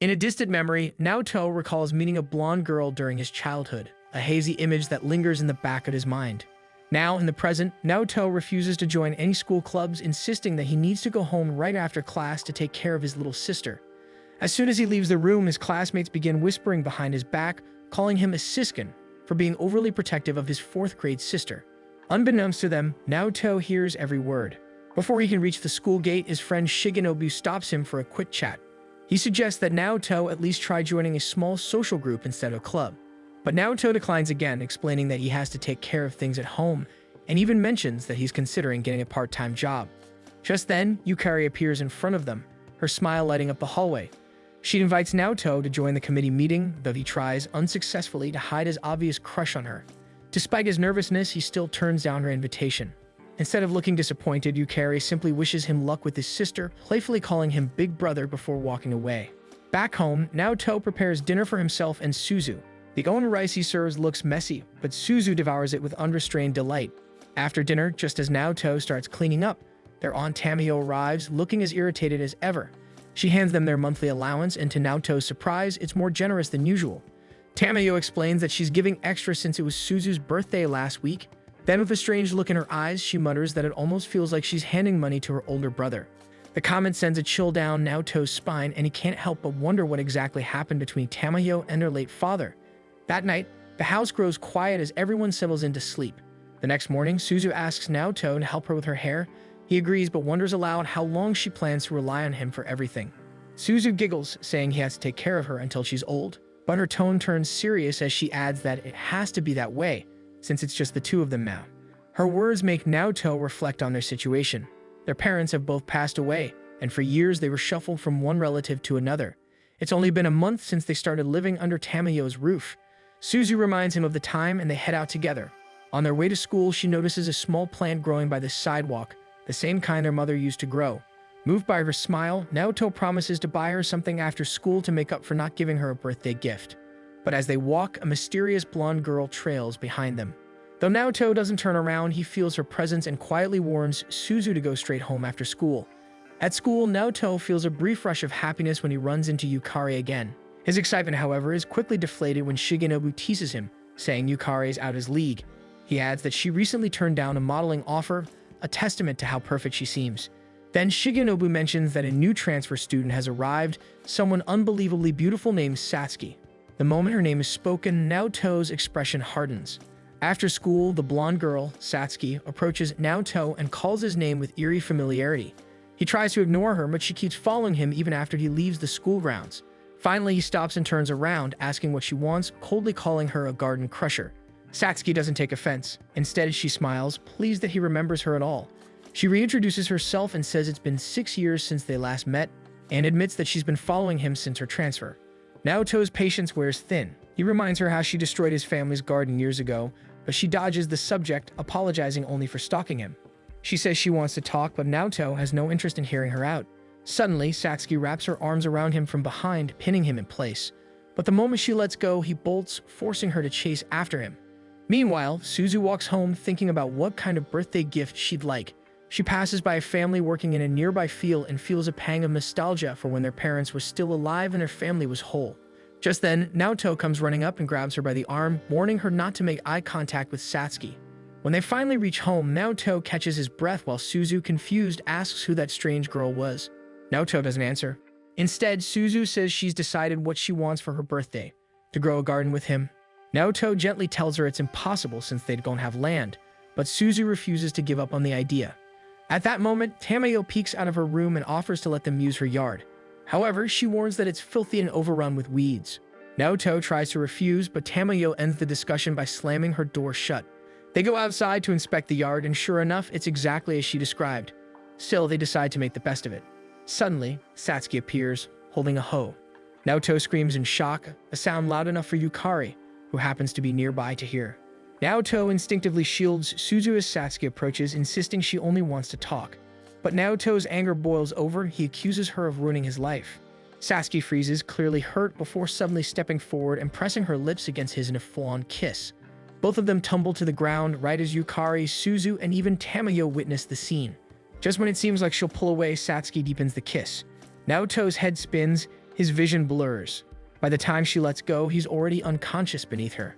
In a distant memory, Naoto recalls meeting a blonde girl during his childhood, a hazy image that lingers in the back of his mind. Now, in the present, Naoto refuses to join any school clubs, insisting that he needs to go home right after class to take care of his little sister. As soon as he leaves the room, his classmates begin whispering behind his back, calling him a siskin for being overly protective of his 4th grade sister. Unbeknownst to them, Naoto hears every word. Before he can reach the school gate, his friend Shigenobu stops him for a quick chat. He suggests that Naoto at least try joining a small social group instead of a club. But Naoto declines again, explaining that he has to take care of things at home, and even mentions that he's considering getting a part-time job. Just then, Yukari appears in front of them, her smile lighting up the hallway. She invites Naoto to join the committee meeting, though he tries unsuccessfully to hide his obvious crush on her. Despite his nervousness, he still turns down her invitation. Instead of looking disappointed, Yukari simply wishes him luck with his sister, playfully calling him Big Brother before walking away. Back home, Naoto prepares dinner for himself and Suzu. The own rice he serves looks messy, but Suzu devours it with unrestrained delight. After dinner, just as Naoto starts cleaning up, their Aunt Tamiyo arrives, looking as irritated as ever. She hands them their monthly allowance, and to Naoto's surprise, it's more generous than usual. Tamiyo explains that she's giving extra since it was Suzu's birthday last week. Then, with a strange look in her eyes, she mutters that it almost feels like she's handing money to her older brother. The comment sends a chill down Naoto's spine, and he can't help but wonder what exactly happened between Tamiyo and her late father. That night, the house grows quiet as everyone settles into sleep. The next morning, Suzu asks Naoto to help her with her hair. He agrees, but wonders aloud how long she plans to rely on him for everything. Suzu giggles, saying he has to take care of her until she's old, but her tone turns serious as she adds that it has to be that way, since it's just the two of them now. Her words make Naoto reflect on their situation. Their parents have both passed away, and for years they were shuffled from one relative to another. It's only been a month since they started living under Tamiyo's roof. Suzu reminds him of the time, and they head out together. On their way to school, she notices a small plant growing by the sidewalk, the same kind their mother used to grow. Moved by her smile, Naoto promises to buy her something after school to make up for not giving her a birthday gift. But as they walk, a mysterious blonde girl trails behind them. Though Naoto doesn't turn around, he feels her presence and quietly warns Suzu to go straight home after school. At school, Naoto feels a brief rush of happiness when he runs into Yukari again. His excitement, however, is quickly deflated when Shigenobu teases him, saying Yukari is out of his league. He adds that she recently turned down a modeling offer, a testament to how perfect she seems. Then Shigenobu mentions that a new transfer student has arrived, someone unbelievably beautiful named Satsuki. The moment her name is spoken, Naoto's expression hardens. After school, the blonde girl, Satsuki, approaches Naoto and calls his name with eerie familiarity. He tries to ignore her, but she keeps following him even after he leaves the school grounds. Finally, he stops and turns around, asking what she wants, coldly calling her a garden crusher. Satsuki doesn't take offense. Instead, she smiles, pleased that he remembers her at all. She reintroduces herself and says it's been 6 years since they last met, and admits that she's been following him since her transfer. Naoto's patience wears thin. He reminds her how she destroyed his family's garden years ago, but she dodges the subject, apologizing only for stalking him. She says she wants to talk, but Naoto has no interest in hearing her out. Suddenly, Satsuki wraps her arms around him from behind, pinning him in place. But the moment she lets go, he bolts, forcing her to chase after him. Meanwhile, Suzu walks home thinking about what kind of birthday gift she'd like. She passes by a family working in a nearby field and feels a pang of nostalgia for when their parents were still alive and their family was whole. Just then, Naoto comes running up and grabs her by the arm, warning her not to make eye contact with Satsuki. When they finally reach home, Naoto catches his breath while Suzu, confused, asks who that strange girl was. Naoto doesn't answer. Instead, Suzu says she's decided what she wants for her birthday, to grow a garden with him. Naoto gently tells her it's impossible since they don't have land, but Suzu refuses to give up on the idea. At that moment, Tamiyo peeks out of her room and offers to let them use her yard. However, she warns that it's filthy and overrun with weeds. Naoto tries to refuse, but Tamiyo ends the discussion by slamming her door shut. They go outside to inspect the yard, and sure enough, it's exactly as she described. Still, they decide to make the best of it. Suddenly, Satsuki appears, holding a hoe. Naoto screams in shock, a sound loud enough for Yukari, who happens to be nearby, to hear. Naoto instinctively shields Suzu as Satsuki approaches, insisting she only wants to talk. But Naoto's anger boils over. He accuses her of ruining his life. Satsuki freezes, clearly hurt, before suddenly stepping forward and pressing her lips against his in a full-on kiss. Both of them tumble to the ground right as Yukari, Suzu, and even Tamiyo witness the scene. Just when it seems like she'll pull away, Satsuki deepens the kiss. Naoto's head spins, his vision blurs. By the time she lets go, he's already unconscious beneath her.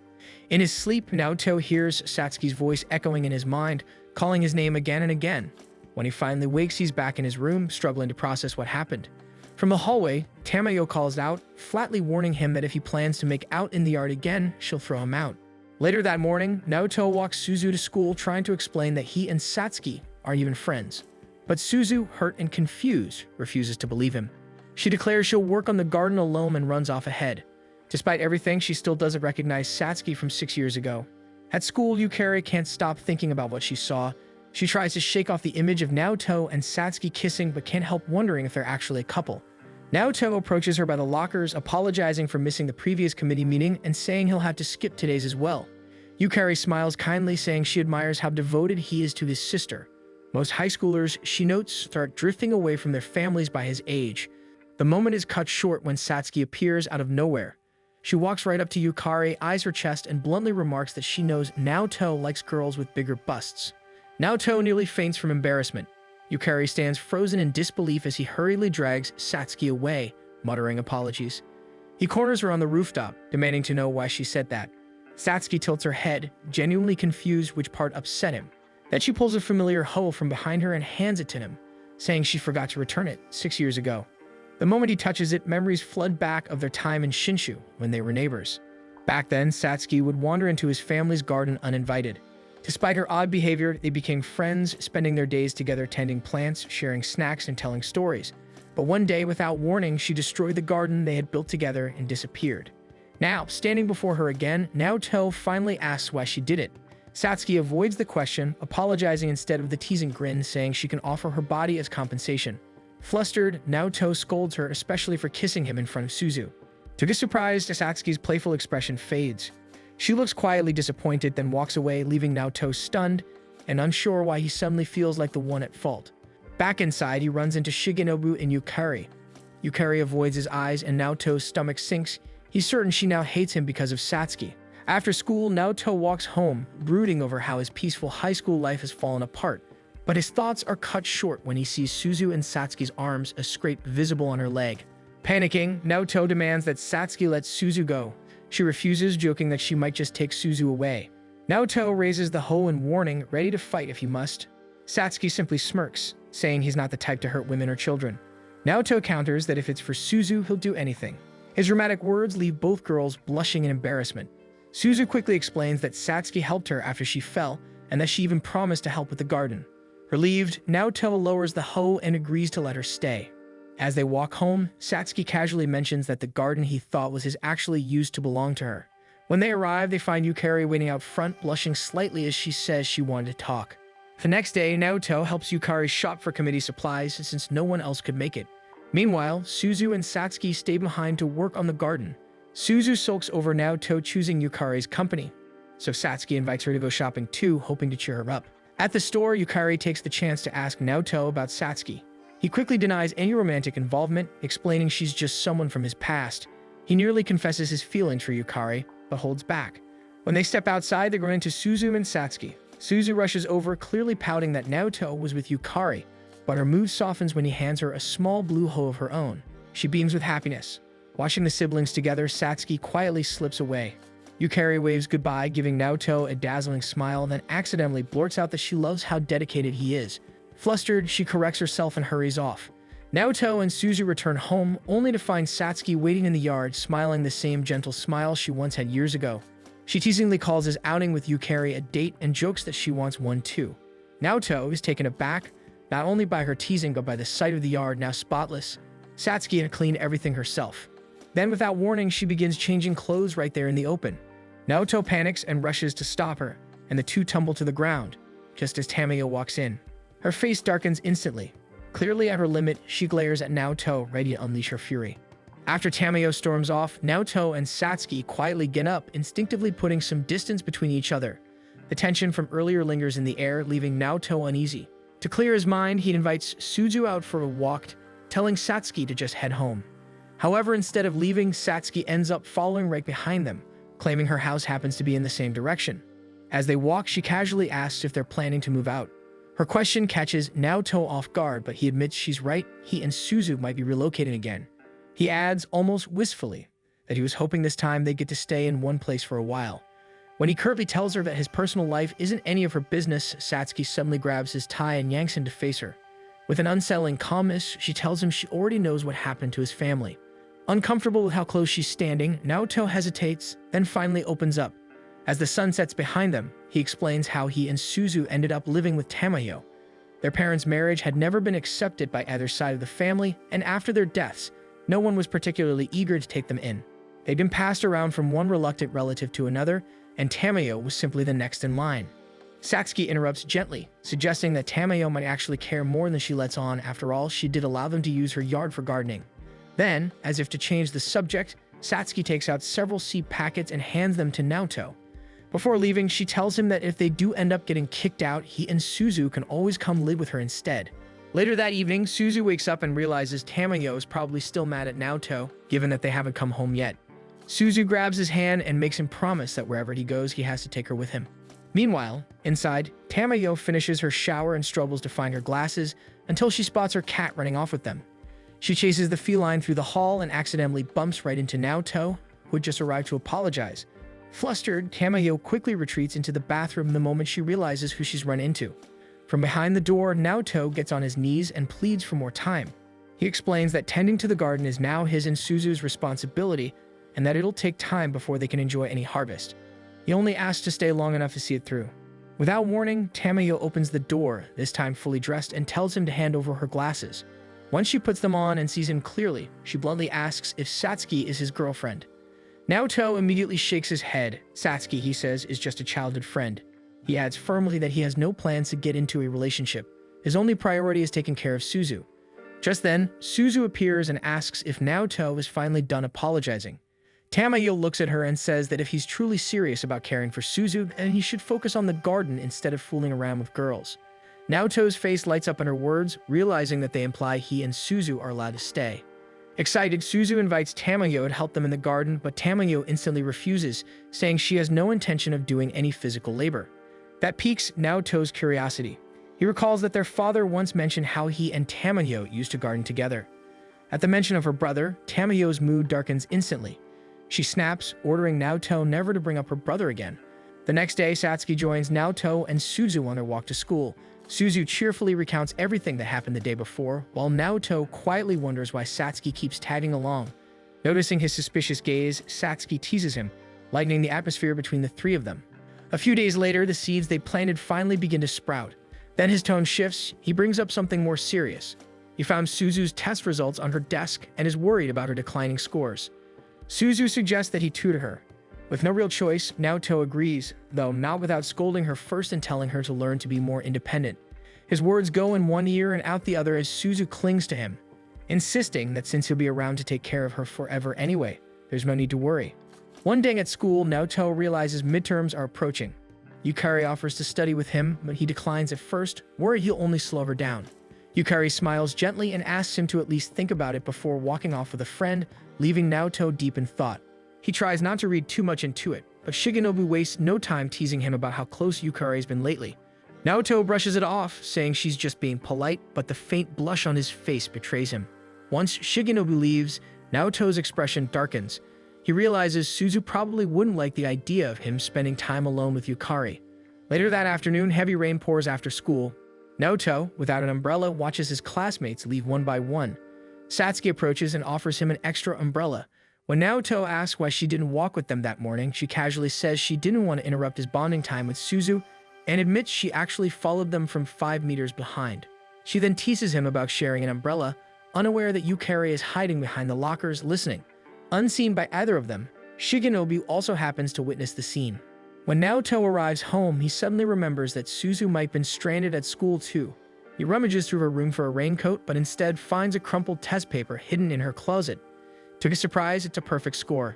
In his sleep, Naoto hears Satsuki's voice echoing in his mind, calling his name again and again. When he finally wakes, he's back in his room, struggling to process what happened. From the hallway, Tamayo calls out, flatly warning him that if he plans to make out in the yard again, she'll throw him out. Later that morning, Naoto walks Suzu to school, trying to explain that he and Satsuki aren't even friends. But Suzu, hurt and confused, refuses to believe him. She declares she'll work on the garden alone and runs off ahead. Despite everything, she still doesn't recognize Satsuki from 6 years ago. At school, Yukari can't stop thinking about what she saw. She tries to shake off the image of Naoto and Satsuki kissing, but can't help wondering if they're actually a couple. Naoto approaches her by the lockers, apologizing for missing the previous committee meeting and saying he'll have to skip today's as well. Yukari smiles kindly, saying she admires how devoted he is to his sister. Most high schoolers, she notes, start drifting away from their families by his age. The moment is cut short when Satsuki appears out of nowhere. She walks right up to Yukari, eyes her chest, and bluntly remarks that she knows Naoto likes girls with bigger busts. Naoto nearly faints from embarrassment. Yukari stands frozen in disbelief as he hurriedly drags Satsuki away, muttering apologies. He corners her on the rooftop, demanding to know why she said that. Satsuki tilts her head, genuinely confused which part upset him. Then she pulls a familiar hoe from behind her and hands it to him, saying she forgot to return it 6 years ago. The moment he touches it, memories flood back of their time in Shinshu when they were neighbors. Back then, Satsuki would wander into his family's garden uninvited. Despite her odd behavior, they became friends, spending their days together tending plants, sharing snacks, and telling stories. But one day, without warning, she destroyed the garden they had built together and disappeared. Now, standing before her again, Naoto finally asks why she did it. Satsuki avoids the question, apologizing instead of the teasing grin, saying she can offer her body as compensation. Flustered, Naoto scolds her, especially for kissing him in front of Suzu. To his surprise, Satsuki's playful expression fades. She looks quietly disappointed, then walks away, leaving Naoto stunned and unsure why he suddenly feels like the one at fault. Back inside, he runs into Shigenobu and Yukari. Yukari avoids his eyes, and Naoto's stomach sinks. He's certain she now hates him because of Satsuki. After school, Naoto walks home, brooding over how his peaceful high school life has fallen apart. But his thoughts are cut short when he sees Suzu and Satsuki's arms, a scrape visible on her leg. Panicking, Naoto demands that Satsuki let Suzu go. She refuses, joking that she might just take Suzu away. Naoto raises the hoe in warning, ready to fight if he must. Satsuki simply smirks, saying he's not the type to hurt women or children. Naoto counters that if it's for Suzu, he'll do anything. His dramatic words leave both girls blushing in embarrassment. Suzu quickly explains that Satsuki helped her after she fell, and that she even promised to help with the garden. Relieved, Naoto lowers the hoe and agrees to let her stay. As they walk home, Satsuki casually mentions that the garden he thought was his actually used to belong to her. When they arrive, they find Yukari waiting out front, blushing slightly as she says she wanted to talk. The next day, Naoto helps Yukari shop for committee supplies since no one else could make it. Meanwhile, Suzu and Satsuki stay behind to work on the garden. Suzu sulks over Naoto choosing Yukari's company, so Satsuki invites her to go shopping too, hoping to cheer her up. At the store, Yukari takes the chance to ask Naoto about Satsuki. He quickly denies any romantic involvement, explaining she's just someone from his past. He nearly confesses his feelings for Yukari, but holds back. When they step outside, they run into Suzu and Satsuki. Suzu rushes over, clearly pouting that Naoto was with Yukari, but her mood softens when he hands her a small blue hoe of her own. She beams with happiness. Watching the siblings together, Satsuki quietly slips away. Yukari waves goodbye, giving Naoto a dazzling smile, then accidentally blurts out that she loves how dedicated he is. Flustered, she corrects herself and hurries off. Naoto and Suzu return home, only to find Satsuki waiting in the yard, smiling the same gentle smile she once had years ago. She teasingly calls his outing with Yukari a date and jokes that she wants one too. Naoto is taken aback, not only by her teasing but by the sight of the yard now spotless. Satsuki had cleaned everything herself. Then, without warning, she begins changing clothes right there in the open. Naoto panics and rushes to stop her, and the two tumble to the ground, just as Tamayo walks in. Her face darkens instantly. Clearly at her limit, she glares at Naoto, ready to unleash her fury. After Tamayo storms off, Naoto and Satsuki quietly get up, instinctively putting some distance between each other. The tension from earlier lingers in the air, leaving Naoto uneasy. To clear his mind, he invites Suzu out for a walk, telling Satsuki to just head home. However, instead of leaving, Satsuki ends up following right behind them, claiming her house happens to be in the same direction. As they walk, she casually asks if they're planning to move out. Her question catches Naoto off guard, but he admits she's right. He and Suzu might be relocating again. He adds, almost wistfully, that he was hoping this time they'd get to stay in one place for a while. When he curtly tells her that his personal life isn't any of her business, Satsuki suddenly grabs his tie and yanks him to face her. With an unsettling calmness, she tells him she already knows what happened to his family. Uncomfortable with how close she's standing, Naoto hesitates, then finally opens up. As the sun sets behind them, he explains how he and Suzu ended up living with Tamayo. Their parents' marriage had never been accepted by either side of the family, and after their deaths, no one was particularly eager to take them in. They'd been passed around from one reluctant relative to another, and Tamayo was simply the next in line. Satsuki interrupts gently, suggesting that Tamayo might actually care more than she lets on. After all, she did allow them to use her yard for gardening. Then, as if to change the subject, Satsuki takes out several seed packets and hands them to Naoto. Before leaving, she tells him that if they do end up getting kicked out, he and Suzu can always come live with her instead. Later that evening, Suzu wakes up and realizes Tamayo is probably still mad at Naoto, given that they haven't come home yet. Suzu grabs his hand and makes him promise that wherever he goes, he has to take her with him. Meanwhile, inside, Tamayo finishes her shower and struggles to find her glasses until she spots her cat running off with them. She chases the feline through the hall and accidentally bumps right into Naoto, who had just arrived to apologize. Flustered, Tamayo quickly retreats into the bathroom the moment she realizes who she's run into. From behind the door, Naoto gets on his knees and pleads for more time. He explains that tending to the garden is now his and Suzu's responsibility, and that it'll take time before they can enjoy any harvest. He only asks to stay long enough to see it through. Without warning, Tamayo opens the door, this time fully dressed, and tells him to hand over her glasses. Once she puts them on and sees him clearly, she bluntly asks if Satsuki is his girlfriend. Naoto immediately shakes his head. Satsuki, he says, is just a childhood friend. He adds firmly that he has no plans to get into a relationship. His only priority is taking care of Suzu. Just then, Suzu appears and asks if Naoto is finally done apologizing. Tamayo looks at her and says that if he's truly serious about caring for Suzu, then he should focus on the garden instead of fooling around with girls. Naoto's face lights up on her words, realizing that they imply he and Suzu are allowed to stay. Excited, Suzu invites Tamayo to help them in the garden, but Tamayo instantly refuses, saying she has no intention of doing any physical labor. That piques Naoto's curiosity. He recalls that their father once mentioned how he and Tamayo used to garden together. At the mention of her brother, Tamayo's mood darkens instantly. She snaps, ordering Naoto never to bring up her brother again. The next day, Satsuki joins Naoto and Suzu on their walk to school. Suzu cheerfully recounts everything that happened the day before, while Naoto quietly wonders why Satsuki keeps tagging along. Noticing his suspicious gaze, Satsuki teases him, lightening the atmosphere between the three of them. A few days later, the seeds they planted finally begin to sprout. Then his tone shifts. He brings up something more serious. He found Suzu's test results on her desk and is worried about her declining scores. Suzu suggests that he tutor her. With no real choice, Naoto agrees, though not without scolding her first and telling her to learn to be more independent. His words go in one ear and out the other as Suzu clings to him, insisting that since he'll be around to take care of her forever anyway, there's no need to worry. One day at school, Naoto realizes midterms are approaching. Yukari offers to study with him, but he declines at first, worried he'll only slow her down. Yukari smiles gently and asks him to at least think about it before walking off with a friend, leaving Naoto deep in thought. He tries not to read too much into it, but Shigenobu wastes no time teasing him about how close Yukari's been lately. Naoto brushes it off, saying she's just being polite, but the faint blush on his face betrays him. Once Shigenobu leaves, Naoto's expression darkens. He realizes Suzu probably wouldn't like the idea of him spending time alone with Yukari. Later that afternoon, heavy rain pours after school. Naoto, without an umbrella, watches his classmates leave one by one. Satsuki approaches and offers him an extra umbrella. When Naoto asks why she didn't walk with them that morning, she casually says she didn't want to interrupt his bonding time with Suzu and admits she actually followed them from 5 meters behind. She then teases him about sharing an umbrella, unaware that Yukari is hiding behind the lockers, listening. Unseen by either of them, Shigenobu also happens to witness the scene. When Naoto arrives home, he suddenly remembers that Suzu might have been stranded at school too. He rummages through her room for a raincoat, but instead finds a crumpled test paper hidden in her closet. To his surprise, it's a perfect score.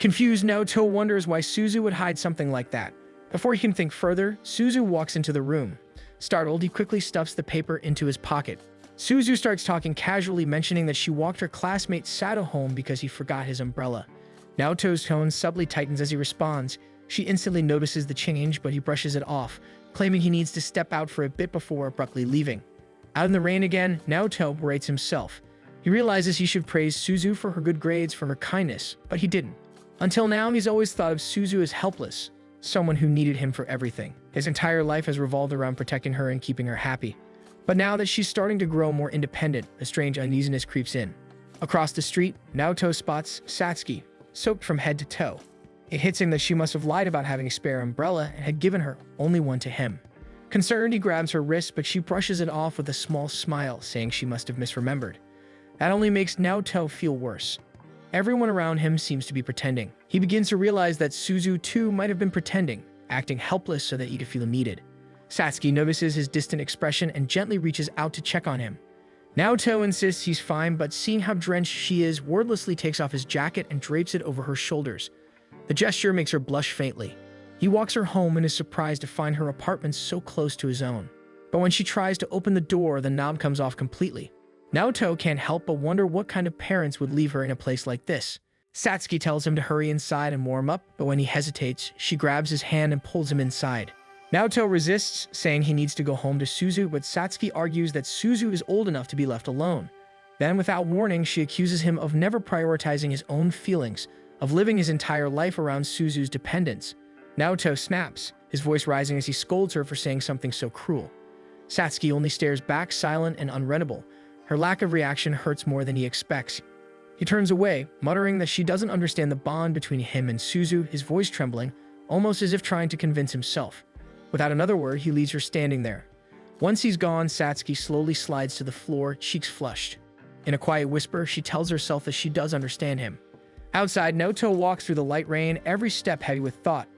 Confused, Naoto wonders why Suzu would hide something like that. Before he can think further, Suzu walks into the room. Startled, he quickly stuffs the paper into his pocket. Suzu starts talking casually, mentioning that she walked her classmate Sato home because he forgot his umbrella. Naoto's tone subtly tightens as he responds. She instantly notices the change, but he brushes it off, claiming he needs to step out for a bit before abruptly leaving. Out in the rain again, Naoto berates himself. He realizes he should praise Suzu for her good grades, for her kindness, but he didn't. Until now, he's always thought of Suzu as helpless, someone who needed him for everything. His entire life has revolved around protecting her and keeping her happy. But now that she's starting to grow more independent, a strange uneasiness creeps in. Across the street, Naoto spots Satsuki, soaked from head to toe. It hits him that she must have lied about having a spare umbrella and had given her only one to him. Concerned, he grabs her wrist, but she brushes it off with a small smile, saying she must have misremembered. That only makes Naoto feel worse. Everyone around him seems to be pretending. He begins to realize that Suzu too might have been pretending, acting helpless so that he could feel needed. Satsuki notices his distant expression and gently reaches out to check on him. Naoto insists he's fine, but seeing how drenched she is, wordlessly takes off his jacket and drapes it over her shoulders. The gesture makes her blush faintly. He walks her home and is surprised to find her apartment so close to his own. But when she tries to open the door, the knob comes off completely. Naoto can't help but wonder what kind of parents would leave her in a place like this. Satsuki tells him to hurry inside and warm up, but when he hesitates, she grabs his hand and pulls him inside. Naoto resists, saying he needs to go home to Suzu, but Satsuki argues that Suzu is old enough to be left alone. Then, without warning, she accuses him of never prioritizing his own feelings, of living his entire life around Suzu's dependence. Naoto snaps, his voice rising as he scolds her for saying something so cruel. Satsuki only stares back, silent and unreadable. Her lack of reaction hurts more than he expects. He turns away, muttering that she doesn't understand the bond between him and Suzu, his voice trembling, almost as if trying to convince himself. Without another word, he leaves her standing there. Once he's gone, Satsuki slowly slides to the floor, cheeks flushed. In a quiet whisper, she tells herself that she does understand him. Outside, Naoto walks through the light rain, every step heavy with thought.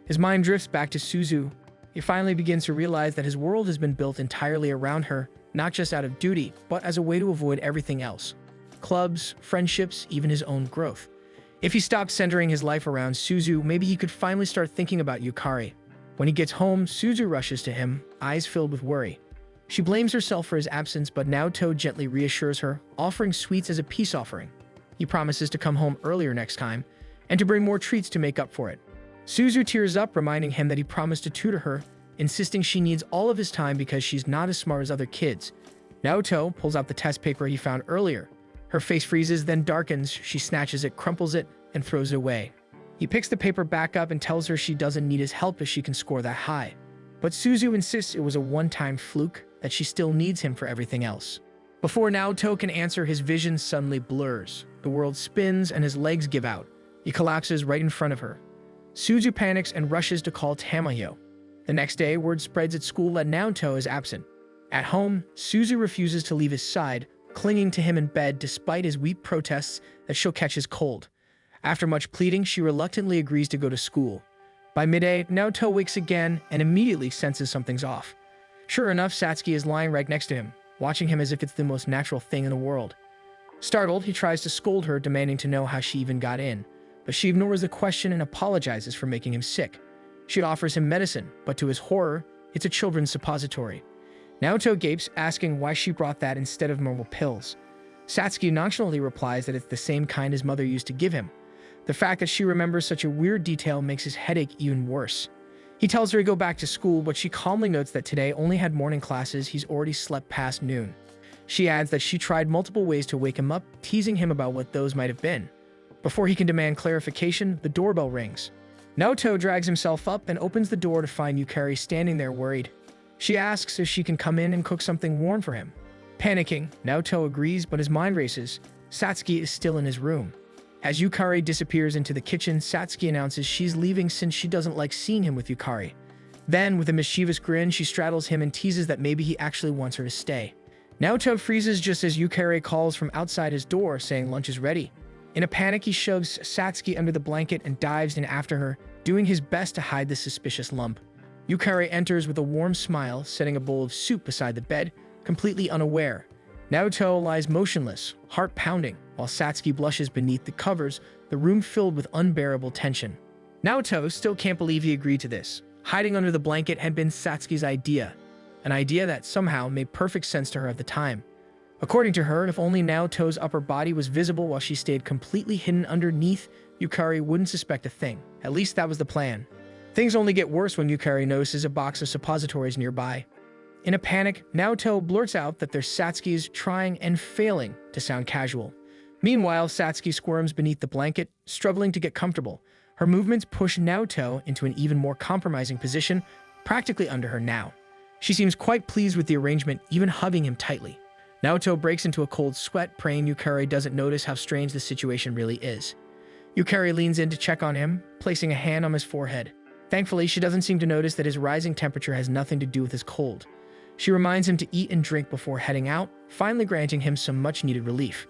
His mind drifts back to Suzu. He finally begins to realize that his world has been built entirely around her, not just out of duty, but as a way to avoid everything else. Clubs, friendships, even his own growth. If he stopped centering his life around Suzu, maybe he could finally start thinking about Yukari. When he gets home, Suzu rushes to him, eyes filled with worry. She blames herself for his absence, but Naoto gently reassures her, offering sweets as a peace offering. He promises to come home earlier next time, and to bring more treats to make up for it. Suzu tears up, reminding him that he promised to tutor her, insisting she needs all of his time because she's not as smart as other kids. Naoto pulls out the test paper he found earlier. Her face freezes, then darkens. She snatches it, crumples it, and throws it away. He picks the paper back up and tells her she doesn't need his help if she can score that high. But Suzu insists it was a one-time fluke, that she still needs him for everything else. Before Naoto can answer, his vision suddenly blurs. The world spins and his legs give out. He collapses right in front of her. Suzu panics and rushes to call Tamayo. The next day, word spreads at school that Naoto is absent. At home, Suzu refuses to leave his side, clinging to him in bed despite his weak protests that she'll catch his cold. After much pleading, she reluctantly agrees to go to school. By midday, Naoto wakes again and immediately senses something's off. Sure enough, Satsuki is lying right next to him, watching him as if it's the most natural thing in the world. Startled, he tries to scold her, demanding to know how she even got in, but she ignores the question and apologizes for making him sick. She offers him medicine, but to his horror, it's a children's suppository. Naoto gapes, asking why she brought that instead of normal pills. Satsuki nonchalantly replies that it's the same kind his mother used to give him. The fact that she remembers such a weird detail makes his headache even worse. He tells her to go back to school, but she calmly notes that today only had morning classes, he's already slept past noon. She adds that she tried multiple ways to wake him up, teasing him about what those might have been. Before he can demand clarification, the doorbell rings. Naoto drags himself up and opens the door to find Yukari standing there worried. She asks if she can come in and cook something warm for him. Panicking, Naoto agrees, but his mind races. Satsuki is still in his room. As Yukari disappears into the kitchen, Satsuki announces she's leaving since she doesn't like seeing him with Yukari. Then, with a mischievous grin, she straddles him and teases that maybe he actually wants her to stay. Naoto freezes just as Yukari calls from outside his door, saying lunch is ready. In a panic, he shoves Satsuki under the blanket and dives in after her, doing his best to hide the suspicious lump. Yukari enters with a warm smile, setting a bowl of soup beside the bed, completely unaware. Naoto lies motionless, heart pounding, while Satsuki blushes beneath the covers, the room filled with unbearable tension. Naoto still can't believe he agreed to this. Hiding under the blanket had been Satsuki's idea, an idea that somehow made perfect sense to her at the time. According to her, if only Naoto's upper body was visible while she stayed completely hidden underneath, Yukari wouldn't suspect a thing. At least that was the plan. Things only get worse when Yukari notices a box of suppositories nearby. In a panic, Naoto blurts out that they're Satsuki's trying and failing to sound casual. Meanwhile, Satsuki squirms beneath the blanket, struggling to get comfortable. Her movements push Naoto into an even more compromising position, practically under her now. She seems quite pleased with the arrangement, even hugging him tightly. Naoto breaks into a cold sweat, praying Yukari doesn't notice how strange the situation really is. Yukari leans in to check on him, placing a hand on his forehead. Thankfully, she doesn't seem to notice that his rising temperature has nothing to do with his cold. She reminds him to eat and drink before heading out, finally granting him some much-needed relief.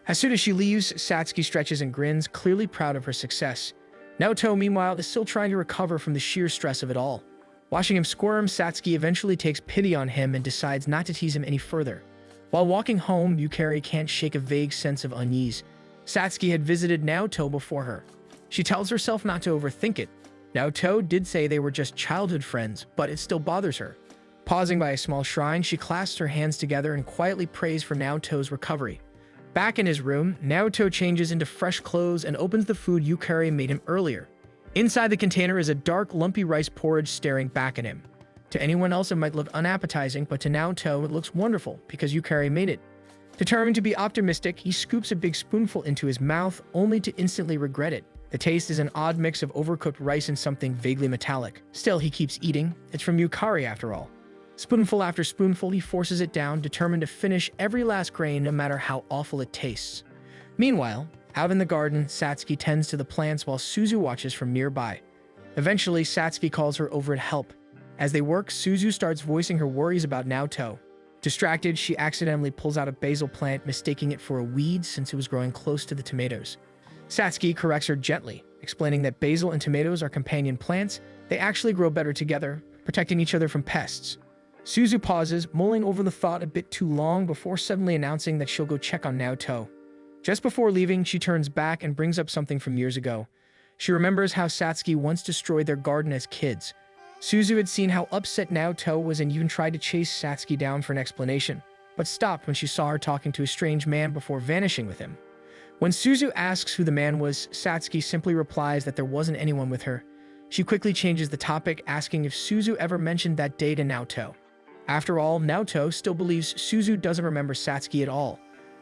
As soon as she leaves, Satsuki stretches and grins, clearly proud of her success. Naoto, meanwhile, is still trying to recover from the sheer stress of it all. Watching him squirm, Satsuki eventually takes pity on him and decides not to tease him any further. While walking home, Yukari can't shake a vague sense of unease. Satsuki had visited Naoto before her. She tells herself not to overthink it. Naoto did say they were just childhood friends, but it still bothers her. Pausing by a small shrine, she clasps her hands together and quietly prays for Naoto's recovery. Back in his room, Naoto changes into fresh clothes and opens the food Yukari made him earlier. Inside the container is a dark, lumpy rice porridge staring back at him. To anyone else, it might look unappetizing, but to Naoto, it looks wonderful because Yukari made it. Determined to be optimistic, he scoops a big spoonful into his mouth, only to instantly regret it. The taste is an odd mix of overcooked rice and something vaguely metallic. Still, he keeps eating. It's from Yukari after all. Spoonful after spoonful, he forces it down, determined to finish every last grain no matter how awful it tastes. Meanwhile, out in the garden, Satsuki tends to the plants while Suzu watches from nearby. Eventually, Satsuki calls her over to help. As they work, Suzu starts voicing her worries about Naoto. Distracted, she accidentally pulls out a basil plant, mistaking it for a weed since it was growing close to the tomatoes. Satsuki corrects her gently, explaining that basil and tomatoes are companion plants. They actually grow better together, protecting each other from pests. Suzu pauses, mulling over the thought a bit too long before suddenly announcing that she'll go check on Naoto. Just before leaving, she turns back and brings up something from years ago. She remembers how Satsuki once destroyed their garden as kids. Suzu had seen how upset Naoto was and even tried to chase Satsuki down for an explanation, but stopped when she saw her talking to a strange man before vanishing with him. When Suzu asks who the man was, Satsuki simply replies that there wasn't anyone with her. She quickly changes the topic, asking if Suzu ever mentioned that day to Naoto. After all, Naoto still believes Suzu doesn't remember Satsuki at all.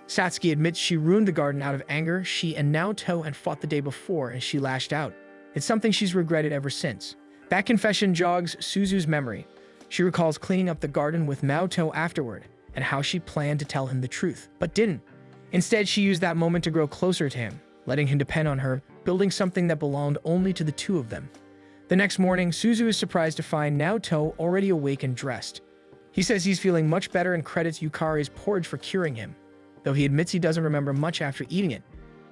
Satsuki admits she ruined the garden out of anger. She and Naoto had fought the day before and she lashed out. It's something she's regretted ever since. That confession jogs Suzu's memory. She recalls cleaning up the garden with Naoto afterward and how she planned to tell him the truth, but didn't. Instead, she used that moment to grow closer to him, letting him depend on her, building something that belonged only to the two of them. The next morning, Suzu is surprised to find Naoto already awake and dressed. He says he's feeling much better and credits Yukari's porridge for curing him, though he admits he doesn't remember much after eating it.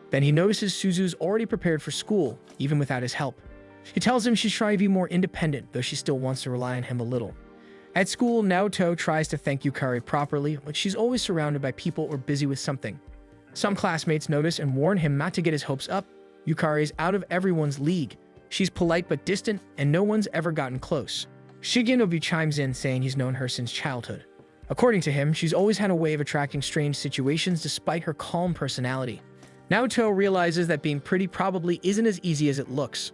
Then he notices Suzu's already prepared for school, even without his help. She tells him she's trying to be more independent, though she still wants to rely on him a little. At school, Naoto tries to thank Yukari properly, but she's always surrounded by people or busy with something. Some classmates notice and warn him not to get his hopes up. Yukari's out of everyone's league. She's polite but distant, and no one's ever gotten close. Shigenobu chimes in, saying he's known her since childhood. According to him, she's always had a way of attracting strange situations despite her calm personality. Naoto realizes that being pretty probably isn't as easy as it looks.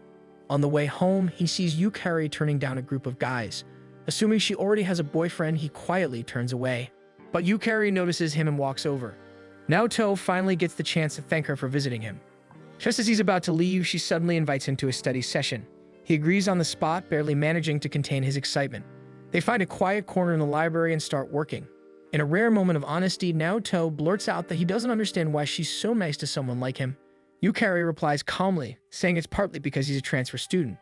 On the way home, he sees Yukari turning down a group of guys. Assuming she already has a boyfriend, he quietly turns away. But Yukari notices him and walks over. Naoto finally gets the chance to thank her for visiting him. Just as he's about to leave, she suddenly invites him to a study session. He agrees on the spot, barely managing to contain his excitement. They find a quiet corner in the library and start working. In a rare moment of honesty, Naoto blurts out that he doesn't understand why she's so nice to someone like him. Yukari replies calmly, saying it's partly because he's a transfer student.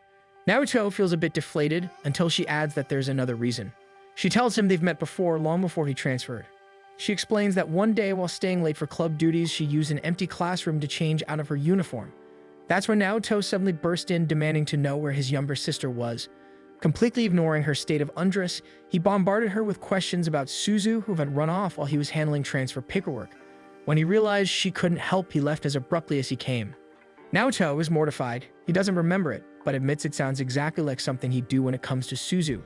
Naoto feels a bit deflated until she adds that there's another reason. She tells him they've met before, long before he transferred. She explains that one day while staying late for club duties, she used an empty classroom to change out of her uniform. That's when Naoto suddenly burst in, demanding to know where his younger sister was. Completely ignoring her state of undress, he bombarded her with questions about Suzu, who had run off while he was handling transfer paperwork. When he realized she couldn't help, he left as abruptly as he came. Naoto is mortified. He doesn't remember it, but admits it sounds exactly like something he'd do when it comes to Suzu.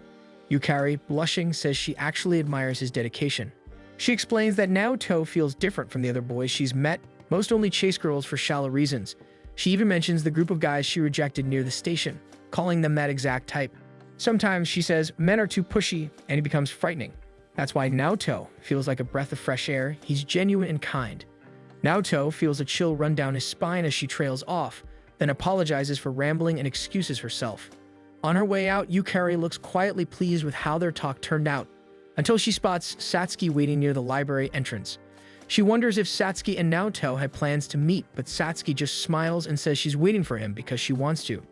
Yukari, blushing, says she actually admires his dedication. She explains that Naoto feels different from the other boys she's met. Most only chase girls for shallow reasons. She even mentions the group of guys she rejected near the station, calling them that exact type. Sometimes, she says, men are too pushy, and he becomes frightening. That's why Naoto feels like a breath of fresh air. He's genuine and kind. Naoto feels a chill run down his spine as she trails off, then apologizes for rambling and excuses herself. On her way out, Yukari looks quietly pleased with how their talk turned out, until she spots Satsuki waiting near the library entrance. She wonders if Satsuki and Naoto had plans to meet, but Satsuki just smiles and says she's waiting for him because she wants to.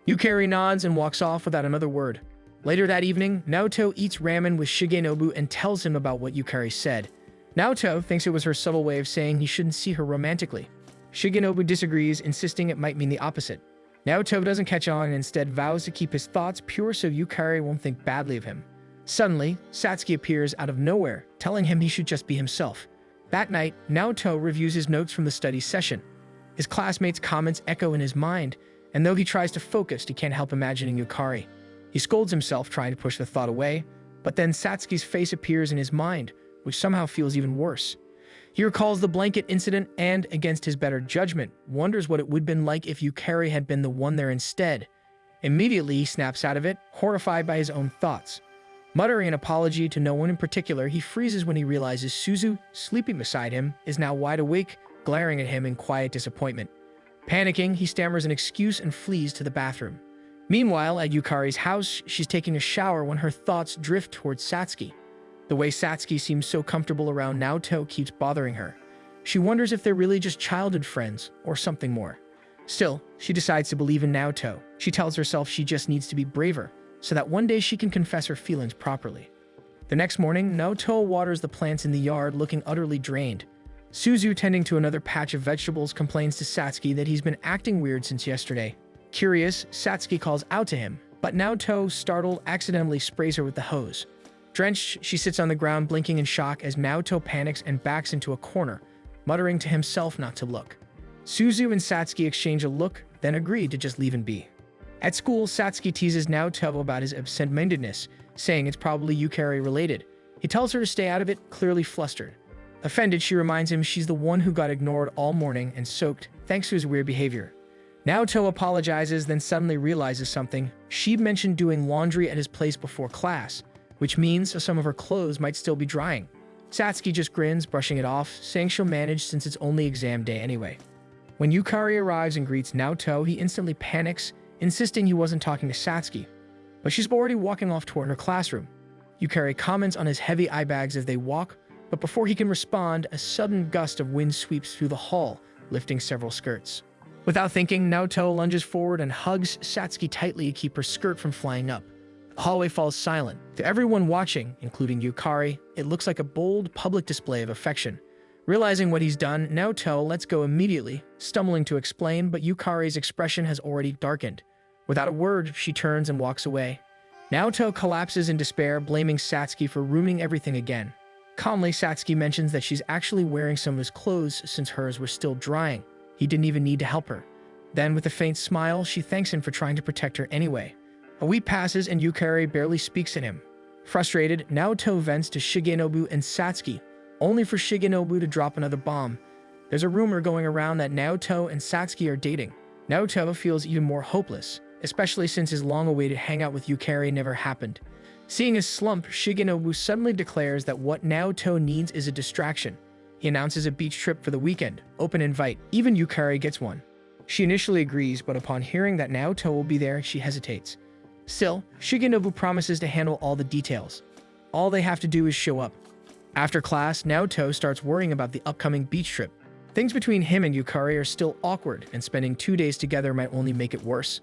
Yukari nods and walks off without another word. Later that evening, Naoto eats ramen with Shigenobu and tells him about what Yukari said. Naoto thinks it was her subtle way of saying he shouldn't see her romantically. Shigenobu disagrees, insisting it might mean the opposite. Naoto doesn't catch on and instead vows to keep his thoughts pure so Yukari won't think badly of him. Suddenly, Satsuki appears out of nowhere, telling him he should just be himself. That night, Naoto reviews his notes from the study session. His classmates' comments echo in his mind, and though he tries to focus, he can't help imagining Yukari. He scolds himself, trying to push the thought away, but then Satsuki's face appears in his mind, which somehow feels even worse. He recalls the blanket incident and, against his better judgment, wonders what it would have been like if Yukari had been the one there instead. Immediately, he snaps out of it, horrified by his own thoughts. Muttering an apology to no one in particular, he freezes when he realizes Suzu, sleeping beside him, is now wide awake, glaring at him in quiet disappointment. Panicking, he stammers an excuse and flees to the bathroom. Meanwhile, at Yukari's house, she's taking a shower when her thoughts drift towards Satsuki. The way Satsuki seems so comfortable around Naoto keeps bothering her. She wonders if they're really just childhood friends or something more. Still, she decides to believe in Naoto. She tells herself she just needs to be braver, so that one day she can confess her feelings properly. The next morning, Naoto waters the plants in the yard, looking utterly drained. Suzu, tending to another patch of vegetables, complains to Satsuki that he's been acting weird since yesterday. Curious, Satsuki calls out to him, but Naoto, startled, accidentally sprays her with the hose. Drenched, she sits on the ground, blinking in shock as Naoto panics and backs into a corner, muttering to himself not to look. Suzu and Satsuki exchange a look, then agree to just leave and be. At school, Satsuki teases Naoto about his absent-mindedness, saying it's probably Yukari-related. He tells her to stay out of it, clearly flustered. Offended, she reminds him she's the one who got ignored all morning and soaked, thanks to his weird behavior. Naoto apologizes, then suddenly realizes something. She mentioned doing laundry at his place before class, which means some of her clothes might still be drying. Satsuki just grins, brushing it off, saying she'll manage since it's only exam day anyway. When Yukari arrives and greets Naoto, he instantly panics, insisting he wasn't talking to Satsuki, but she's already walking off toward her classroom. Yukari comments on his heavy eye bags as they walk, but before he can respond, a sudden gust of wind sweeps through the hall, lifting several skirts. Without thinking, Naoto lunges forward and hugs Satsuki tightly to keep her skirt from flying up. The hallway falls silent. To everyone watching, including Yukari, it looks like a bold public display of affection. Realizing what he's done, Naoto lets go immediately, stumbling to explain, but Yukari's expression has already darkened. Without a word, she turns and walks away. Naoto collapses in despair, blaming Satsuki for ruining everything again. Calmly, Satsuki mentions that she's actually wearing some of his clothes since hers were still drying. He didn't even need to help her. Then, with a faint smile, she thanks him for trying to protect her anyway. A week passes and Yukari barely speaks at him. Frustrated, Naoto vents to Shigenobu and Satsuki, only for Shigenobu to drop another bomb. There's a rumor going around that Naoto and Satsuki are dating. Naoto feels even more hopeless, especially since his long-awaited hangout with Yukari never happened. Seeing his slump, Shigenobu suddenly declares that what Naoto needs is a distraction. He announces a beach trip for the weekend, open invite. Even Yukari gets one. She initially agrees, but upon hearing that Naoto will be there, she hesitates. Still, Shigenobu promises to handle all the details. All they have to do is show up. After class, Naoto starts worrying about the upcoming beach trip. Things between him and Yukari are still awkward, and spending 2 days together might only make it worse.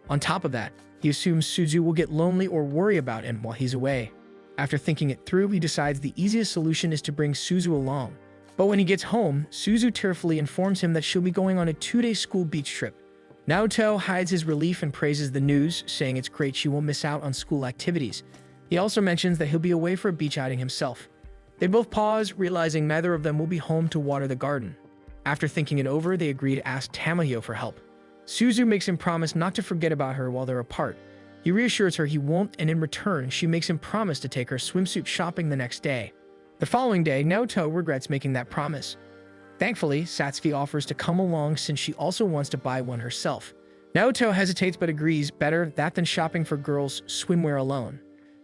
On top of that, he assumes Suzu will get lonely or worry about him while he's away. After thinking it through, he decides the easiest solution is to bring Suzu along. But when he gets home, Suzu tearfully informs him that she'll be going on a 2-day school beach trip. Naoto hides his relief and praises the news, saying it's great she won't miss out on school activities. He also mentions that he'll be away for a beach outing himself. They both pause, realizing neither of them will be home to water the garden. After thinking it over, they agree to ask Tamahyo for help. Suzu makes him promise not to forget about her while they're apart. He reassures her he won't, and in return, she makes him promise to take her swimsuit shopping the next day. The following day, Naoto regrets making that promise. Thankfully, Satsuki offers to come along since she also wants to buy one herself. Naoto hesitates but agrees, better that than shopping for girls' swimwear alone.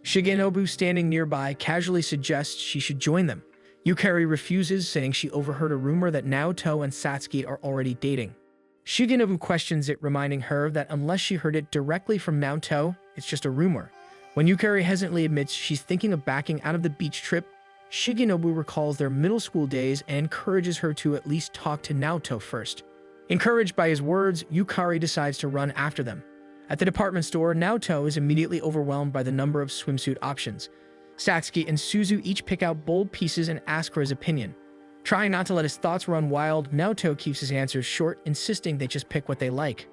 Shigenobu, standing nearby, casually suggests she should join them. Yukari refuses, saying she overheard a rumor that Naoto and Satsuki are already dating. Shigenobu questions it, reminding her that unless she heard it directly from Naoto, it's just a rumor. When Yukari hesitantly admits she's thinking of backing out of the beach trip, Shigenobu recalls their middle school days and encourages her to at least talk to Naoto first. Encouraged by his words, Yukari decides to run after them. At the department store, Naoto is immediately overwhelmed by the number of swimsuit options. Satsuki and Suzu each pick out bold pieces and ask for his opinion. Trying not to let his thoughts run wild, Naoto keeps his answers short, insisting they just pick what they like.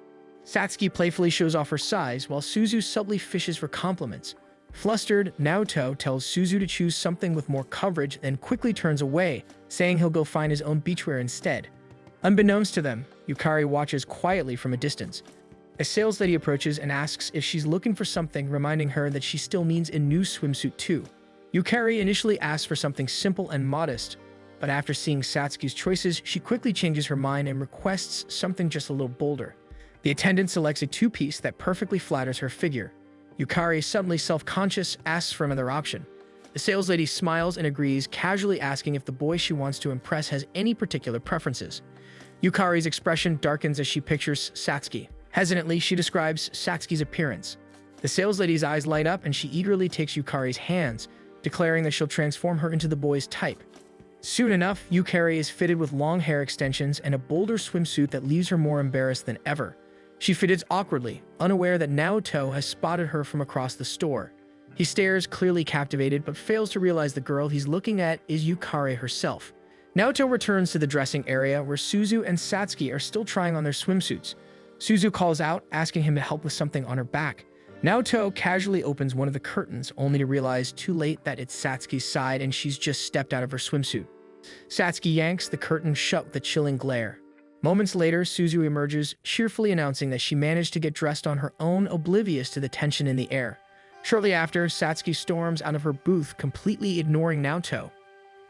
Satsuki playfully shows off her size, while Suzu subtly fishes for compliments. Flustered, Naoto tells Suzu to choose something with more coverage, then quickly turns away, saying he'll go find his own beachwear instead. Unbeknownst to them, Yukari watches quietly from a distance. A sales lady approaches and asks if she's looking for something, reminding her that she still needs a new swimsuit too. Yukari initially asks for something simple and modest, but after seeing Satsuki's choices, she quickly changes her mind and requests something just a little bolder. The attendant selects a two-piece that perfectly flatters her figure. Yukari, suddenly self-conscious, asks for another option. The sales lady smiles and agrees, casually asking if the boy she wants to impress has any particular preferences. Yukari's expression darkens as she pictures Satsuki. Hesitantly, she describes Satsuki's appearance. The sales lady's eyes light up and she eagerly takes Yukari's hands, declaring that she'll transform her into the boy's type. Soon enough, Yukari is fitted with long hair extensions and a bolder swimsuit that leaves her more embarrassed than ever. She fits awkwardly, unaware that Naoto has spotted her from across the store. He stares, clearly captivated, but fails to realize the girl he's looking at is Yukari herself. Naoto returns to the dressing area where Suzu and Satsuki are still trying on their swimsuits. Suzu calls out, asking him to help with something on her back. Naoto casually opens one of the curtains, only to realize too late that it's Satsuki's side and she's just stepped out of her swimsuit. Satsuki yanks the curtain shut with a chilling glare. Moments later, Suzu emerges, cheerfully announcing that she managed to get dressed on her own, oblivious to the tension in the air. Shortly after, Satsuki storms out of her booth, completely ignoring Naoto.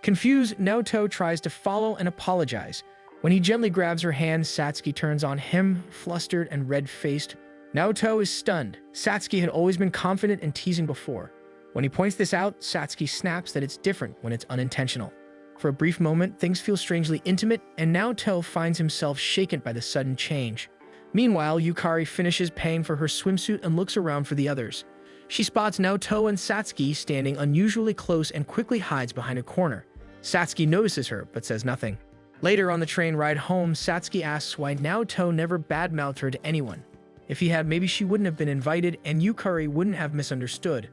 Confused, Naoto tries to follow and apologize. When he gently grabs her hand, Satsuki turns on him, flustered and red-faced. Naoto is stunned. Satsuki had always been confident and teasing before. When he points this out, Satsuki snaps that it's different when it's unintentional. For a brief moment, things feel strangely intimate, and Naoto finds himself shaken by the sudden change. Meanwhile, Yukari finishes paying for her swimsuit and looks around for the others. She spots Naoto and Satsuki standing unusually close and quickly hides behind a corner. Satsuki notices her, but says nothing. Later on the train ride home, Satsuki asks why Naoto never badmouthed her to anyone. If he had, maybe she wouldn't have been invited and Yukari wouldn't have misunderstood.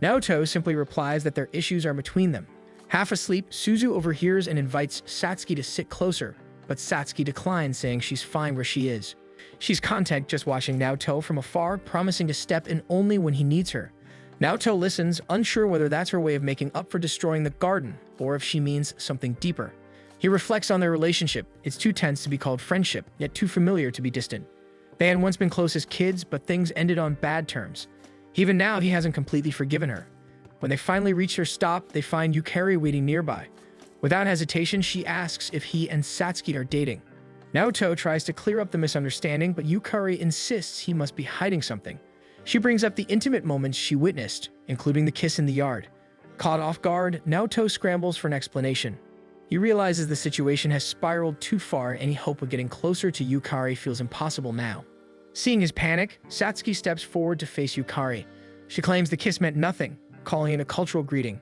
Naoto simply replies that their issues are between them. Half asleep, Suzu overhears and invites Satsuki to sit closer, but Satsuki declines, saying she's fine where she is. She's content just watching Naoto from afar, promising to step in only when he needs her. Naoto listens, unsure whether that's her way of making up for destroying the garden, or if she means something deeper. He reflects on their relationship. It's too tense to be called friendship, yet too familiar to be distant. They had once been close as kids, but things ended on bad terms. Even now, he hasn't completely forgiven her. When they finally reach their stop, they find Yukari waiting nearby. Without hesitation, she asks if he and Satsuki are dating. Naoto tries to clear up the misunderstanding, but Yukari insists he must be hiding something. She brings up the intimate moments she witnessed, including the kiss in the yard. Caught off guard, Naoto scrambles for an explanation. He realizes the situation has spiraled too far, and any hope of getting closer to Yukari feels impossible now. Seeing his panic, Satsuki steps forward to face Yukari. She claims the kiss meant nothing, calling it a cultural greeting.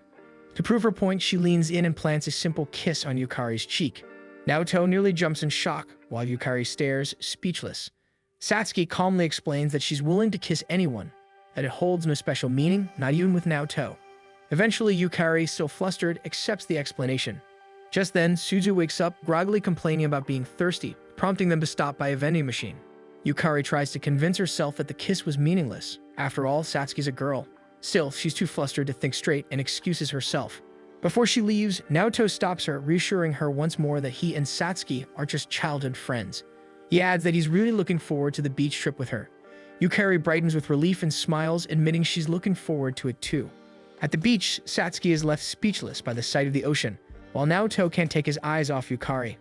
To prove her point, she leans in and plants a simple kiss on Yukari's cheek. Naoto nearly jumps in shock, while Yukari stares, speechless. Satsuki calmly explains that she's willing to kiss anyone, that it holds no special meaning, not even with Naoto. Eventually, Yukari, still flustered, accepts the explanation. Just then, Suzu wakes up, groggily complaining about being thirsty, prompting them to stop by a vending machine. Yukari tries to convince herself that the kiss was meaningless. After all, Satsuki's a girl. Still, she's too flustered to think straight and excuses herself. Before she leaves, Naoto stops her, reassuring her once more that he and Satsuki are just childhood friends. He adds that he's really looking forward to the beach trip with her. Yukari brightens with relief and smiles, admitting she's looking forward to it too. At the beach, Satsuki is left speechless by the sight of the ocean, while Naoto can't take his eyes off Yukari.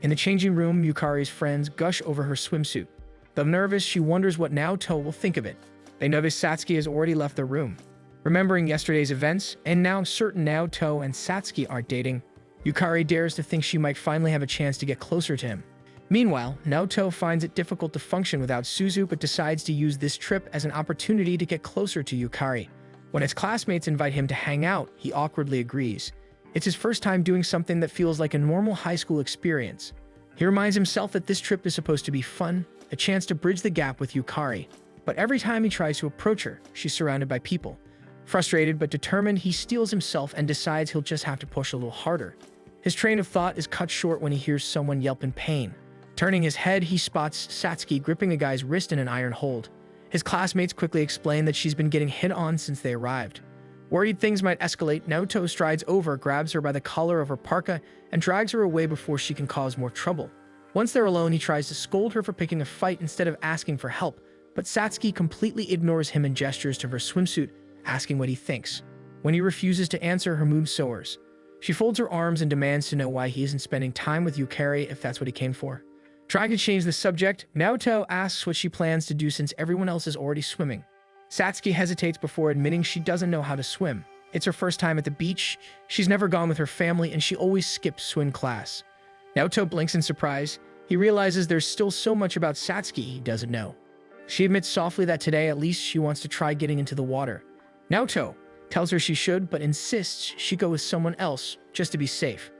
In the changing room, Yukari's friends gush over her swimsuit. Though nervous, she wonders what Naoto will think of it. They notice Satsuki has already left the room. Remembering yesterday's events, and now certain Naoto and Satsuki aren't dating, Yukari dares to think she might finally have a chance to get closer to him. Meanwhile, Naoto finds it difficult to function without Suzu but decides to use this trip as an opportunity to get closer to Yukari. When his classmates invite him to hang out, he awkwardly agrees. It's his first time doing something that feels like a normal high school experience. He reminds himself that this trip is supposed to be fun, a chance to bridge the gap with Yukari. But every time he tries to approach her, she's surrounded by people. Frustrated but determined, he steels himself and decides he'll just have to push a little harder. His train of thought is cut short when he hears someone yelp in pain. Turning his head, he spots Satsuki gripping a guy's wrist in an iron hold. His classmates quickly explain that she's been getting hit on since they arrived. Worried things might escalate, Naoto strides over, grabs her by the collar of her parka, and drags her away before she can cause more trouble. Once they're alone, he tries to scold her for picking a fight instead of asking for help, but Satsuki completely ignores him and gestures to her swimsuit, asking what he thinks. When he refuses to answer, her mood soars. She folds her arms and demands to know why he isn't spending time with Yukari if that's what he came for. Trying to change the subject, Naoto asks what she plans to do since everyone else is already swimming. Satsuki hesitates before admitting she doesn't know how to swim. It's her first time at the beach, she's never gone with her family, and she always skips swim class. Naoto blinks in surprise. He realizes there's still so much about Satsuki he doesn't know. She admits softly that today at least she wants to try getting into the water. Naoto tells her she should, but insists she go with someone else just to be safe.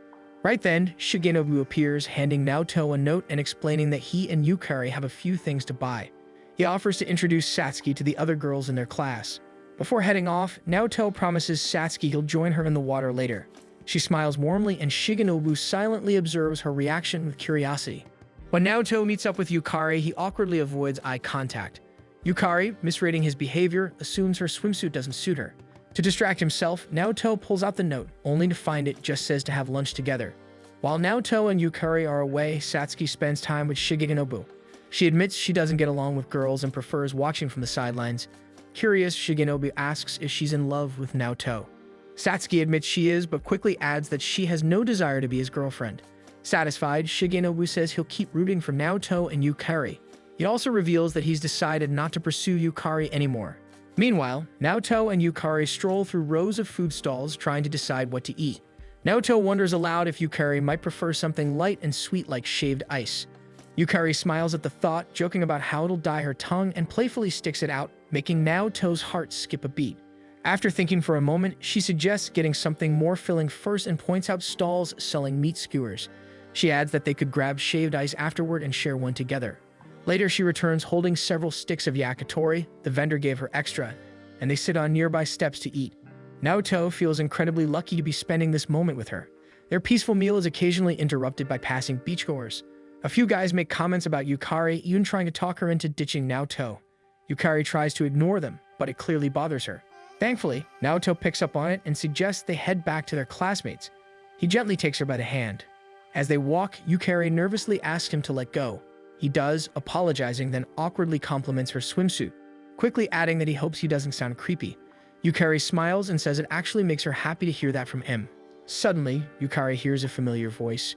Right then, Shigenobu appears, handing Naoto a note and explaining that he and Yukari have a few things to buy. He offers to introduce Satsuki to the other girls in their class. Before heading off, Naoto promises Satsuki he'll join her in the water later. She smiles warmly and Shigenobu silently observes her reaction with curiosity. When Naoto meets up with Yukari, he awkwardly avoids eye contact. Yukari, misrating his behavior, assumes her swimsuit doesn't suit her. To distract himself, Naoto pulls out the note, only to find it just says to have lunch together. While Naoto and Yukari are away, Satsuki spends time with Shigenobu. She admits she doesn't get along with girls and prefers watching from the sidelines. Curious, Shigenobu asks if she's in love with Naoto. Satsuki admits she is, but quickly adds that she has no desire to be his girlfriend. Satisfied, Shigenobu says he'll keep rooting for Naoto and Yukari. He also reveals that he's decided not to pursue Yukari anymore. Meanwhile, Naoto and Yukari stroll through rows of food stalls trying to decide what to eat. Naoto wonders aloud if Yukari might prefer something light and sweet like shaved ice. Yukari smiles at the thought, joking about how it'll dye her tongue, and playfully sticks it out, making Naoto's heart skip a beat. After thinking for a moment, she suggests getting something more filling first and points out stalls selling meat skewers. She adds that they could grab shaved ice afterward and share one together. Later, she returns holding several sticks of yakitori. The vendor gave her extra, and they sit on nearby steps to eat. Naoto feels incredibly lucky to be spending this moment with her. Their peaceful meal is occasionally interrupted by passing beachgoers. A few guys make comments about Yukari, even trying to talk her into ditching Naoto. Yukari tries to ignore them, but it clearly bothers her. Thankfully, Naoto picks up on it and suggests they head back to their classmates. He gently takes her by the hand. As they walk, Yukari nervously asks him to let go. He does, apologizing, then awkwardly compliments her swimsuit, quickly adding that he hopes he doesn't sound creepy. Yukari smiles and says it actually makes her happy to hear that from him. Suddenly, Yukari hears a familiar voice.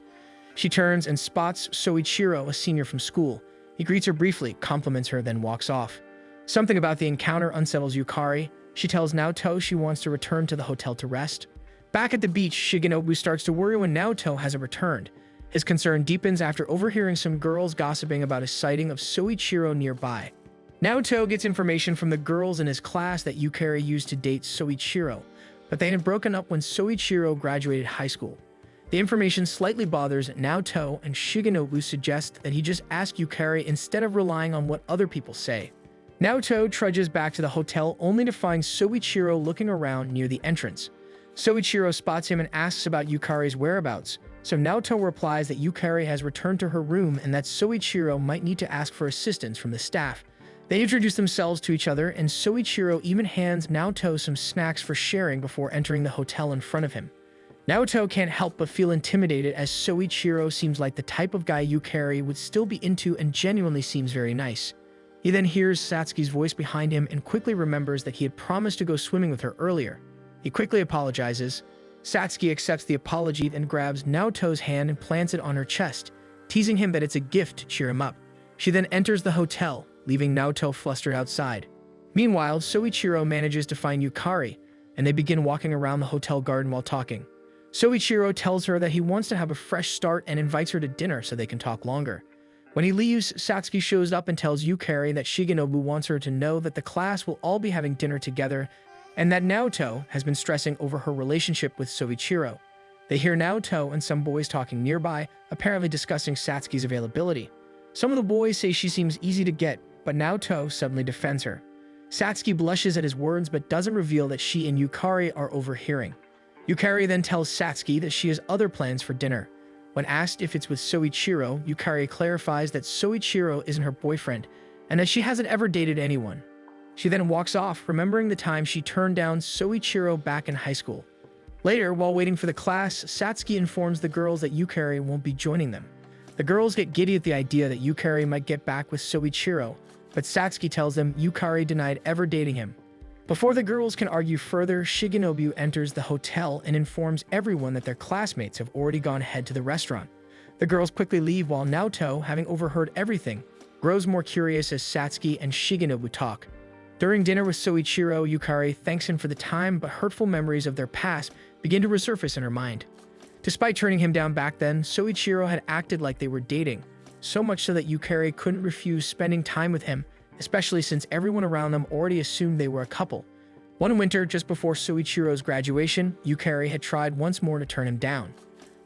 She turns and spots Soichiro, a senior from school. He greets her briefly, compliments her, then walks off. Something about the encounter unsettles Yukari. She tells Naoto she wants to return to the hotel to rest. Back at the beach, Shigenobu starts to worry when Naoto hasn't returned. His concern deepens after overhearing some girls gossiping about a sighting of Soichiro nearby. Naoto gets information from the girls in his class that Yukari used to date Soichiro, but they had broken up when Soichiro graduated high school. The information slightly bothers Naoto, and Shigenobu suggests that he just ask Yukari instead of relying on what other people say. Naoto trudges back to the hotel only to find Soichiro looking around near the entrance. Soichiro spots him and asks about Yukari's whereabouts, so Naoto replies that Yukari has returned to her room and that Soichiro might need to ask for assistance from the staff. They introduce themselves to each other, and Soichiro even hands Naoto some snacks for sharing before entering the hotel in front of him. Naoto can't help but feel intimidated as Soichiro seems like the type of guy Yukari would still be into and genuinely seems very nice. He then hears Satsuki's voice behind him and quickly remembers that he had promised to go swimming with her earlier. He quickly apologizes. Satsuki accepts the apology and grabs Naoto's hand and plants it on her chest, teasing him that it's a gift to cheer him up. She then enters the hotel, leaving Naoto flustered outside. Meanwhile, Soichiro manages to find Yukari, and they begin walking around the hotel garden while talking. Soichiro tells her that he wants to have a fresh start and invites her to dinner so they can talk longer. When he leaves, Satsuki shows up and tells Yukari that Shigenobu wants her to know that the class will all be having dinner together and that Naoto has been stressing over her relationship with Soichiro. They hear Naoto and some boys talking nearby, apparently discussing Satsuki's availability. Some of the boys say she seems easy to get, but Naoto suddenly defends her. Satsuki blushes at his words but doesn't reveal that she and Yukari are overhearing. Yukari then tells Satsuki that she has other plans for dinner. When asked if it's with Soichiro, Yukari clarifies that Soichiro isn't her boyfriend and that she hasn't ever dated anyone. She then walks off, remembering the time she turned down Soichiro back in high school. Later, while waiting for the class, Satsuki informs the girls that Yukari won't be joining them. The girls get giddy at the idea that Yukari might get back with Soichiro, but Satsuki tells them Yukari denied ever dating him. Before the girls can argue further, Shigenobu enters the hotel and informs everyone that their classmates have already gone ahead to the restaurant. The girls quickly leave while Naoto, having overheard everything, grows more curious as Satsuki and Shigenobu talk. During dinner with Soichiro, Yukari thanks him for the time, but hurtful memories of their past begin to resurface in her mind. Despite turning him down back then, Soichiro had acted like they were dating, so much so that Yukari couldn't refuse spending time with him, especially since everyone around them already assumed they were a couple. One winter, just before Soichiro's graduation, Yukari had tried once more to turn him down.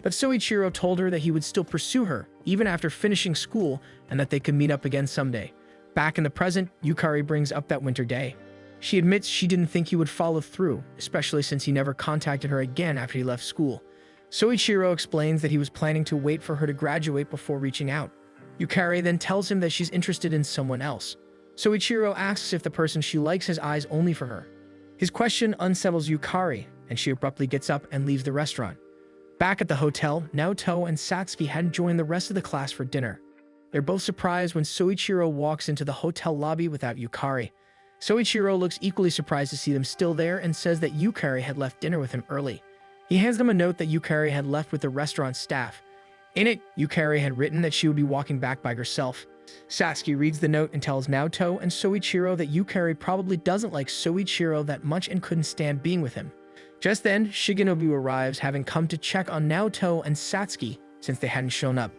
But Soichiro told her that he would still pursue her, even after finishing school, and that they could meet up again someday. Back in the present, Yukari brings up that winter day. She admits she didn't think he would follow through, especially since he never contacted her again after he left school. Soichiro explains that he was planning to wait for her to graduate before reaching out. Yukari then tells him that she's interested in someone else. Soichiro asks if the person she likes has eyes only for her. His question unsettles Yukari, and she abruptly gets up and leaves the restaurant. Back at the hotel, Naoto and Satsuki hadn't joined the rest of the class for dinner. They're both surprised when Soichiro walks into the hotel lobby without Yukari. Soichiro looks equally surprised to see them still there and says that Yukari had left dinner with him early. He hands them a note that Yukari had left with the restaurant staff. In it, Yukari had written that she would be walking back by herself. Satsuki reads the note and tells Naoto and Soichiro that Yukari probably doesn't like Soichiro that much and couldn't stand being with him. Just then, Shigenobu arrives, having come to check on Naoto and Satsuki since they hadn't shown up.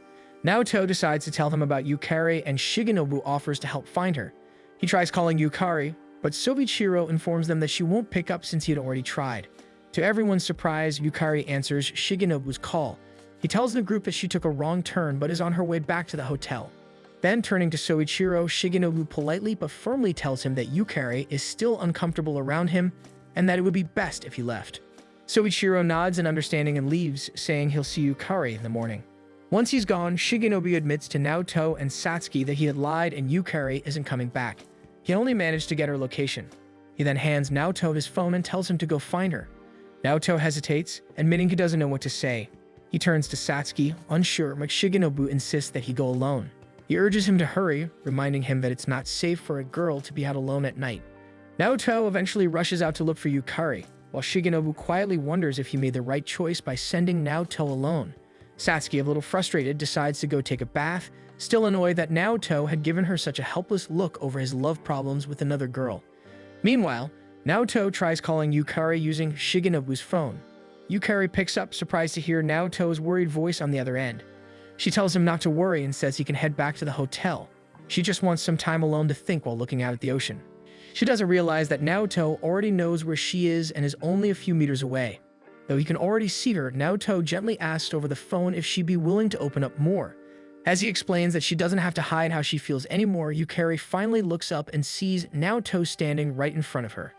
Naoto decides to tell them about Yukari and Shigenobu offers to help find her. He tries calling Yukari, but Soichiro informs them that she won't pick up since he had already tried. To everyone's surprise, Yukari answers Shigenobu's call. He tells the group that she took a wrong turn but is on her way back to the hotel. Then, turning to Soichiro, Shigenobu politely but firmly tells him that Yukari is still uncomfortable around him and that it would be best if he left. Soichiro nods in understanding and leaves, saying he'll see Yukari in the morning. Once he's gone, Shigenobu admits to Naoto and Satsuki that he had lied and Yukari isn't coming back. He only managed to get her location. He then hands Naoto his phone and tells him to go find her. Naoto hesitates, admitting he doesn't know what to say. He turns to Satsuki, unsure, but Shigenobu insists that he go alone. He urges him to hurry, reminding him that it's not safe for a girl to be out alone at night. Naoto eventually rushes out to look for Yukari, while Shigenobu quietly wonders if he made the right choice by sending Naoto alone. Satsuki, a little frustrated, decides to go take a bath, still annoyed that Naoto had given her such a helpless look over his love problems with another girl. Meanwhile, Naoto tries calling Yukari using Shigenobu's phone. Yukari picks up, surprised to hear Naoto's worried voice on the other end. She tells him not to worry and says he can head back to the hotel. She just wants some time alone to think while looking out at the ocean. She doesn't realize that Naoto already knows where she is and is only a few meters away. Though he can already see her, Naoto gently asks over the phone if she'd be willing to open up more. As he explains that she doesn't have to hide how she feels anymore, Yukari finally looks up and sees Naoto standing right in front of her.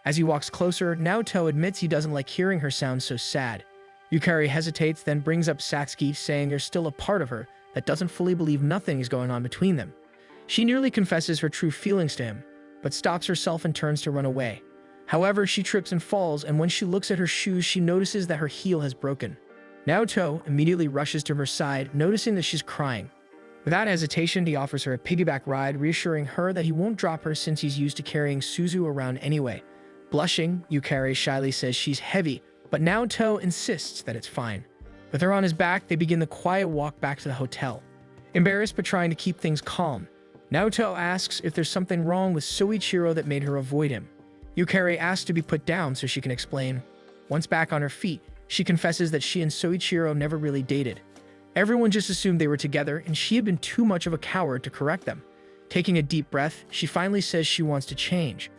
As he walks closer, Naoto admits he doesn't like hearing her sound so sad. Yukari hesitates, then brings up Satsuki, saying there's still a part of her that doesn't fully believe nothing is going on between them. She nearly confesses her true feelings to him, but stops herself and turns to run away. However, she trips and falls, and when she looks at her shoes, she notices that her heel has broken. Naoto immediately rushes to her side, noticing that she's crying. Without hesitation, he offers her a piggyback ride, reassuring her that he won't drop her since he's used to carrying Suzu around anyway. Blushing, Yukari shyly says she's heavy, but Naoto insists that it's fine. With her on his back, they begin the quiet walk back to the hotel. Embarrassed but trying to keep things calm, Naoto asks if there's something wrong with Soichiro that made her avoid him. Yukari asks to be put down so she can explain. Once back on her feet, she confesses that she and Soichiro never really dated. Everyone just assumed they were together, and she had been too much of a coward to correct them. Taking a deep breath, she finally says she wants to change.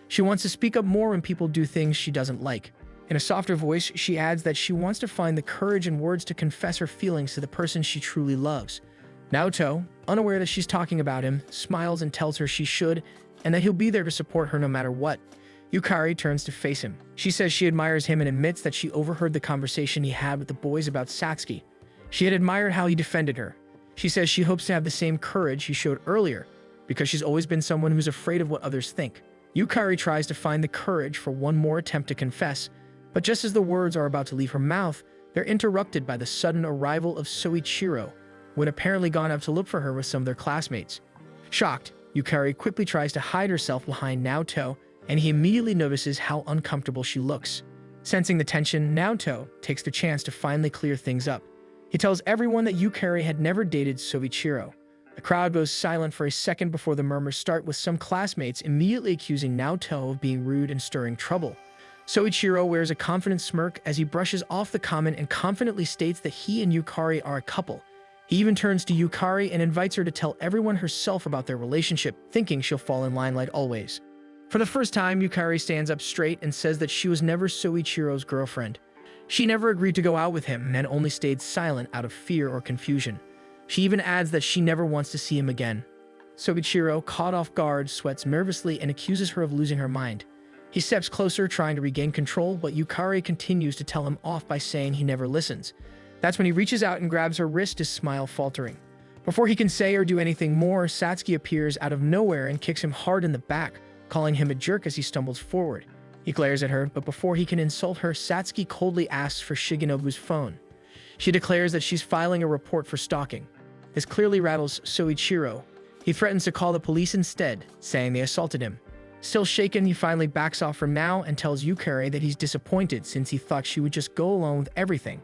She wants to speak up more when people do things she doesn't like. In a softer voice, she adds that she wants to find the courage and words to confess her feelings to the person she truly loves. Naoto, unaware that she's talking about him, smiles and tells her she should, and that he'll be there to support her no matter what. Yukari turns to face him. She says she admires him and admits that she overheard the conversation he had with the boys about Satsuki. She had admired how he defended her. She says she hopes to have the same courage he showed earlier, because she's always been someone who's afraid of what others think. Yukari tries to find the courage for one more attempt to confess, but just as the words are about to leave her mouth, they're interrupted by the sudden arrival of Soichiro, who had apparently gone up to look for her with some of their classmates. Shocked, Yukari quickly tries to hide herself behind Naoto, and he immediately notices how uncomfortable she looks. Sensing the tension, Naoto takes the chance to finally clear things up. He tells everyone that Yukari had never dated Soichiro. The crowd goes silent for a second before the murmurs start, with some classmates immediately accusing Naoto of being rude and stirring trouble. Soichiro wears a confident smirk as he brushes off the comment and confidently states that he and Yukari are a couple. He even turns to Yukari and invites her to tell everyone herself about their relationship, thinking she'll fall in line like always. For the first time, Yukari stands up straight and says that she was never Soichiro's girlfriend. She never agreed to go out with him and only stayed silent out of fear or confusion. She even adds that she never wants to see him again. Soichiro, caught off guard, sweats nervously and accuses her of losing her mind. He steps closer, trying to regain control, but Yukari continues to tell him off by saying he never listens. That's when he reaches out and grabs her wrist, his smile faltering. Before he can say or do anything more, Satsuki appears out of nowhere and kicks him hard in the back, calling him a jerk as he stumbles forward. He glares at her, but before he can insult her, Satsuki coldly asks for Shigenobu's phone. She declares that she's filing a report for stalking. This clearly rattles Soichiro. He threatens to call the police instead, saying they assaulted him. Still shaken, he finally backs off from now and tells Yukari that he's disappointed since he thought she would just go along with everything.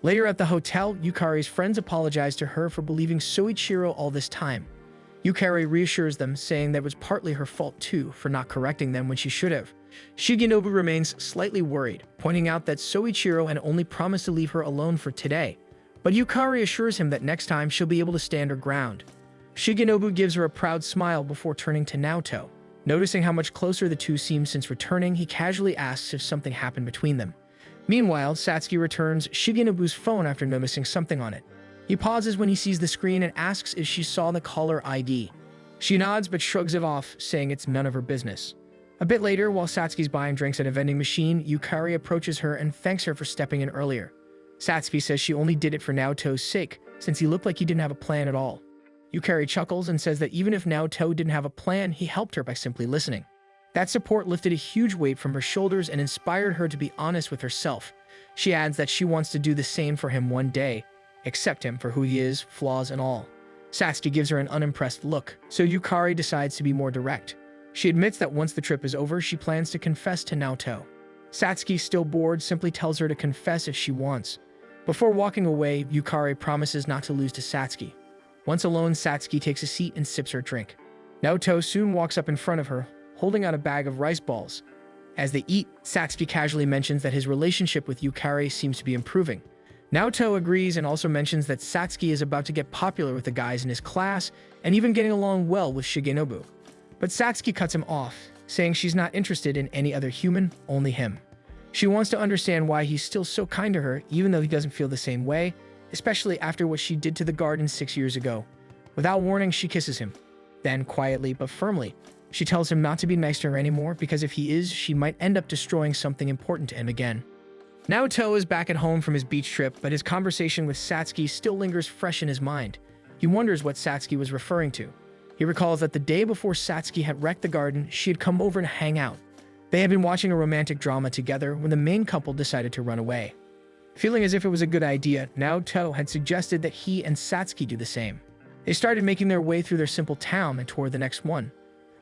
Later at the hotel, Yukari's friends apologize to her for believing Soichiro all this time. Yukari reassures them, saying that it was partly her fault too for not correcting them when she should have. Shigenobu remains slightly worried, pointing out that Soichiro had only promised to leave her alone for today, but Yukari assures him that next time she'll be able to stand her ground. Shigenobu gives her a proud smile before turning to Naoto. Noticing how much closer the two seem since returning, he casually asks if something happened between them. Meanwhile, Satsuki returns Shigenobu's phone after noticing something on it. He pauses when he sees the screen and asks if she saw the caller ID. She nods but shrugs it off, saying it's none of her business. A bit later, while Satsuki's buying drinks at a vending machine, Yukari approaches her and thanks her for stepping in earlier. Satsuki says she only did it for Naoto's sake, since he looked like he didn't have a plan at all. Yukari chuckles and says that even if Naoto didn't have a plan, he helped her by simply listening. That support lifted a huge weight from her shoulders and inspired her to be honest with herself. She adds that she wants to do the same for him one day, accept him for who he is, flaws and all. Satsuki gives her an unimpressed look, so Yukari decides to be more direct. She admits that once the trip is over, she plans to confess to Naoto. Satsuki, still bored, simply tells her to confess if she wants. Before walking away, Yukari promises not to lose to Satsuki. Once alone, Satsuki takes a seat and sips her drink. Naoto soon walks up in front of her, holding out a bag of rice balls. As they eat, Satsuki casually mentions that his relationship with Yukari seems to be improving. Naoto agrees and also mentions that Satsuki is about to get popular with the guys in his class and even getting along well with Shigenobu. But Satsuki cuts him off, saying she's not interested in any other human, only him. She wants to understand why he's still so kind to her, even though he doesn't feel the same way, especially after what she did to the garden 6 years ago. Without warning, she kisses him. Then, quietly but firmly, she tells him not to be nice to her anymore because if he is, she might end up destroying something important to him again. Naoto is back at home from his beach trip, but his conversation with Satsuki still lingers fresh in his mind. He wonders what Satsuki was referring to. He recalls that the day before Satsuki had wrecked the garden, she had come over to hang out. They had been watching a romantic drama together when the main couple decided to run away. Feeling as if it was a good idea, Naoto had suggested that he and Satsuki do the same. They started making their way through their simple town and toward the next one.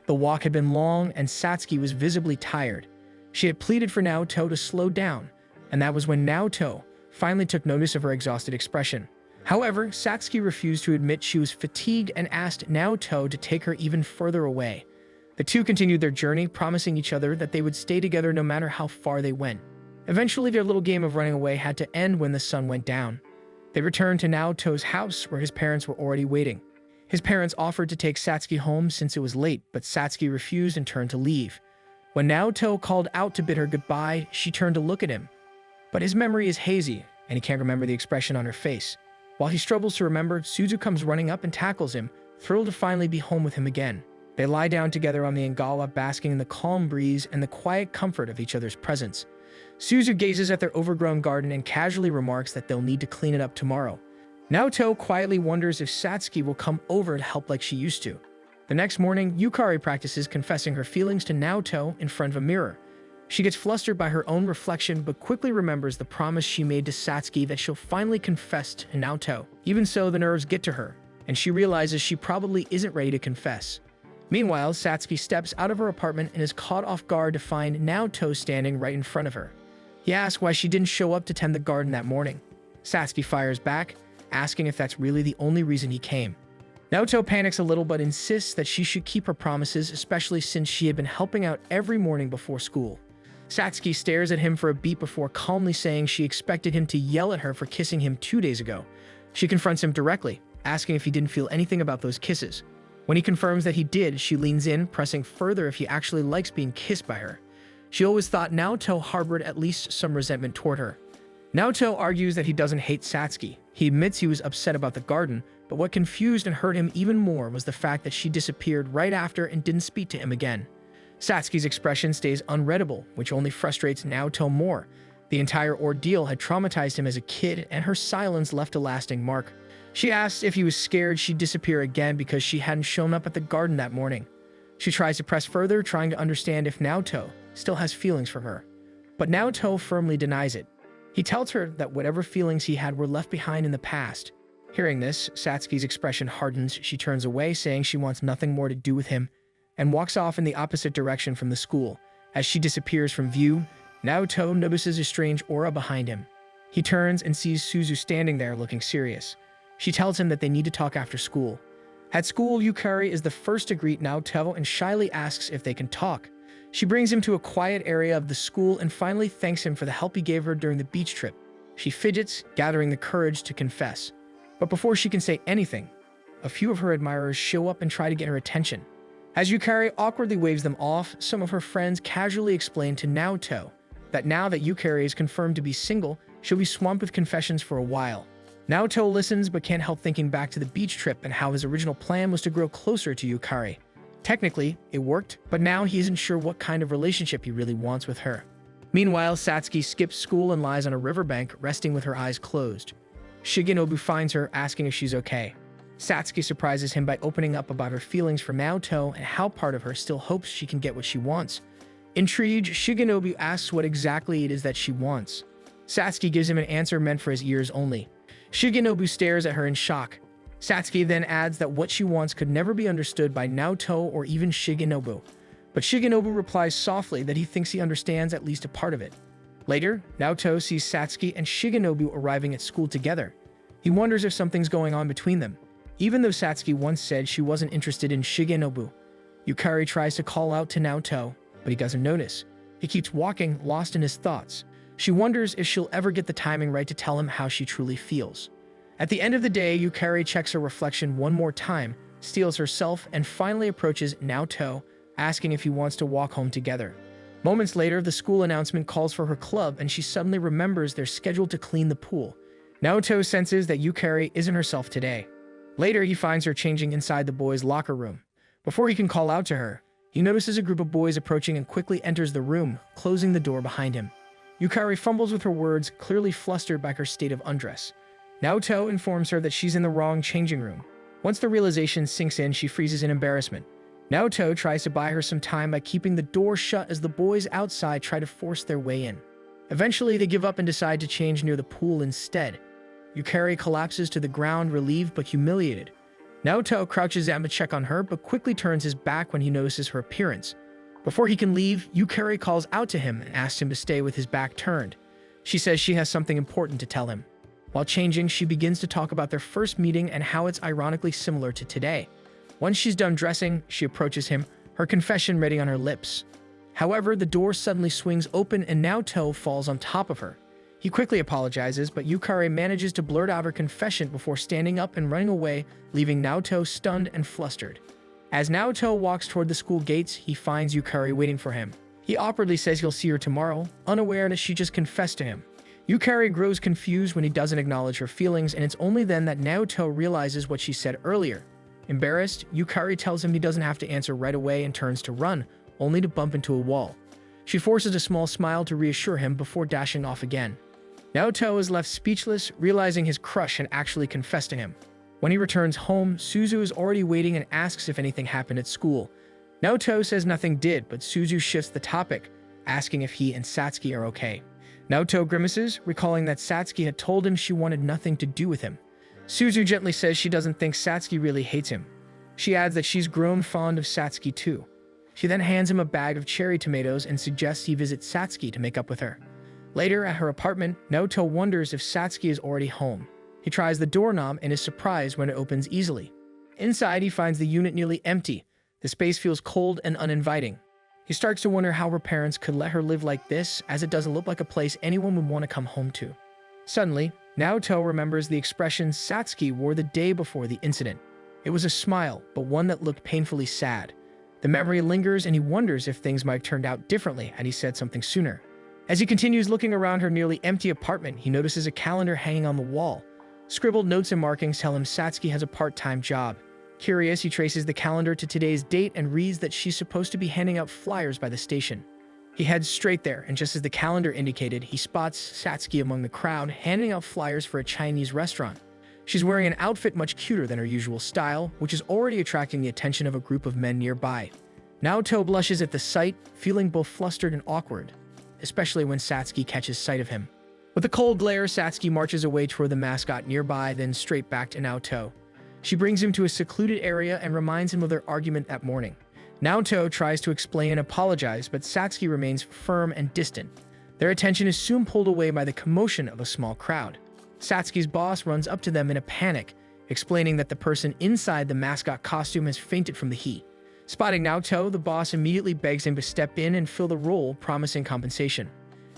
The walk had been long and Satsuki was visibly tired. She had pleaded for Naoto to slow down, and that was when Naoto finally took notice of her exhausted expression. However, Satsuki refused to admit she was fatigued and asked Naoto to take her even further away. The two continued their journey, promising each other that they would stay together no matter how far they went. Eventually, their little game of running away had to end when the sun went down. They returned to Naoto's house where his parents were already waiting. His parents offered to take Satsuki home since it was late, but Satsuki refused and turned to leave. When Naoto called out to bid her goodbye, she turned to look at him. But his memory is hazy, and he can't remember the expression on her face. While he struggles to remember, Suzu comes running up and tackles him, thrilled to finally be home with him again. They lie down together on the Ingala, basking in the calm breeze and the quiet comfort of each other's presence. Suzu gazes at their overgrown garden and casually remarks that they'll need to clean it up tomorrow. Naoto quietly wonders if Satsuki will come over to help like she used to. The next morning, Yukari practices confessing her feelings to Naoto in front of a mirror. She gets flustered by her own reflection but quickly remembers the promise she made to Satsuki that she'll finally confess to Naoto. Even so, the nerves get to her, and she realizes she probably isn't ready to confess. Meanwhile, Satsuki steps out of her apartment and is caught off guard to find Naoto standing right in front of her. He asks why she didn't show up to tend the garden that morning. Satsuki fires back, asking if that's really the only reason he came. Naoto panics a little but insists that she should keep her promises, especially since she had been helping out every morning before school. Satsuki stares at him for a beat before calmly saying she expected him to yell at her for kissing him 2 days ago. She confronts him directly, asking if he didn't feel anything about those kisses. When he confirms that he did, she leans in, pressing further if he actually likes being kissed by her. She always thought Naoto harbored at least some resentment toward her. Naoto argues that he doesn't hate Satsuki. He admits he was upset about the garden, but what confused and hurt him even more was the fact that she disappeared right after and didn't speak to him again. Satsuki's expression stays unreadable, which only frustrates Naoto more. The entire ordeal had traumatized him as a kid, and her silence left a lasting mark. She asks if he was scared she'd disappear again because she hadn't shown up at the garden that morning. She tries to press further, trying to understand if Naoto still has feelings for her. But Naoto firmly denies it. He tells her that whatever feelings he had were left behind in the past. Hearing this, Satsuki's expression hardens. She turns away, saying she wants nothing more to do with him, and walks off in the opposite direction from the school. As she disappears from view, Naoto notices a strange aura behind him. He turns and sees Suzu standing there looking serious. She tells him that they need to talk after school. At school, Yukari is the first to greet Naoto and shyly asks if they can talk. She brings him to a quiet area of the school and finally thanks him for the help he gave her during the beach trip. She fidgets, gathering the courage to confess. But before she can say anything, a few of her admirers show up and try to get her attention. As Yukari awkwardly waves them off, some of her friends casually explain to Naoto that now that Yukari is confirmed to be single, she'll be swamped with confessions for a while. Naoto listens but can't help thinking back to the beach trip and how his original plan was to grow closer to Yukari. Technically, it worked, but now he isn't sure what kind of relationship he really wants with her. Meanwhile, Satsuki skips school and lies on a riverbank, resting with her eyes closed. Shigenobu finds her, asking if she's okay. Satsuki surprises him by opening up about her feelings for Naoto and how part of her still hopes she can get what she wants. Intrigued, Shigenobu asks what exactly it is that she wants. Satsuki gives him an answer meant for his ears only. Shigenobu stares at her in shock. Satsuki then adds that what she wants could never be understood by Naoto or even Shigenobu. But Shigenobu replies softly that he thinks he understands at least a part of it. Later, Naoto sees Satsuki and Shigenobu arriving at school together. He wonders if something's going on between them, even though Satsuki once said she wasn't interested in Shigenobu. Yukari tries to call out to Naoto, but he doesn't notice. He keeps walking, lost in his thoughts. She wonders if she'll ever get the timing right to tell him how she truly feels. At the end of the day, Yukari checks her reflection one more time, steals herself, and finally approaches Naoto, asking if he wants to walk home together. Moments later, the school announcement calls for her club, and she suddenly remembers they're scheduled to clean the pool. Naoto senses that Yukari isn't herself today. Later, he finds her changing inside the boys' locker room. Before he can call out to her, he notices a group of boys approaching and quickly enters the room, closing the door behind him. Yukari fumbles with her words, clearly flustered by her state of undress. Naoto informs her that she's in the wrong changing room. Once the realization sinks in, she freezes in embarrassment. Naoto tries to buy her some time by keeping the door shut as the boys outside try to force their way in. Eventually, they give up and decide to change near the pool instead. Yukari collapses to the ground, relieved but humiliated. Naoto crouches down to check on her, but quickly turns his back when he notices her appearance. Before he can leave, Yukari calls out to him and asks him to stay with his back turned. She says she has something important to tell him. While changing, she begins to talk about their first meeting and how it's ironically similar to today. Once she's done dressing, she approaches him, her confession ready on her lips. However, the door suddenly swings open and Naoto falls on top of her. He quickly apologizes, but Yukari manages to blurt out her confession before standing up and running away, leaving Naoto stunned and flustered. As Naoto walks toward the school gates, he finds Yukari waiting for him. He awkwardly says he'll see her tomorrow, unaware that she just confessed to him. Yukari grows confused when he doesn't acknowledge her feelings, and it's only then that Naoto realizes what she said earlier. Embarrassed, Yukari tells him he doesn't have to answer right away and turns to run, only to bump into a wall. She forces a small smile to reassure him before dashing off again. Naoto is left speechless, realizing his crush had actually confessed to him. When he returns home, Suzu is already waiting and asks if anything happened at school. Naoto says nothing did, but Suzu shifts the topic, asking if he and Satsuki are okay. Naoto grimaces, recalling that Satsuki had told him she wanted nothing to do with him. Suzu gently says she doesn't think Satsuki really hates him. She adds that she's grown fond of Satsuki too. She then hands him a bag of cherry tomatoes and suggests he visit Satsuki to make up with her. Later, at her apartment, Naoto wonders if Satsuki is already home. He tries the doorknob and is surprised when it opens easily. Inside, he finds the unit nearly empty. The space feels cold and uninviting. He starts to wonder how her parents could let her live like this, as it doesn't look like a place anyone would want to come home to. Suddenly, Naoto remembers the expression Satsuki wore the day before the incident. It was a smile, but one that looked painfully sad. The memory lingers and he wonders if things might have turned out differently had he said something sooner. As he continues looking around her nearly empty apartment, he notices a calendar hanging on the wall. Scribbled notes and markings tell him Satsuki has a part-time job. Curious, he traces the calendar to today's date and reads that she's supposed to be handing out flyers by the station. He heads straight there, and just as the calendar indicated, he spots Satsuki among the crowd, handing out flyers for a Chinese restaurant. She's wearing an outfit much cuter than her usual style, which is already attracting the attention of a group of men nearby. Naoto blushes at the sight, feeling both flustered and awkward, especially when Satsuki catches sight of him. With a cold glare, Satsuki marches away toward the mascot nearby, then straight back to Naoto. She brings him to a secluded area and reminds him of their argument that morning. Naoto tries to explain and apologize, but Satsuki remains firm and distant. Their attention is soon pulled away by the commotion of a small crowd. Satsuki's boss runs up to them in a panic, explaining that the person inside the mascot costume has fainted from the heat. Spotting Naoto, the boss immediately begs him to step in and fill the role, promising compensation.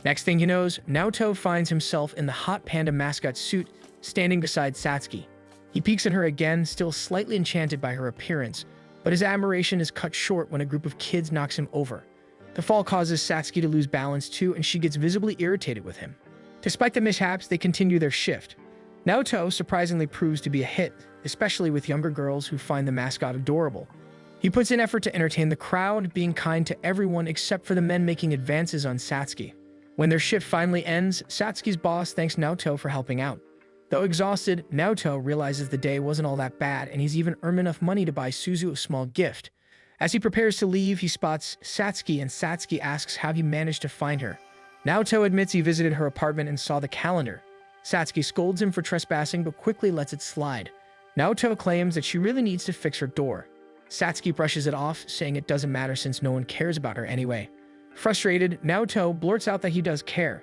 Next thing he knows, Naoto finds himself in the hot panda mascot suit, standing beside Satsuki. He peeks at her again, still slightly enchanted by her appearance, but his admiration is cut short when a group of kids knocks him over. The fall causes Satsuki to lose balance too, and she gets visibly irritated with him. Despite the mishaps, they continue their shift. Naoto surprisingly proves to be a hit, especially with younger girls who find the mascot adorable. He puts in effort to entertain the crowd, being kind to everyone except for the men making advances on Satsuki. When their shift finally ends, Satsuki's boss thanks Naoto for helping out. Though exhausted, Naoto realizes the day wasn't all that bad, and he's even earned enough money to buy Suzu a small gift. As he prepares to leave, he spots Satsuki, and Satsuki asks how he managed to find her. Naoto admits he visited her apartment and saw the calendar. Satsuki scolds him for trespassing, but quickly lets it slide. Naoto claims that she really needs to fix her door. Satsuki brushes it off, saying it doesn't matter since no one cares about her anyway. Frustrated, Naoto blurts out that he does care.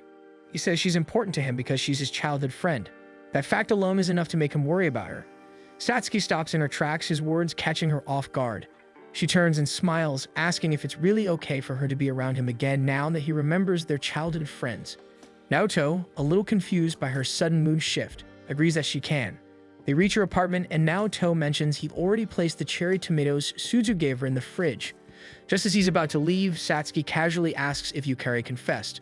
He says she's important to him because she's his childhood friend. That fact alone is enough to make him worry about her. Satsuki stops in her tracks, his words catching her off guard. She turns and smiles, asking if it's really okay for her to be around him again now that he remembers their childhood friends. Naoto, a little confused by her sudden mood shift, agrees that she can. They reach her apartment, and Naoto mentions he already placed the cherry tomatoes Suzu gave her in the fridge. Just as he's about to leave, Satsuki casually asks if Yukari confessed.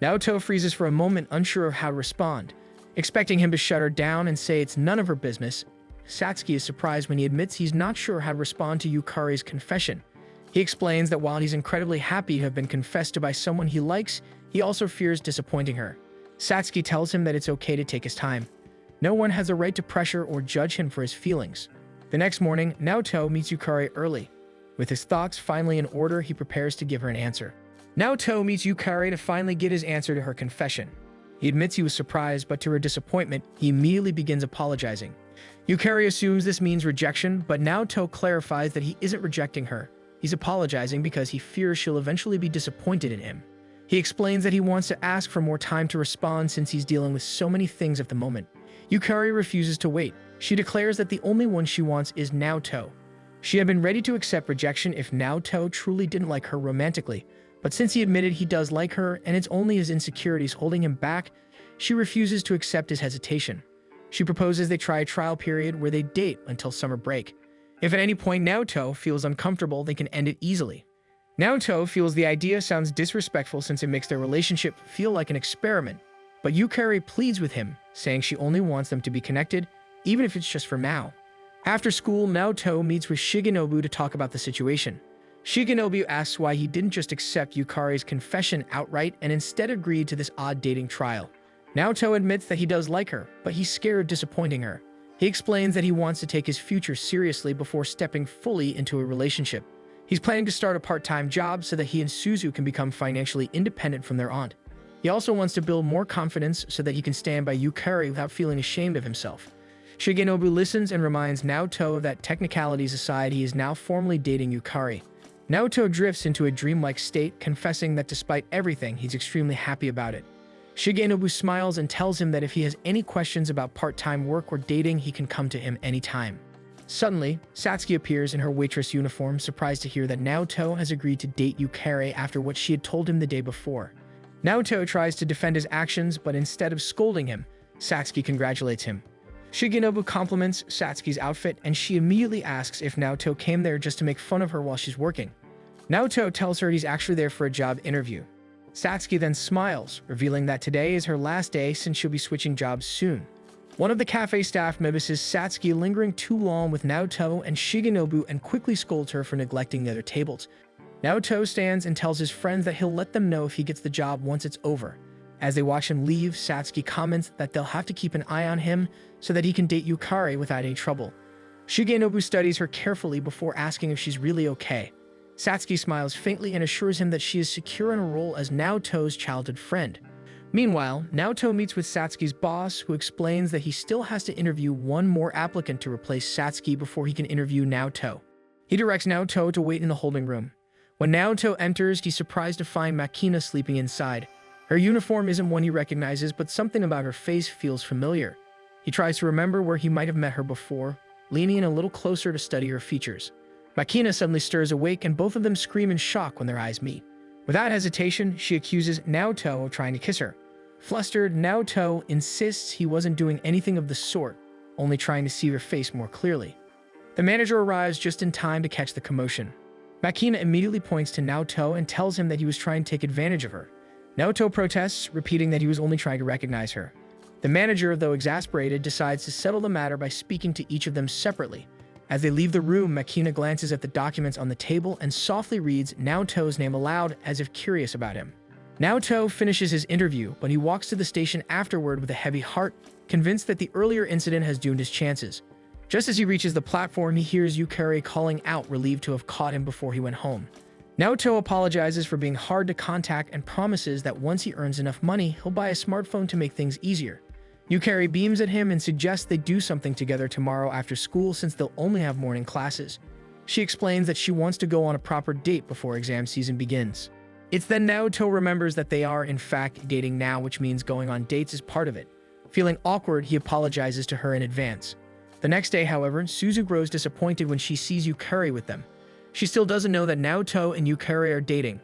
Naoto freezes for a moment, unsure of how to respond. Expecting him to shut her down and say it's none of her business, Satsuki is surprised when he admits he's not sure how to respond to Yukari's confession. He explains that while he's incredibly happy to have been confessed to by someone he likes, he also fears disappointing her. Satsuki tells him that it's okay to take his time. No one has the right to pressure or judge him for his feelings. The next morning, Naoto meets Yukari early. With his thoughts finally in order, he prepares to give her an answer. Naoto meets Yukari to finally get his answer to her confession. He admits he was surprised, but to her disappointment, he immediately begins apologizing. Yukari assumes this means rejection, but Naoto clarifies that he isn't rejecting her. He's apologizing because he fears she'll eventually be disappointed in him. He explains that he wants to ask for more time to respond since he's dealing with so many things at the moment. Yukari refuses to wait. She declares that the only one she wants is Naoto. She had been ready to accept rejection if Naoto truly didn't like her romantically, but since he admitted he does like her and it's only his insecurities holding him back, she refuses to accept his hesitation. She proposes they try a trial period where they date until summer break. If at any point Naoto feels uncomfortable, they can end it easily. Naoto feels the idea sounds disrespectful since it makes their relationship feel like an experiment, but Yukari pleads with him, saying she only wants them to be connected, even if it's just for now. After school, Naoto meets with Shigenobu to talk about the situation. Shigenobu asks why he didn't just accept Yukari's confession outright and instead agreed to this odd dating trial. Naoto admits that he does like her, but he's scared of disappointing her. He explains that he wants to take his future seriously before stepping fully into a relationship. He's planning to start a part-time job so that he and Suzu can become financially independent from their aunt. He also wants to build more confidence so that he can stand by Yukari without feeling ashamed of himself. Shigenobu listens and reminds Naoto that technicalities aside, he is now formally dating Yukari. Naoto drifts into a dreamlike state, confessing that despite everything, he's extremely happy about it. Shigenobu smiles and tells him that if he has any questions about part-time work or dating, he can come to him anytime. Suddenly, Satsuki appears in her waitress uniform, surprised to hear that Naoto has agreed to date Yukari after what she had told him the day before. Naoto tries to defend his actions, but instead of scolding him, Satsuki congratulates him. Shigenobu compliments Satsuki's outfit, and she immediately asks if Naoto came there just to make fun of her while she's working. Naoto tells her he's actually there for a job interview. Satsuki then smiles, revealing that today is her last day since she'll be switching jobs soon. One of the cafe staff notices Satsuki lingering too long with Naoto and Shigenobu and quickly scolds her for neglecting the other tables. Naoto stands and tells his friends that he'll let them know if he gets the job once it's over. As they watch him leave, Satsuki comments that they'll have to keep an eye on him so that he can date Yukari without any trouble. Shigenobu studies her carefully before asking if she's really okay. Satsuki smiles faintly and assures him that she is secure in her role as Naoto's childhood friend. Meanwhile, Naoto meets with Satsuki's boss, who explains that he still has to interview one more applicant to replace Satsuki before he can interview Naoto. He directs Naoto to wait in the holding room. When Naoto enters, he's surprised to find Makina sleeping inside. Her uniform isn't one he recognizes, but something about her face feels familiar. He tries to remember where he might have met her before, leaning in a little closer to study her features. Makina suddenly stirs awake and both of them scream in shock when their eyes meet. Without hesitation, she accuses Naoto of trying to kiss her. Flustered, Naoto insists he wasn't doing anything of the sort, only trying to see her face more clearly. The manager arrives just in time to catch the commotion. Makina immediately points to Naoto and tells him that he was trying to take advantage of her. Naoto protests, repeating that he was only trying to recognize her. The manager, though exasperated, decides to settle the matter by speaking to each of them separately. As they leave the room, Makina glances at the documents on the table and softly reads Naoto's name aloud as if curious about him. Naoto finishes his interview, but he walks to the station afterward with a heavy heart, convinced that the earlier incident has doomed his chances. Just as he reaches the platform, he hears Yukari calling out, relieved to have caught him before he went home. Naoto apologizes for being hard to contact and promises that once he earns enough money, he'll buy a smartphone to make things easier. Yukari beams at him and suggests they do something together tomorrow after school since they'll only have morning classes. She explains that she wants to go on a proper date before exam season begins. It's then Naoto remembers that they are, in fact, dating now, which means going on dates is part of it. Feeling awkward, he apologizes to her in advance. The next day, however, Suzu grows disappointed when she sees Yukari with them. She still doesn't know that Naoto and Yukari are dating.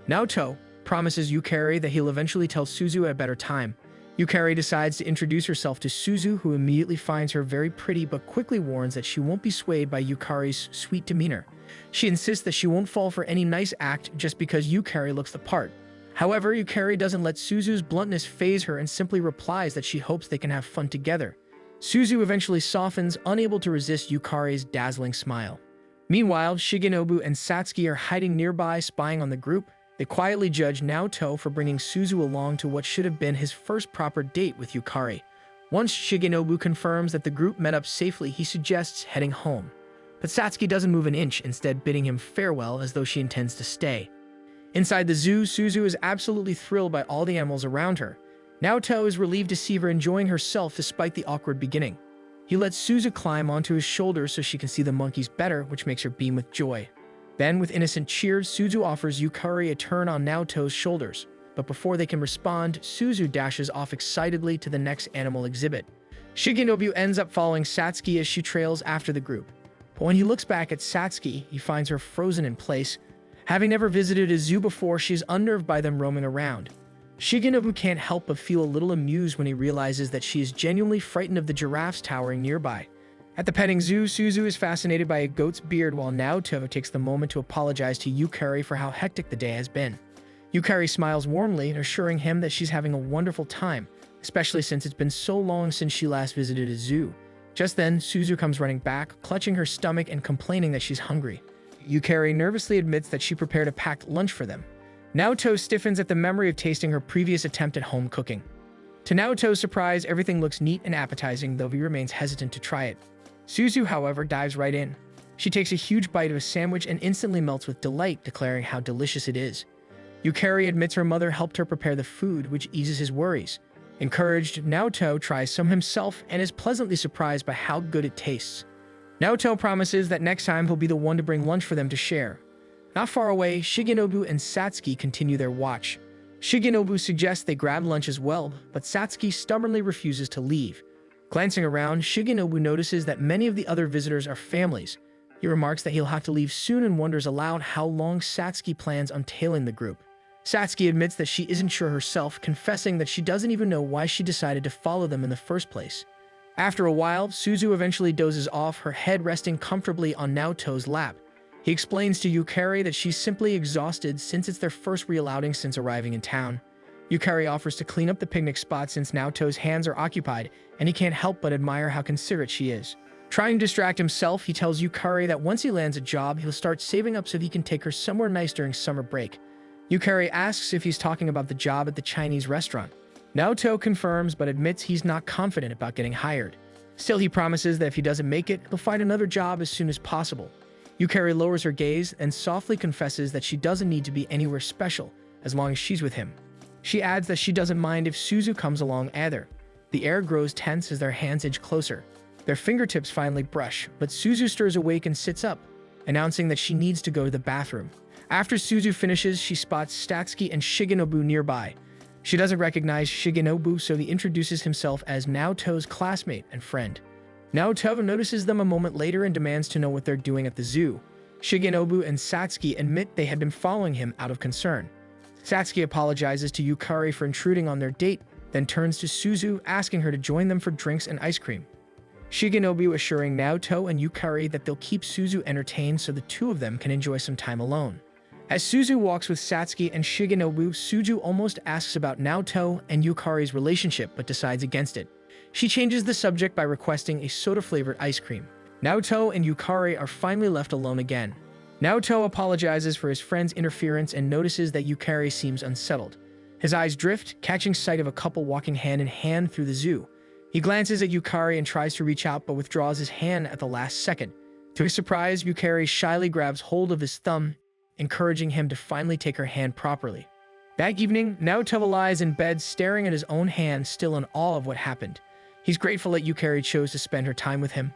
Naoto promises Yukari that he'll eventually tell Suzu at a better time. Yukari decides to introduce herself to Suzu, who immediately finds her very pretty but quickly warns that she won't be swayed by Yukari's sweet demeanor. She insists that she won't fall for any nice act just because Yukari looks the part. However, Yukari doesn't let Suzu's bluntness faze her and simply replies that she hopes they can have fun together. Suzu eventually softens, unable to resist Yukari's dazzling smile. Meanwhile, Shigenobu and Satsuki are hiding nearby, spying on the group. They quietly judge Naoto for bringing Suzu along to what should have been his first proper date with Yukari. Once Shigenobu confirms that the group met up safely, he suggests heading home. But Satsuki doesn't move an inch, instead bidding him farewell as though she intends to stay. Inside the zoo, Suzu is absolutely thrilled by all the animals around her. Naoto is relieved to see her enjoying herself despite the awkward beginning. He lets Suzu climb onto his shoulders so she can see the monkeys better, which makes her beam with joy. Then, with innocent cheers, Suzu offers Yukari a turn on Naoto's shoulders. But before they can respond, Suzu dashes off excitedly to the next animal exhibit. Shigenobu ends up following Satsuki as she trails after the group. But when he looks back at Satsuki, he finds her frozen in place. Having never visited a zoo before, she is unnerved by them roaming around. Shigenobu can't help but feel a little amused when he realizes that she is genuinely frightened of the giraffes towering nearby. At the petting zoo, Suzu is fascinated by a goat's beard while Naoto takes the moment to apologize to Yukari for how hectic the day has been. Yukari smiles warmly, assuring him that she's having a wonderful time, especially since it's been so long since she last visited a zoo. Just then, Suzu comes running back, clutching her stomach and complaining that she's hungry. Yukari nervously admits that she prepared a packed lunch for them. Naoto stiffens at the memory of tasting her previous attempt at home cooking. To Naoto's surprise, everything looks neat and appetizing, though he remains hesitant to try it. Suzu, however, dives right in. She takes a huge bite of a sandwich and instantly melts with delight, declaring how delicious it is. Yukari admits her mother helped her prepare the food, which eases his worries. Encouraged, Naoto tries some himself and is pleasantly surprised by how good it tastes. Naoto promises that next time he'll be the one to bring lunch for them to share. Not far away, Shigenobu and Satsuki continue their watch. Shigenobu suggests they grab lunch as well, but Satsuki stubbornly refuses to leave. Glancing around, Shigenobu notices that many of the other visitors are families. He remarks that he'll have to leave soon and wonders aloud how long Satsuki plans on tailing the group. Satsuki admits that she isn't sure herself, confessing that she doesn't even know why she decided to follow them in the first place. After a while, Suzu eventually dozes off, her head resting comfortably on Naoto's lap. He explains to Yukari that she's simply exhausted since it's their first real outing since arriving in town. Yukari offers to clean up the picnic spot since Naoto's hands are occupied, and he can't help but admire how considerate she is. Trying to distract himself, he tells Yukari that once he lands a job, he'll start saving up so he can take her somewhere nice during summer break. Yukari asks if he's talking about the job at the Chinese restaurant. Naoto confirms but admits he's not confident about getting hired. Still, he promises that if he doesn't make it, he'll find another job as soon as possible. Yukari lowers her gaze and softly confesses that she doesn't need to be anywhere special as long as she's with him. She adds that she doesn't mind if Suzu comes along either. The air grows tense as their hands inch closer. Their fingertips finally brush, but Suzu stirs awake and sits up, announcing that she needs to go to the bathroom. After Suzu finishes, she spots Satsuki and Shigenobu nearby. She doesn't recognize Shigenobu, so he introduces himself as Naoto's classmate and friend. Naoto notices them a moment later and demands to know what they're doing at the zoo. Shigenobu and Satsuki admit they had been following him out of concern. Satsuki apologizes to Yukari for intruding on their date, then turns to Suzu, asking her to join them for drinks and ice cream. Shigenobu assuring Naoto and Yukari that they'll keep Suzu entertained so the two of them can enjoy some time alone. As Suzu walks with Satsuki and Shigenobu, Suzu almost asks about Naoto and Yukari's relationship but decides against it. She changes the subject by requesting a soda-flavored ice cream. Naoto and Yukari are finally left alone again. Naoto apologizes for his friend's interference and notices that Yukari seems unsettled. His eyes drift, catching sight of a couple walking hand in hand through the zoo. He glances at Yukari and tries to reach out but withdraws his hand at the last second. To his surprise, Yukari shyly grabs hold of his thumb, encouraging him to finally take her hand properly. That evening, Naoto lies in bed staring at his own hand, still in awe of what happened. He's grateful that Yukari chose to spend her time with him.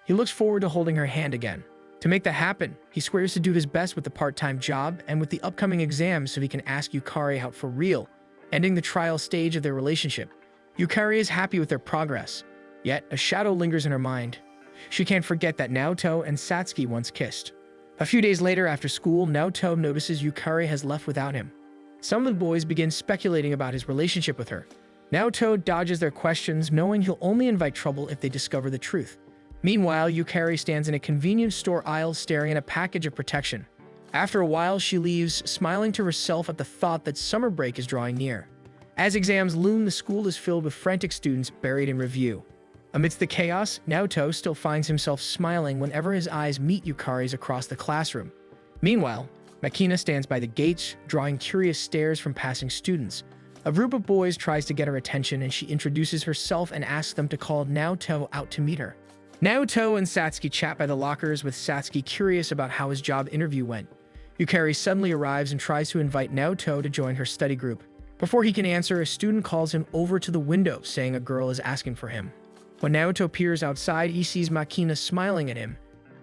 He looks forward to holding her hand again. To make that happen, he swears to do his best with the part-time job and with the upcoming exams so he can ask Yukari out for real, ending the trial stage of their relationship. Yukari is happy with their progress, yet a shadow lingers in her mind. She can't forget that Naoto and Satsuki once kissed. A few days later after school, Naoto notices Yukari has left without him. Some of the boys begin speculating about his relationship with her. Naoto dodges their questions, knowing he'll only invite trouble if they discover the truth. Meanwhile, Yukari stands in a convenience store aisle staring at a package of protection. After a while, she leaves, smiling to herself at the thought that summer break is drawing near. As exams loom, the school is filled with frantic students buried in review. Amidst the chaos, Naoto still finds himself smiling whenever his eyes meet Yukari's across the classroom. Meanwhile, Makina stands by the gates, drawing curious stares from passing students. A group of boys tries to get her attention and she introduces herself and asks them to call Naoto out to meet her. Naoto and Satsuki chat by the lockers, with Satsuki curious about how his job interview went. Yukari suddenly arrives and tries to invite Naoto to join her study group. Before he can answer, a student calls him over to the window, saying a girl is asking for him. When Naoto peers outside, he sees Makina smiling at him.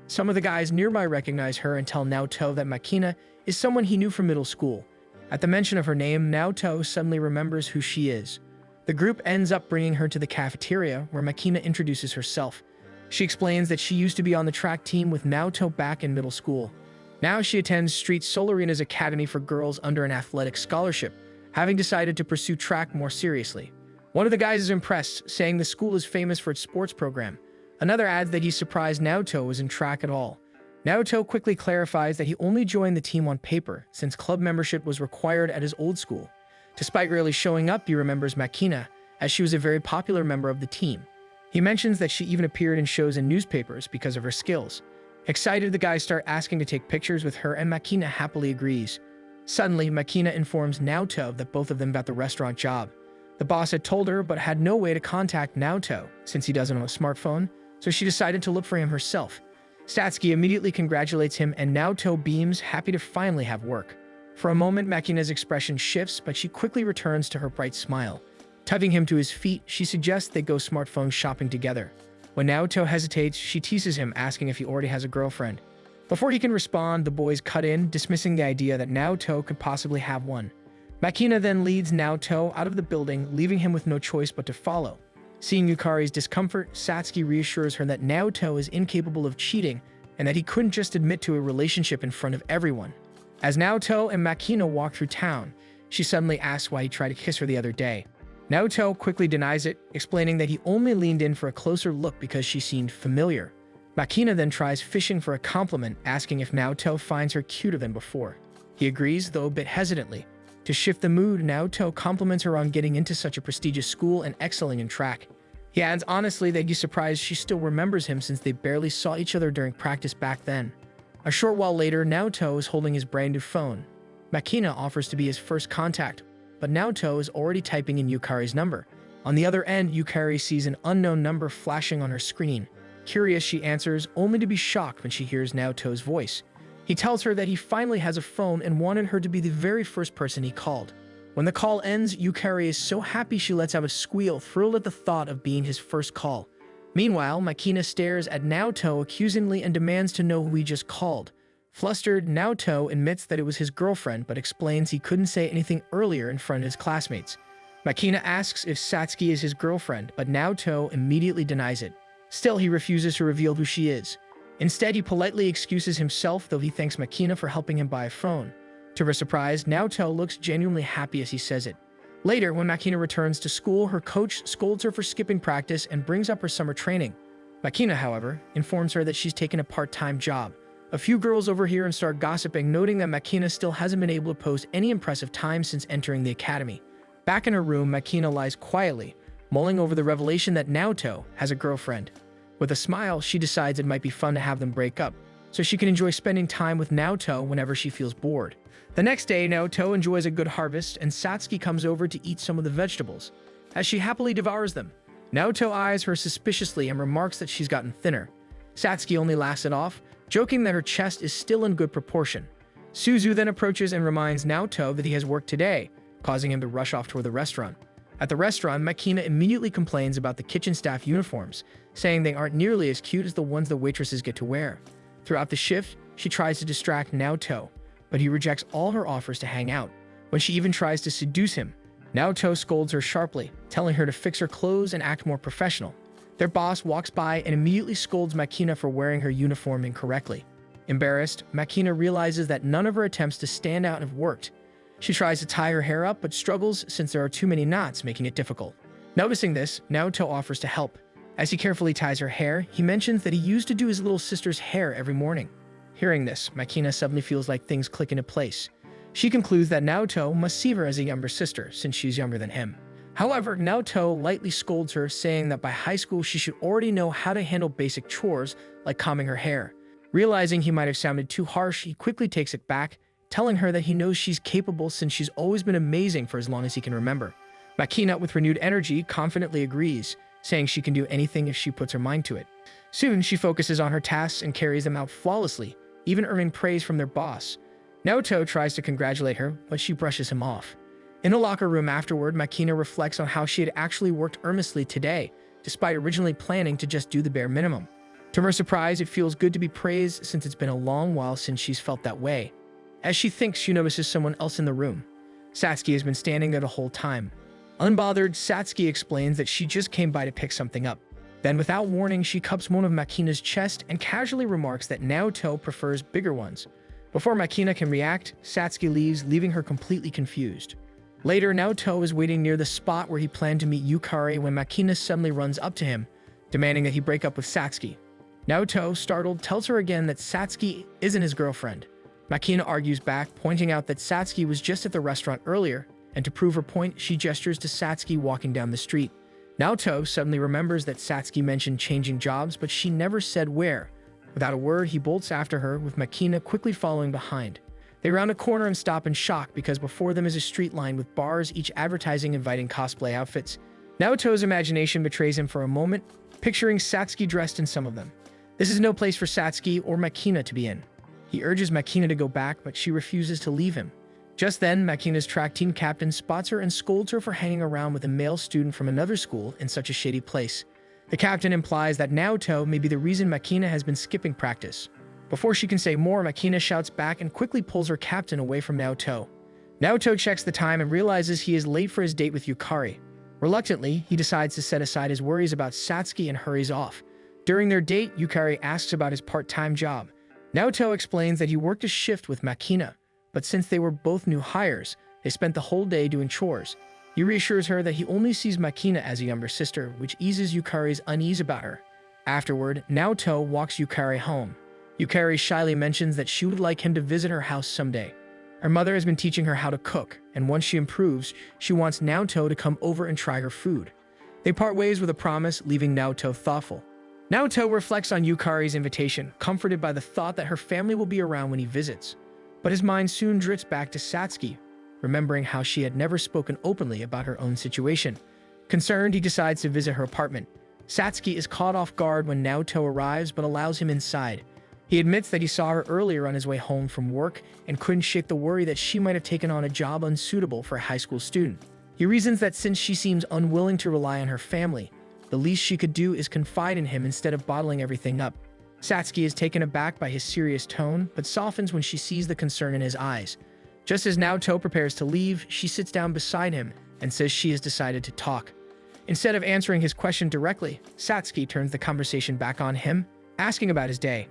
Some of the guys nearby recognize her and tell Naoto that Makina is someone he knew from middle school. At the mention of her name, Naoto suddenly remembers who she is. The group ends up bringing her to the cafeteria, where Makina introduces herself. She explains that she used to be on the track team with Naoto back in middle school. Now she attends Street Solarina's Academy for Girls under an athletic scholarship, having decided to pursue track more seriously. One of the guys is impressed, saying the school is famous for its sports program. Another adds that he's surprised Naoto was in track at all. Naoto quickly clarifies that he only joined the team on paper, since club membership was required at his old school. Despite rarely showing up, he remembers Makina, as she was a very popular member of the team. He mentions that she even appeared in shows and newspapers because of her skills. Excited, the guys start asking to take pictures with her, and Makina happily agrees. Suddenly, Makina informs Naoto that both of them got the restaurant job. The boss had told her, but had no way to contact Naoto, since he doesn't own a smartphone, so she decided to look for him herself. Satsuki immediately congratulates him, and Naoto beams, happy to finally have work. For a moment, Makina's expression shifts, but she quickly returns to her bright smile. Tugging him to his feet, she suggests they go smartphone shopping together. When Naoto hesitates, she teases him, asking if he already has a girlfriend. Before he can respond, the boys cut in, dismissing the idea that Naoto could possibly have one. Makina then leads Naoto out of the building, leaving him with no choice but to follow. Seeing Yukari's discomfort, Satsuki reassures her that Naoto is incapable of cheating and that he couldn't just admit to a relationship in front of everyone. As Naoto and Makina walk through town, she suddenly asks why he tried to kiss her the other day. Naoto quickly denies it, explaining that he only leaned in for a closer look because she seemed familiar. Makina then tries fishing for a compliment, asking if Naoto finds her cuter than before. He agrees, though a bit hesitantly. To shift the mood, Naoto compliments her on getting into such a prestigious school and excelling in track. He adds honestly that he's surprised she still remembers him since they barely saw each other during practice back then. A short while later, Naoto is holding his brand new phone. Makina offers to be his first contact, but Naoto is already typing in Yukari's number. On the other end, Yukari sees an unknown number flashing on her screen. Curious, she answers, only to be shocked when she hears Naoto's voice. He tells her that he finally has a phone and wanted her to be the very first person he called. When the call ends, Yukari is so happy she lets out a squeal, thrilled at the thought of being his first call. Meanwhile, Makina stares at Naoto accusingly and demands to know who he just called. Flustered, Naoto admits that it was his girlfriend, but explains he couldn't say anything earlier in front of his classmates. Makina asks if Satsuki is his girlfriend, but Naoto immediately denies it. Still, he refuses to reveal who she is. Instead, he politely excuses himself, though he thanks Makina for helping him buy a phone. To her surprise, Naoto looks genuinely happy as he says it. Later, when Makina returns to school, her coach scolds her for skipping practice and brings up her summer training. Makina, however, informs her that she's taken a part-time job. A few girls overhear and start gossiping, noting that Makina still hasn't been able to post any impressive time since entering the academy. Back in her room, Makina lies quietly, mulling over the revelation that Naoto has a girlfriend. With a smile, she decides it might be fun to have them break up, so she can enjoy spending time with Naoto whenever she feels bored. The next day, Naoto enjoys a good harvest, and Satsuki comes over to eat some of the vegetables. As she happily devours them, Naoto eyes her suspiciously and remarks that she's gotten thinner. Satsuki only laughs it off, joking that her chest is still in good proportion. Suzu then approaches and reminds Naoto that he has work today, causing him to rush off toward the restaurant. At the restaurant, Makina immediately complains about the kitchen staff uniforms, saying they aren't nearly as cute as the ones the waitresses get to wear. Throughout the shift, she tries to distract Naoto, but he rejects all her offers to hang out. When she even tries to seduce him, Naoto scolds her sharply, telling her to fix her clothes and act more professional. Their boss walks by and immediately scolds Makina for wearing her uniform incorrectly. Embarrassed, Makina realizes that none of her attempts to stand out have worked. She tries to tie her hair up but struggles since there are too many knots, making it difficult. Noticing this, Naoto offers to help. As he carefully ties her hair, he mentions that he used to do his little sister's hair every morning. Hearing this, Makina suddenly feels like things click into place. She concludes that Naoto must see her as a younger sister, since she's younger than him. However, Naoto lightly scolds her, saying that by high school she should already know how to handle basic chores, like combing her hair. Realizing he might have sounded too harsh, he quickly takes it back, telling her that he knows she's capable since she's always been amazing for as long as he can remember. Makina, with renewed energy, confidently agrees, saying she can do anything if she puts her mind to it. Soon, she focuses on her tasks and carries them out flawlessly, even earning praise from their boss. Naoto tries to congratulate her, but she brushes him off. In a locker room afterward, Makina reflects on how she had actually worked earnestly today, despite originally planning to just do the bare minimum. To her surprise, it feels good to be praised since it's been a long while since she's felt that way. As she thinks, she notices someone else in the room. Satsuki has been standing there the whole time. Unbothered, Satsuki explains that she just came by to pick something up. Then, without warning, she cups one of Makina's chest and casually remarks that Naoto prefers bigger ones. Before Makina can react, Satsuki leaves, leaving her completely confused. Later, Naoto is waiting near the spot where he planned to meet Yukari when Makina suddenly runs up to him, demanding that he break up with Satsuki. Naoto, startled, tells her again that Satsuki isn't his girlfriend. Makina argues back, pointing out that Satsuki was just at the restaurant earlier, and to prove her point, she gestures to Satsuki walking down the street. Naoto suddenly remembers that Satsuki mentioned changing jobs, but she never said where. Without a word, he bolts after her, with Makina quickly following behind. They round a corner and stop in shock because before them is a street lined with bars, each advertising inviting cosplay outfits. Naoto's imagination betrays him for a moment, picturing Satsuki dressed in some of them. This is no place for Satsuki or Makina to be in. He urges Makina to go back, but she refuses to leave him. Just then, Makina's track team captain spots her and scolds her for hanging around with a male student from another school in such a shady place. The captain implies that Naoto may be the reason Makina has been skipping practice. Before she can say more, Makina shouts back and quickly pulls her captain away from Naoto. Naoto checks the time and realizes he is late for his date with Yukari. Reluctantly, he decides to set aside his worries about Satsuki and hurries off. During their date, Yukari asks about his part-time job. Naoto explains that he worked a shift with Makina, but since they were both new hires, they spent the whole day doing chores. He reassures her that he only sees Makina as a younger sister, which eases Yukari's unease about her. Afterward, Naoto walks Yukari home. Yukari shyly mentions that she would like him to visit her house someday. Her mother has been teaching her how to cook, and once she improves, she wants Naoto to come over and try her food. They part ways with a promise, leaving Naoto thoughtful. Naoto reflects on Yukari's invitation, comforted by the thought that her family will be around when he visits. But his mind soon drifts back to Satsuki, remembering how she had never spoken openly about her own situation. Concerned, he decides to visit her apartment. Satsuki is caught off guard when Naoto arrives but allows him inside. He admits that he saw her earlier on his way home from work and couldn't shake the worry that she might have taken on a job unsuitable for a high school student. He reasons that since she seems unwilling to rely on her family, the least she could do is confide in him instead of bottling everything up. Satsuki is taken aback by his serious tone, but softens when she sees the concern in his eyes. Just as Naoto prepares to leave, she sits down beside him and says she has decided to talk. Instead of answering his question directly, Satsuki turns the conversation back on him, asking about his day.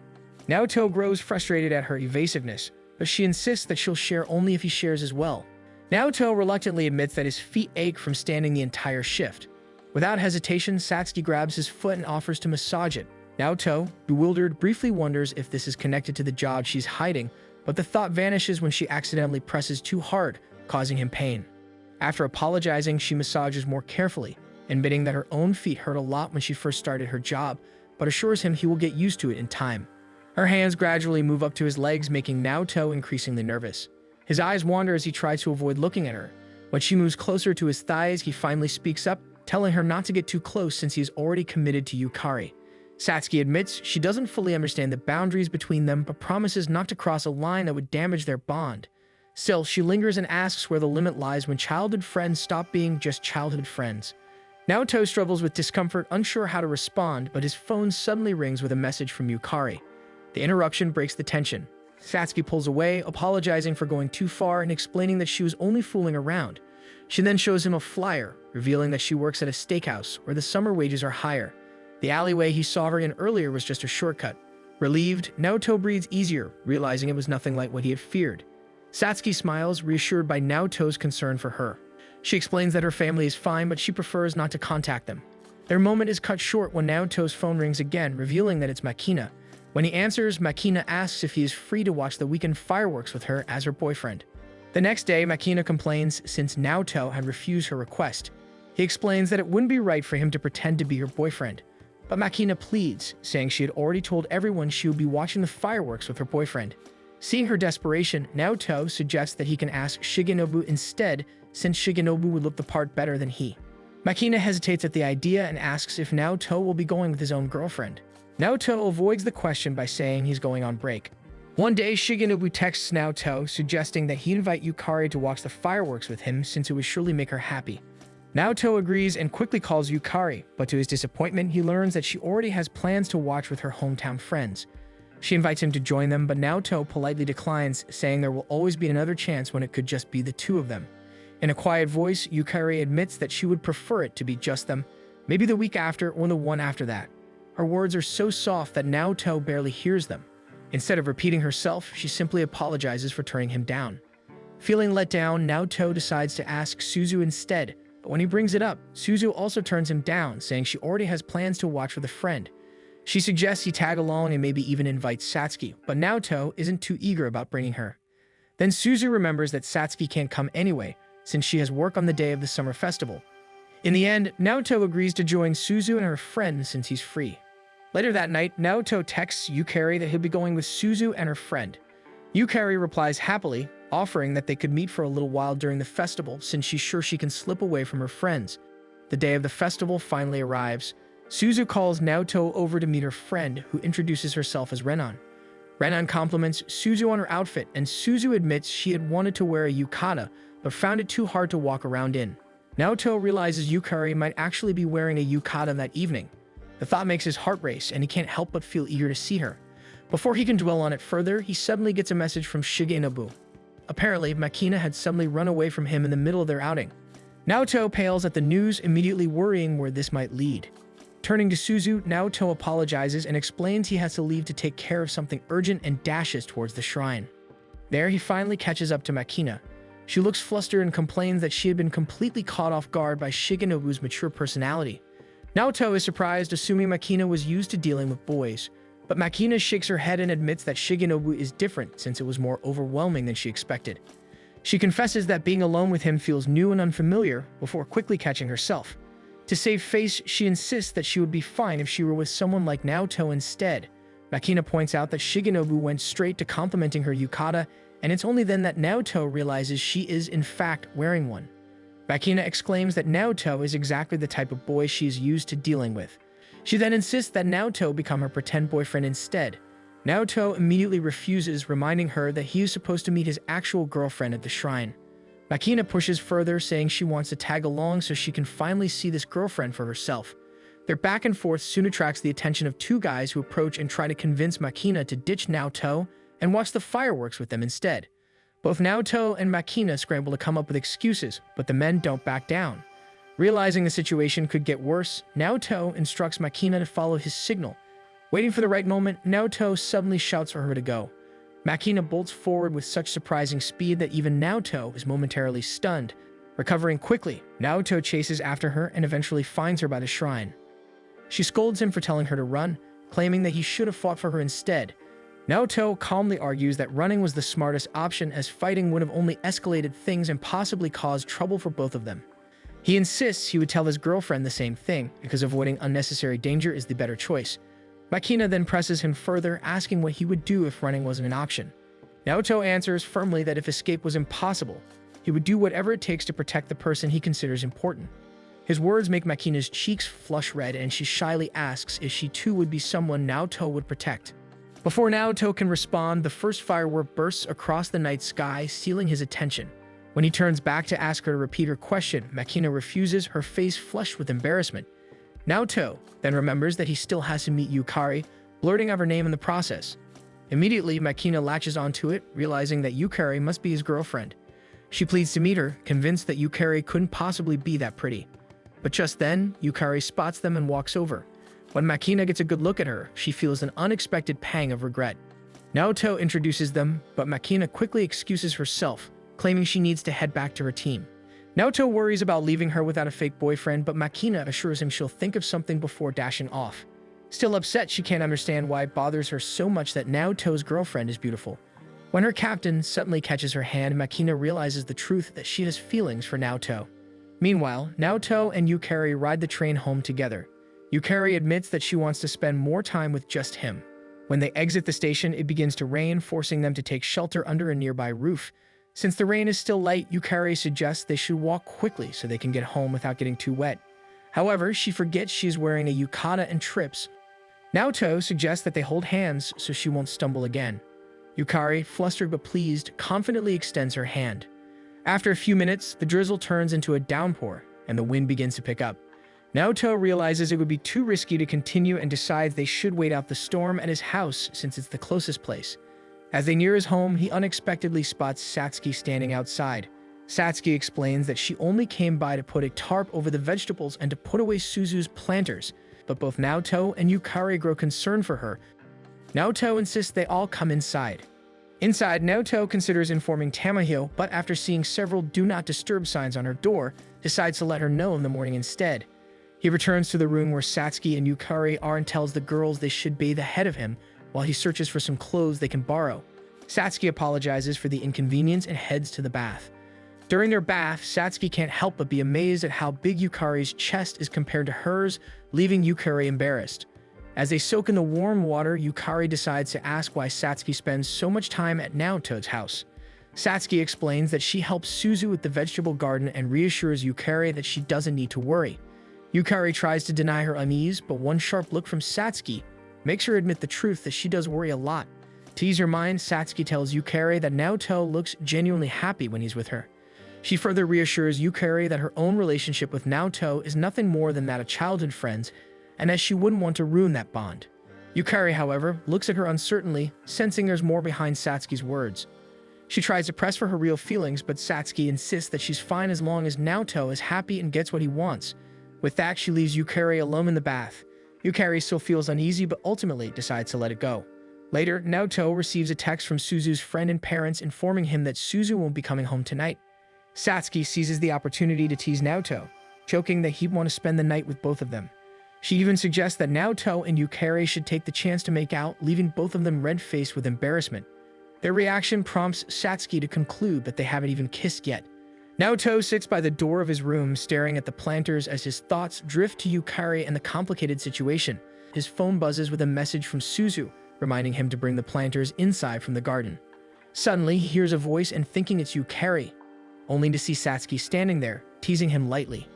Naoto grows frustrated at her evasiveness, but she insists that she'll share only if he shares as well. Naoto reluctantly admits that his feet ache from standing the entire shift. Without hesitation, Satsuki grabs his foot and offers to massage it. Naoto, bewildered, briefly wonders if this is connected to the job she's hiding, but the thought vanishes when she accidentally presses too hard, causing him pain. After apologizing, she massages more carefully, admitting that her own feet hurt a lot when she first started her job, but assures him he will get used to it in time. Her hands gradually move up to his legs, making Naoto increasingly nervous. His eyes wander as he tries to avoid looking at her. When she moves closer to his thighs, he finally speaks up, telling her not to get too close since he is already committed to Yukari. Satsuki admits she doesn't fully understand the boundaries between them, but promises not to cross a line that would damage their bond. Still, she lingers and asks where the limit lies when childhood friends stop being just childhood friends. Naoto struggles with discomfort, unsure how to respond, but his phone suddenly rings with a message from Yukari. The interruption breaks the tension. Satsuki pulls away, apologizing for going too far and explaining that she was only fooling around. She then shows him a flyer, revealing that she works at a steakhouse where the summer wages are higher. The alleyway he saw her in earlier was just a shortcut. Relieved, Naoto breathes easier, realizing it was nothing like what he had feared. Satsuki smiles, reassured by Naoto's concern for her. She explains that her family is fine, but she prefers not to contact them. Their moment is cut short when Naoto's phone rings again, revealing that it's Makina. When he answers, Makina asks if he is free to watch the weekend fireworks with her as her boyfriend. The next day, Makina complains since Naoto had refused her request. He explains that it wouldn't be right for him to pretend to be her boyfriend. But Makina pleads, saying she had already told everyone she would be watching the fireworks with her boyfriend. Seeing her desperation, Naoto suggests that he can ask Shigenobu instead, since Shigenobu would look the part better than he. Makina hesitates at the idea and asks if Naoto will be going with his own girlfriend. Naoto avoids the question by saying he's going on break. One day, Shigenobu texts Naoto, suggesting that he invite Yukari to watch the fireworks with him since it would surely make her happy. Naoto agrees and quickly calls Yukari, but to his disappointment, he learns that she already has plans to watch with her hometown friends. She invites him to join them, but Naoto politely declines, saying there will always be another chance when it could just be the two of them. In a quiet voice, Yukari admits that she would prefer it to be just them, maybe the week after or the one after that. Her words are so soft that Naoto barely hears them. Instead of repeating herself, she simply apologizes for turning him down. Feeling let down, Naoto decides to ask Suzu instead, but when he brings it up, Suzu also turns him down, saying she already has plans to watch with a friend. She suggests he tag along and maybe even invite Satsuki, but Naoto isn't too eager about bringing her. Then Suzu remembers that Satsuki can't come anyway, since she has work on the day of the summer festival. In the end, Naoto agrees to join Suzu and her friend since he's free. Later that night, Naoto texts Yukari that he'll be going with Suzu and her friend. Yukari replies happily, offering that they could meet for a little while during the festival since she's sure she can slip away from her friends. The day of the festival finally arrives. Suzu calls Naoto over to meet her friend, who introduces herself as Renan. Renan compliments Suzu on her outfit, and Suzu admits she had wanted to wear a yukata, but found it too hard to walk around in. Naoto realizes Yukari might actually be wearing a yukata that evening. The thought makes his heart race, and he can't help but feel eager to see her. Before he can dwell on it further, he suddenly gets a message from Shigenobu. Apparently, Makina had suddenly run away from him in the middle of their outing. Naoto pales at the news, immediately worrying where this might lead. Turning to Suzu, Naoto apologizes and explains he has to leave to take care of something urgent and dashes towards the shrine. There, he finally catches up to Makina. She looks flustered and complains that she had been completely caught off guard by Shigenobu's mature personality. Naoto is surprised, assuming Makina was used to dealing with boys, but Makina shakes her head and admits that Shigenobu is different since it was more overwhelming than she expected. She confesses that being alone with him feels new and unfamiliar before quickly catching herself. To save face, she insists that she would be fine if she were with someone like Naoto instead. Makina points out that Shigenobu went straight to complimenting her yukata, and it's only then that Naoto realizes she is in fact wearing one. Makina exclaims that Naoto is exactly the type of boy she is used to dealing with. She then insists that Naoto become her pretend boyfriend instead. Naoto immediately refuses, reminding her that he is supposed to meet his actual girlfriend at the shrine. Makina pushes further, saying she wants to tag along so she can finally see this girlfriend for herself. Their back and forth soon attracts the attention of two guys who approach and try to convince Makina to ditch Naoto and watch the fireworks with them instead. Both Naoto and Makina scramble to come up with excuses, but the men don't back down. Realizing the situation could get worse, Naoto instructs Makina to follow his signal. Waiting for the right moment, Naoto suddenly shouts for her to go. Makina bolts forward with such surprising speed that even Naoto is momentarily stunned. Recovering quickly, Naoto chases after her and eventually finds her by the shrine. She scolds him for telling her to run, claiming that he should have fought for her instead. Naoto calmly argues that running was the smartest option, as fighting would have only escalated things and possibly caused trouble for both of them. He insists he would tell his girlfriend the same thing, because avoiding unnecessary danger is the better choice. Makina then presses him further, asking what he would do if running wasn't an option. Naoto answers firmly that if escape was impossible, he would do whatever it takes to protect the person he considers important. His words make Makina's cheeks flush red, and she shyly asks if she too would be someone Naoto would protect. Before Naoto can respond, the first firework bursts across the night sky, stealing his attention. When he turns back to ask her to repeat her question, Makina refuses, her face flushed with embarrassment. Naoto then remembers that he still has to meet Yukari, blurting out her name in the process. Immediately, Makina latches onto it, realizing that Yukari must be his girlfriend. She pleads to meet her, convinced that Yukari couldn't possibly be that pretty. But just then, Yukari spots them and walks over. When Makina gets a good look at her, she feels an unexpected pang of regret. Naoto introduces them, but Makina quickly excuses herself, claiming she needs to head back to her team. Naoto worries about leaving her without a fake boyfriend, but Makina assures him she'll think of something before dashing off. Still upset, she can't understand why it bothers her so much that Naoto's girlfriend is beautiful. When her captain suddenly catches her hand, Makina realizes the truth that she has feelings for Naoto. Meanwhile, Naoto and Yukari ride the train home together. Yukari admits that she wants to spend more time with just him. When they exit the station, it begins to rain, forcing them to take shelter under a nearby roof. Since the rain is still light, Yukari suggests they should walk quickly so they can get home without getting too wet. However, she forgets she is wearing a yukata and trips. Naoto suggests that they hold hands so she won't stumble again. Yukari, flustered but pleased, confidently extends her hand. After a few minutes, the drizzle turns into a downpour, and the wind begins to pick up. Naoto realizes it would be too risky to continue and decides they should wait out the storm at his house since it's the closest place. As they near his home, he unexpectedly spots Satsuki standing outside. Satsuki explains that she only came by to put a tarp over the vegetables and to put away Suzu's planters, but both Naoto and Yukari grow concerned for her. Naoto insists they all come inside. Inside, Naoto considers informing Tamahyo, but after seeing several do not disturb signs on her door, decides to let her know in the morning instead. He returns to the room where Satsuki and Yukari are and tells the girls they should bathe ahead of him while he searches for some clothes they can borrow. Satsuki apologizes for the inconvenience and heads to the bath. During their bath, Satsuki can't help but be amazed at how big Yukari's chest is compared to hers, leaving Yukari embarrassed. As they soak in the warm water, Yukari decides to ask why Satsuki spends so much time at Naoto's house. Satsuki explains that she helps Suzu with the vegetable garden and reassures Yukari that she doesn't need to worry. Yukari tries to deny her unease, but one sharp look from Satsuki makes her admit the truth that she does worry a lot. To ease her mind, Satsuki tells Yukari that Naoto looks genuinely happy when he's with her. She further reassures Yukari that her own relationship with Naoto is nothing more than that of childhood friends, and as she wouldn't want to ruin that bond. Yukari, however, looks at her uncertainly, sensing there's more behind Satsuki's words. She tries to press for her real feelings, but Satsuki insists that she's fine as long as Naoto is happy and gets what he wants. With that, she leaves Yukari alone in the bath. Yukari still feels uneasy, but ultimately decides to let it go. Later, Naoto receives a text from Suzu's friend and parents informing him that Suzu won't be coming home tonight. Satsuki seizes the opportunity to tease Naoto, joking that he'd want to spend the night with both of them. She even suggests that Naoto and Yukari should take the chance to make out, leaving both of them red-faced with embarrassment. Their reaction prompts Satsuki to conclude that they haven't even kissed yet. Naoto sits by the door of his room, staring at the planters as his thoughts drift to Yukari and the complicated situation. His phone buzzes with a message from Suzu, reminding him to bring the planters inside from the garden. Suddenly, he hears a voice and thinking it's Yukari, only to see Satsuki standing there, teasing him lightly.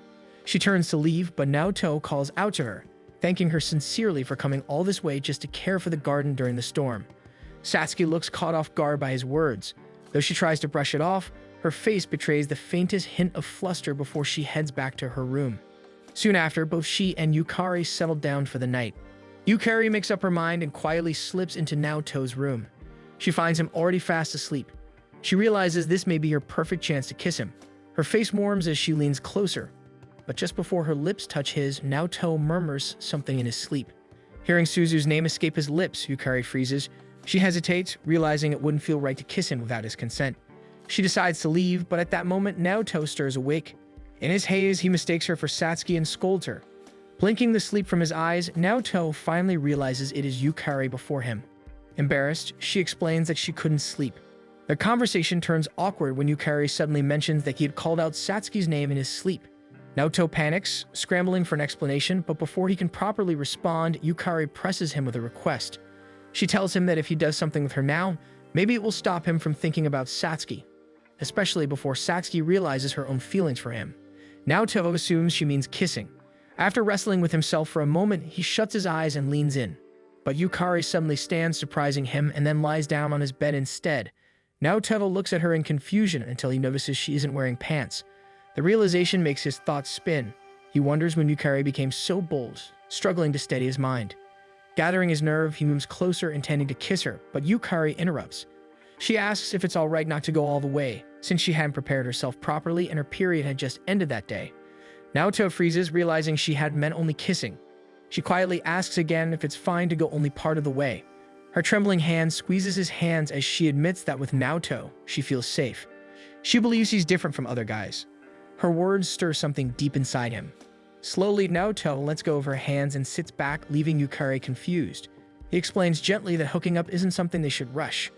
She turns to leave, but Naoto calls out to her, thanking her sincerely for coming all this way just to care for the garden during the storm. Satsuki looks caught off guard by his words. Though she tries to brush it off, her face betrays the faintest hint of fluster before she heads back to her room. Soon after, both she and Yukari settle down for the night. Yukari makes up her mind and quietly slips into Naoto's room. She finds him already fast asleep. She realizes this may be her perfect chance to kiss him. Her face warms as she leans closer, but just before her lips touch his, Naoto murmurs something in his sleep. Hearing Suzu's name escape his lips, Yukari freezes. She hesitates, realizing it wouldn't feel right to kiss him without his consent. She decides to leave, but at that moment, Naoto stirs awake. In his haze, he mistakes her for Satsuki and scolds her. Blinking the sleep from his eyes, Naoto finally realizes it is Yukari before him. Embarrassed, she explains that she couldn't sleep. Their conversation turns awkward when Yukari suddenly mentions that he had called out Satsuki's name in his sleep. Naoto panics, scrambling for an explanation, but before he can properly respond, Yukari presses him with a request. She tells him that if he does something with her now, maybe it will stop him from thinking about Satsuki, especially before Satsuki realizes her own feelings for him. Naoto assumes she means kissing. After wrestling with himself for a moment, he shuts his eyes and leans in. But Yukari suddenly stands, surprising him, and then lies down on his bed instead. Naoto looks at her in confusion until he notices she isn't wearing pants. The realization makes his thoughts spin. He wonders when Yukari became so bold, struggling to steady his mind. Gathering his nerve, he moves closer, intending to kiss her, but Yukari interrupts. She asks if it's alright not to go all the way, since she hadn't prepared herself properly and her period had just ended that day. Naoto freezes, realizing she had meant only kissing. She quietly asks again if it's fine to go only part of the way. Her trembling hand squeezes his hands as she admits that with Naoto, she feels safe. She believes he's different from other guys. Her words stir something deep inside him. Slowly, Naoto lets go of her hands and sits back, leaving Yukari confused. He explains gently that hooking up isn't something they should rush.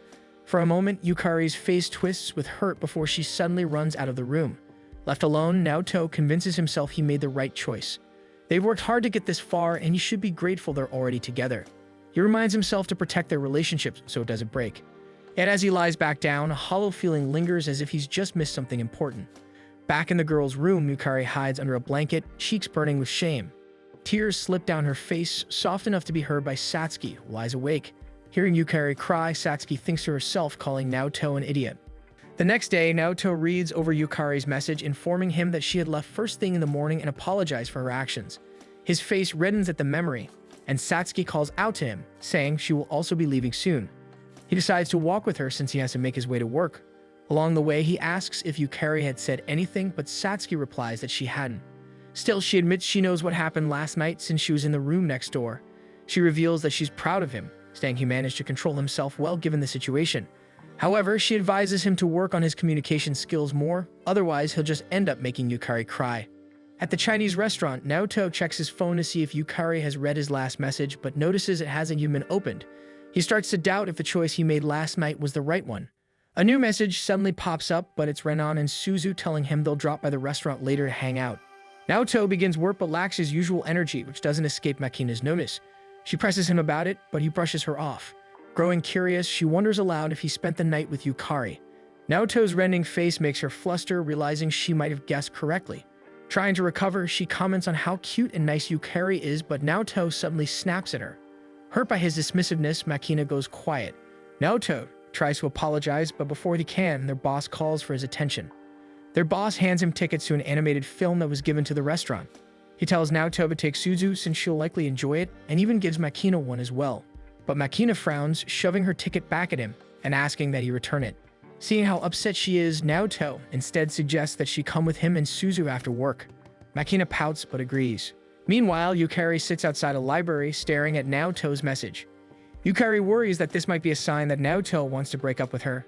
For a moment, Yukari's face twists with hurt before she suddenly runs out of the room. Left alone, Naoto convinces himself he made the right choice. They've worked hard to get this far, and he should be grateful they're already together. He reminds himself to protect their relationship so it doesn't break. Yet as he lies back down, a hollow feeling lingers as if he's just missed something important. Back in the girl's room, Yukari hides under a blanket, cheeks burning with shame. Tears slip down her face, soft enough to be heard by Satsuki, who lies awake. Hearing Yukari cry, Satsuki thinks to herself, calling Naoto an idiot. The next day, Naoto reads over Yukari's message, informing him that she had left first thing in the morning and apologized for her actions. His face reddens at the memory, and Satsuki calls out to him, saying she will also be leaving soon. He decides to walk with her since he has to make his way to work. Along the way, he asks if Yukari had said anything, but Satsuki replies that she hadn't. Still, she admits she knows what happened last night since she was in the room next door. She reveals that she's proud of him, saying he managed to control himself well given the situation. However, she advises him to work on his communication skills more, otherwise he'll just end up making Yukari cry. At the Chinese restaurant, Naoto checks his phone to see if Yukari has read his last message, but notices it hasn't even been opened. He starts to doubt if the choice he made last night was the right one. A new message suddenly pops up, but it's Renan and Suzu telling him they'll drop by the restaurant later to hang out. Naoto begins work but lacks his usual energy, which doesn't escape Makina's notice. She presses him about it, but he brushes her off. Growing curious, she wonders aloud if he spent the night with Yukari. Naoto's rending face makes her fluster, realizing she might have guessed correctly. Trying to recover, she comments on how cute and nice Yukari is, but Naoto suddenly snaps at her. Hurt by his dismissiveness, Makina goes quiet. Naoto tries to apologize, but before he can, their boss calls for his attention. Their boss hands him tickets to an animated film that was given to the restaurant. He tells Naoto to take Suzu since she'll likely enjoy it, and even gives Makina one as well. But Makina frowns, shoving her ticket back at him and asking that he return it. Seeing how upset she is, Naoto instead suggests that she come with him and Suzu after work. Makina pouts but agrees. Meanwhile, Yukari sits outside a library staring at Naoto's message. Yukari worries that this might be a sign that Naoto wants to break up with her.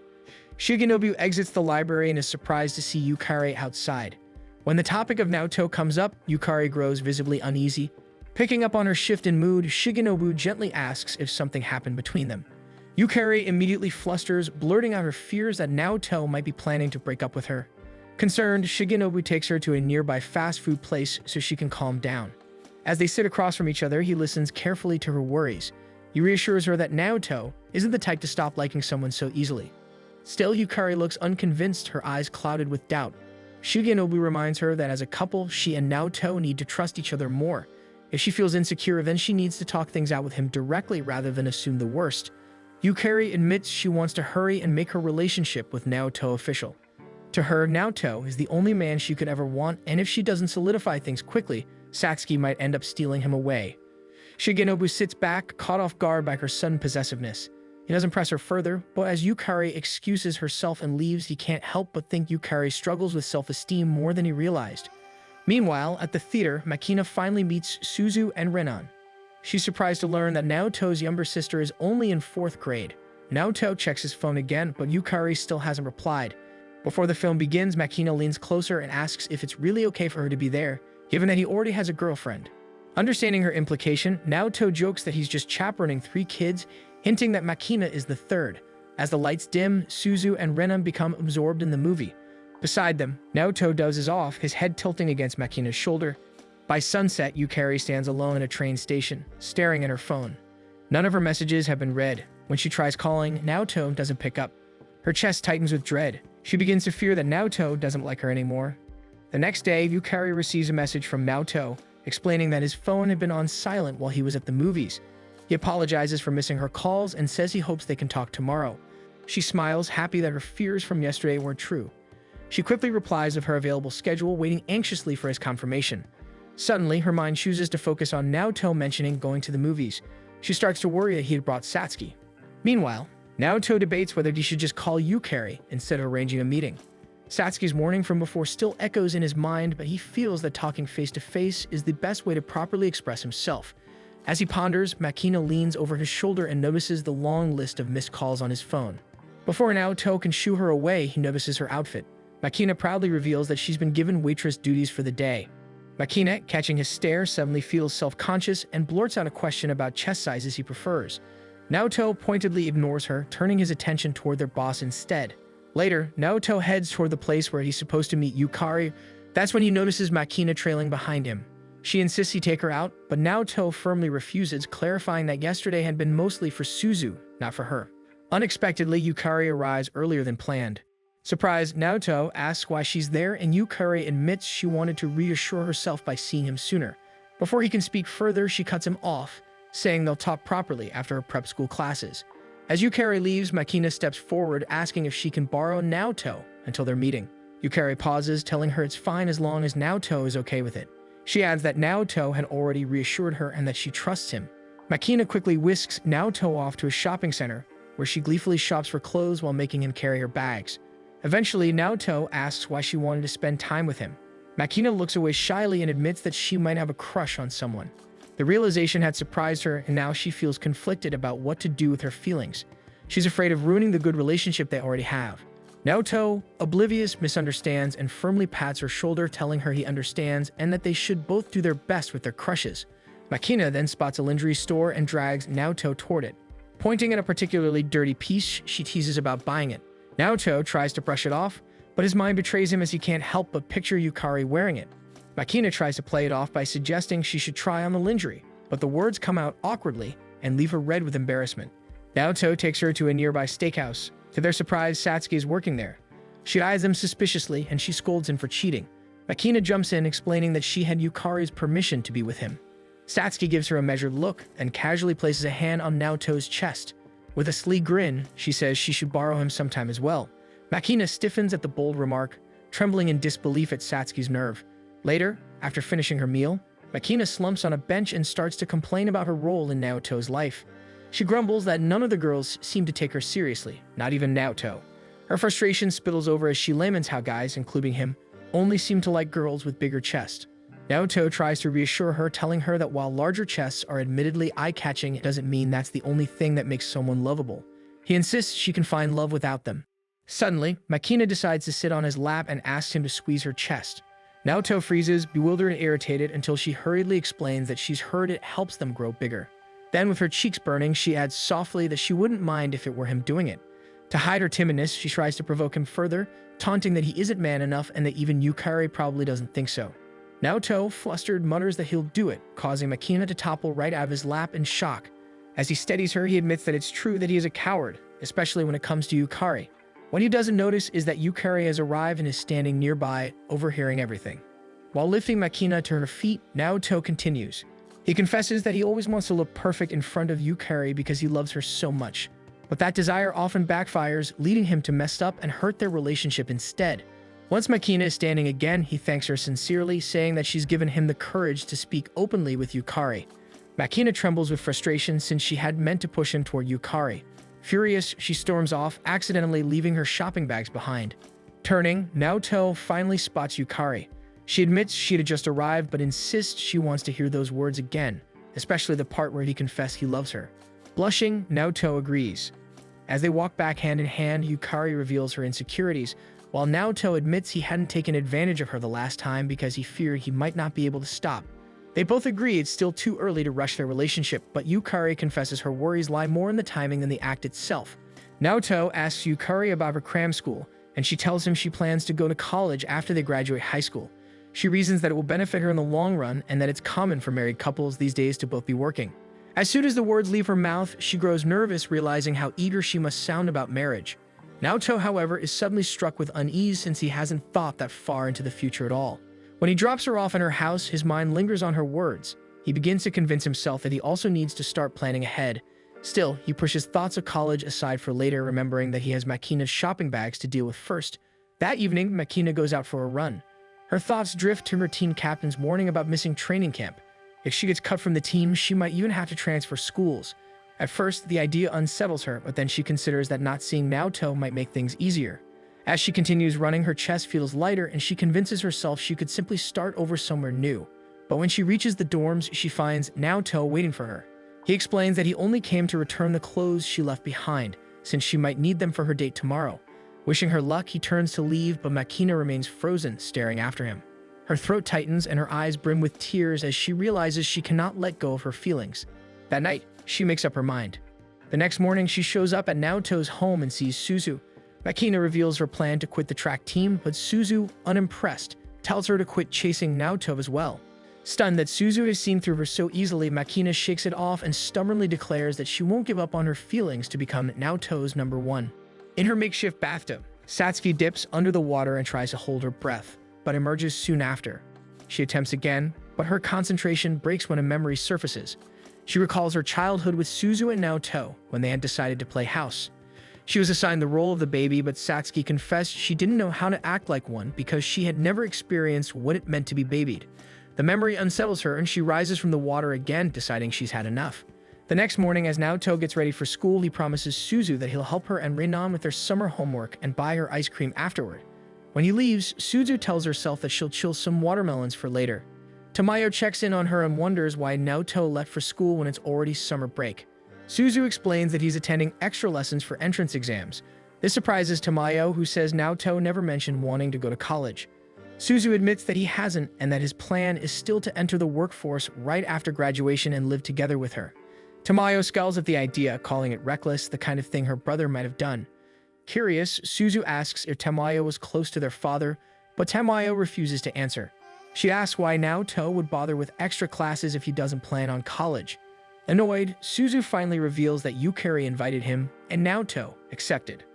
Shigenobu exits the library and is surprised to see Yukari outside. When the topic of Naoto comes up, Yukari grows visibly uneasy. Picking up on her shift in mood, Shigenobu gently asks if something happened between them. Yukari immediately flusters, blurting out her fears that Naoto might be planning to break up with her. Concerned, Shigenobu takes her to a nearby fast food place so she can calm down. As they sit across from each other, he listens carefully to her worries. He reassures her that Naoto isn't the type to stop liking someone so easily. Still, Yukari looks unconvinced, her eyes clouded with doubt. Shigenobu reminds her that as a couple, she and Naoto need to trust each other more. If she feels insecure, then she needs to talk things out with him directly rather than assume the worst. Yukari admits she wants to hurry and make her relationship with Naoto official. To her, Naoto is the only man she could ever want, and if she doesn't solidify things quickly, Satsuki might end up stealing him away. Shigenobu sits back, caught off guard by her sudden possessiveness. He doesn't press her further, but as Yukari excuses herself and leaves, he can't help but think Yukari struggles with self-esteem more than he realized. Meanwhile, at the theater, Makina finally meets Suzu and Renan. She's surprised to learn that Naoto's younger sister is only in 4th grade. Naoto checks his phone again, but Yukari still hasn't replied. Before the film begins, Makina leans closer and asks if it's really okay for her to be there, given that he already has a girlfriend. Understanding her implication, Naoto jokes that he's just chaperoning 3 kids, hinting that Makina is the 3rd. As the lights dim, Suzu and Renan become absorbed in the movie. Beside them, Naoto dozes off, his head tilting against Makina's shoulder. By sunset, Yukari stands alone at a train station, staring at her phone. None of her messages have been read. When she tries calling, Naoto doesn't pick up. Her chest tightens with dread. She begins to fear that Naoto doesn't like her anymore. The next day, Yukari receives a message from Naoto, explaining that his phone had been on silent while he was at the movies. He apologizes for missing her calls and says he hopes they can talk tomorrow. She smiles, happy that her fears from yesterday weren't true. She quickly replies of her available schedule, waiting anxiously for his confirmation. Suddenly, her mind chooses to focus on Naoto mentioning going to the movies. She starts to worry that he had brought Satsuki. Meanwhile, Naoto debates whether he should just call Yukari instead of arranging a meeting. Satsuki's warning from before still echoes in his mind, but he feels that talking face-to-face is the best way to properly express himself. As he ponders, Makina leans over his shoulder and notices the long list of missed calls on his phone. Before Naoto can shoo her away, he notices her outfit. Makina proudly reveals that she's been given waitress duties for the day. Makina, catching his stare, suddenly feels self-conscious and blurts out a question about chest sizes he prefers. Naoto pointedly ignores her, turning his attention toward their boss instead. Later, Naoto heads toward the place where he's supposed to meet Yukari. That's when he notices Makina trailing behind him. She insists he take her out, but Naoto firmly refuses, clarifying that yesterday had been mostly for Suzu, not for her. Unexpectedly, Yukari arrives earlier than planned. Surprised, Naoto asks why she's there, and Yukari admits she wanted to reassure herself by seeing him sooner. Before he can speak further, she cuts him off, saying they'll talk properly after her prep school classes. As Yukari leaves, Makina steps forward, asking if she can borrow Naoto until their meeting. Yukari pauses, telling her it's fine as long as Naoto is okay with it. She adds that Naoto had already reassured her and that she trusts him. Makina quickly whisks Naoto off to a shopping center, where she gleefully shops for clothes while making him carry her bags. Eventually, Naoto asks why she wanted to spend time with him. Makina looks away shyly and admits that she might have a crush on someone. The realization had surprised her, and now she feels conflicted about what to do with her feelings. She's afraid of ruining the good relationship they already have. Naoto, oblivious, misunderstands and firmly pats her shoulder, telling her he understands and that they should both do their best with their crushes. Makina then spots a lingerie store and drags Naoto toward it. Pointing at a particularly dirty piece, she teases about buying it. Naoto tries to brush it off, but his mind betrays him as he can't help but picture Yukari wearing it. Makina tries to play it off by suggesting she should try on the lingerie, but the words come out awkwardly and leave her red with embarrassment. Naoto takes her to a nearby steakhouse. To their surprise, Satsuki is working there. She eyes them suspiciously and she scolds him for cheating. Makina jumps in, explaining that she had Yukari's permission to be with him. Satsuki gives her a measured look and casually places a hand on Naoto's chest. With a sly grin, she says she should borrow him sometime as well. Makina stiffens at the bold remark, trembling in disbelief at Satsuki's nerve. Later, after finishing her meal, Makina slumps on a bench and starts to complain about her role in Naoto's life. She grumbles that none of the girls seem to take her seriously, not even Naoto. Her frustration spills over as she laments how guys, including him, only seem to like girls with bigger chests. Naoto tries to reassure her, telling her that while larger chests are admittedly eye-catching, it doesn't mean that's the only thing that makes someone lovable. He insists she can find love without them. Suddenly, Makina decides to sit on his lap and asks him to squeeze her chest. Naoto freezes, bewildered and irritated, until she hurriedly explains that she's heard it helps them grow bigger. Then, with her cheeks burning, she adds softly that she wouldn't mind if it were him doing it. To hide her timidness, she tries to provoke him further, taunting that he isn't man enough and that even Yukari probably doesn't think so. Naoto, flustered, mutters that he'll do it, causing Makina to topple right out of his lap in shock. As he steadies her, he admits that it's true that he is a coward, especially when it comes to Yukari. What he doesn't notice is that Yukari has arrived and is standing nearby, overhearing everything. While lifting Makina to her feet, Naoto continues. He confesses that he always wants to look perfect in front of Yukari because he loves her so much. But that desire often backfires, leading him to mess up and hurt their relationship instead. Once Makina is standing again, he thanks her sincerely, saying that she's given him the courage to speak openly with Yukari. Makina trembles with frustration since she had meant to push him toward Yukari. Furious, she storms off, accidentally leaving her shopping bags behind. Turning, Naoto finally spots Yukari. She admits she had just arrived, but insists she wants to hear those words again, especially the part where he confessed he loves her. Blushing, Naoto agrees. As they walk back hand in hand, Yukari reveals her insecurities, while Naoto admits he hadn't taken advantage of her the last time because he feared he might not be able to stop. They both agree it's still too early to rush their relationship, but Yukari confesses her worries lie more in the timing than the act itself. Naoto asks Yukari about her cram school, and she tells him she plans to go to college after they graduate high school. She reasons that it will benefit her in the long run and that it's common for married couples these days to both be working. As soon as the words leave her mouth, she grows nervous, realizing how eager she must sound about marriage. Naoto, however, is suddenly struck with unease since he hasn't thought that far into the future at all. When he drops her off in her house, his mind lingers on her words. He begins to convince himself that he also needs to start planning ahead. Still, he pushes thoughts of college aside for later, remembering that he has Makina's shopping bags to deal with first. That evening, Makina goes out for a run. Her thoughts drift to her team captain's warning about missing training camp. If she gets cut from the team, she might even have to transfer schools. At first, the idea unsettles her, but then she considers that not seeing Naoto might make things easier. As she continues running, her chest feels lighter and she convinces herself she could simply start over somewhere new. But when she reaches the dorms, she finds Naoto waiting for her. He explains that he only came to return the clothes she left behind, since she might need them for her date tomorrow. Wishing her luck, he turns to leave, but Makina remains frozen, staring after him. Her throat tightens and her eyes brim with tears as she realizes she cannot let go of her feelings. That night, she makes up her mind. The next morning, she shows up at Naoto's home and sees Suzu. Makina reveals her plan to quit the track team, but Suzu, unimpressed, tells her to quit chasing Naoto as well. Stunned that Suzu has seen through her so easily, Makina shakes it off and stubbornly declares that she won't give up on her feelings to become Naoto's number one. In her makeshift bathtub, Satsuki dips under the water and tries to hold her breath, but emerges soon after. She attempts again, but her concentration breaks when a memory surfaces. She recalls her childhood with Suzu and Naoto when they had decided to play house. She was assigned the role of the baby, but Satsuki confessed she didn't know how to act like one because she had never experienced what it meant to be babied. The memory unsettles her and she rises from the water again, deciding she's had enough. The next morning, as Naoto gets ready for school, he promises Suzu that he'll help her and Renan with their summer homework and buy her ice cream afterward. When he leaves, Suzu tells herself that she'll chill some watermelons for later. Tamayo checks in on her and wonders why Naoto left for school when it's already summer break. Suzu explains that he's attending extra lessons for entrance exams. This surprises Tamayo, who says Naoto never mentioned wanting to go to college. Suzu admits that he hasn't and that his plan is still to enter the workforce right after graduation and live together with her. Tamayo scowls at the idea, calling it reckless, the kind of thing her brother might have done. Curious, Suzu asks if Tamayo was close to their father, but Tamayo refuses to answer. She asks why Naoto would bother with extra classes if he doesn't plan on college. Annoyed, Suzu finally reveals that Yukari invited him, and Naoto accepted.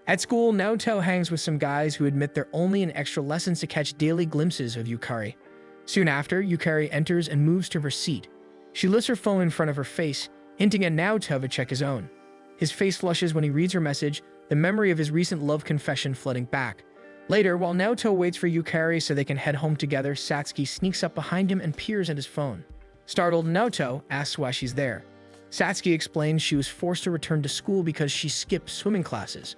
At school, Naoto hangs with some guys who admit they're only in extra lessons to catch daily glimpses of Yukari. Soon after, Yukari enters and moves to her seat. She lifts her phone in front of her face, hinting at Naoto to check his own. His face flushes when he reads her message, the memory of his recent love confession flooding back. Later, while Naoto waits for Yukari so they can head home together, Satsuki sneaks up behind him and peers at his phone. Startled, Naoto asks why she's there. Satsuki explains she was forced to return to school because she skipped swimming classes.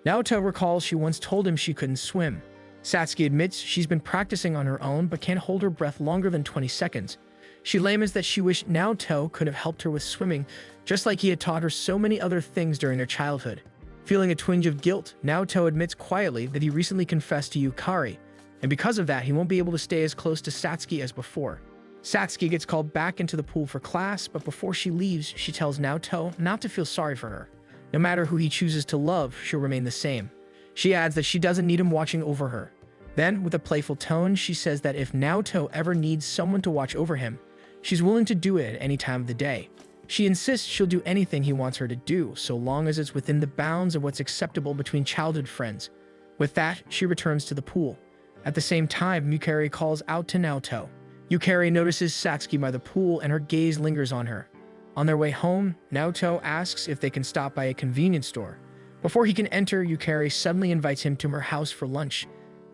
Naoto recalls she once told him she couldn't swim. Satsuki admits she's been practicing on her own but can't hold her breath longer than 20 seconds. She laments that she wished Naoto could have helped her with swimming, just like he had taught her so many other things during their childhood. Feeling a twinge of guilt, Naoto admits quietly that he recently confessed to Yukari, and because of that, he won't be able to stay as close to Satsuki as before. Satsuki gets called back into the pool for class, but before she leaves, she tells Naoto not to feel sorry for her. No matter who he chooses to love, she'll remain the same. She adds that she doesn't need him watching over her. Then, with a playful tone, she says that if Naoto ever needs someone to watch over him, she's willing to do it at any time of the day. She insists she'll do anything he wants her to do, so long as it's within the bounds of what's acceptable between childhood friends. With that, she returns to the pool. At the same time, Yukari calls out to Naoto. Yukari notices Satsuki by the pool and her gaze lingers on her. On their way home, Naoto asks if they can stop by a convenience store. Before he can enter, Yukari suddenly invites him to her house for lunch.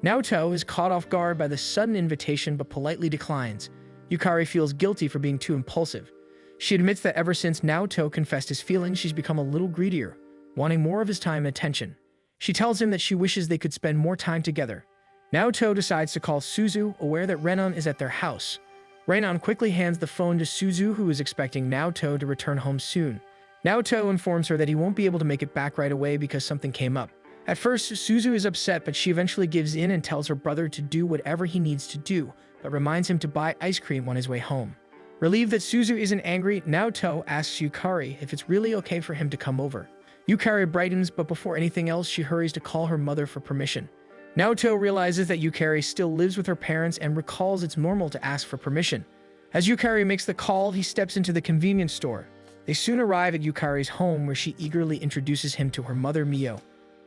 Naoto is caught off guard by the sudden invitation but politely declines. Yukari feels guilty for being too impulsive. She admits that ever since Naoto confessed his feelings, she's become a little greedier, wanting more of his time and attention. She tells him that she wishes they could spend more time together. Naoto decides to call Suzu, aware that Renan is at their house. Renan quickly hands the phone to Suzu, who is expecting Naoto to return home soon. Naoto informs her that he won't be able to make it back right away because something came up. At first, Suzu is upset, but she eventually gives in and tells her brother to do whatever he needs to do, but reminds him to buy ice cream on his way home. Relieved that Suzu isn't angry, Naoto asks Yukari if it's really okay for him to come over. Yukari brightens, but before anything else, she hurries to call her mother for permission. Naoto realizes that Yukari still lives with her parents and recalls it's normal to ask for permission. As Yukari makes the call, he steps into the convenience store. They soon arrive at Yukari's home, where she eagerly introduces him to her mother, Mio.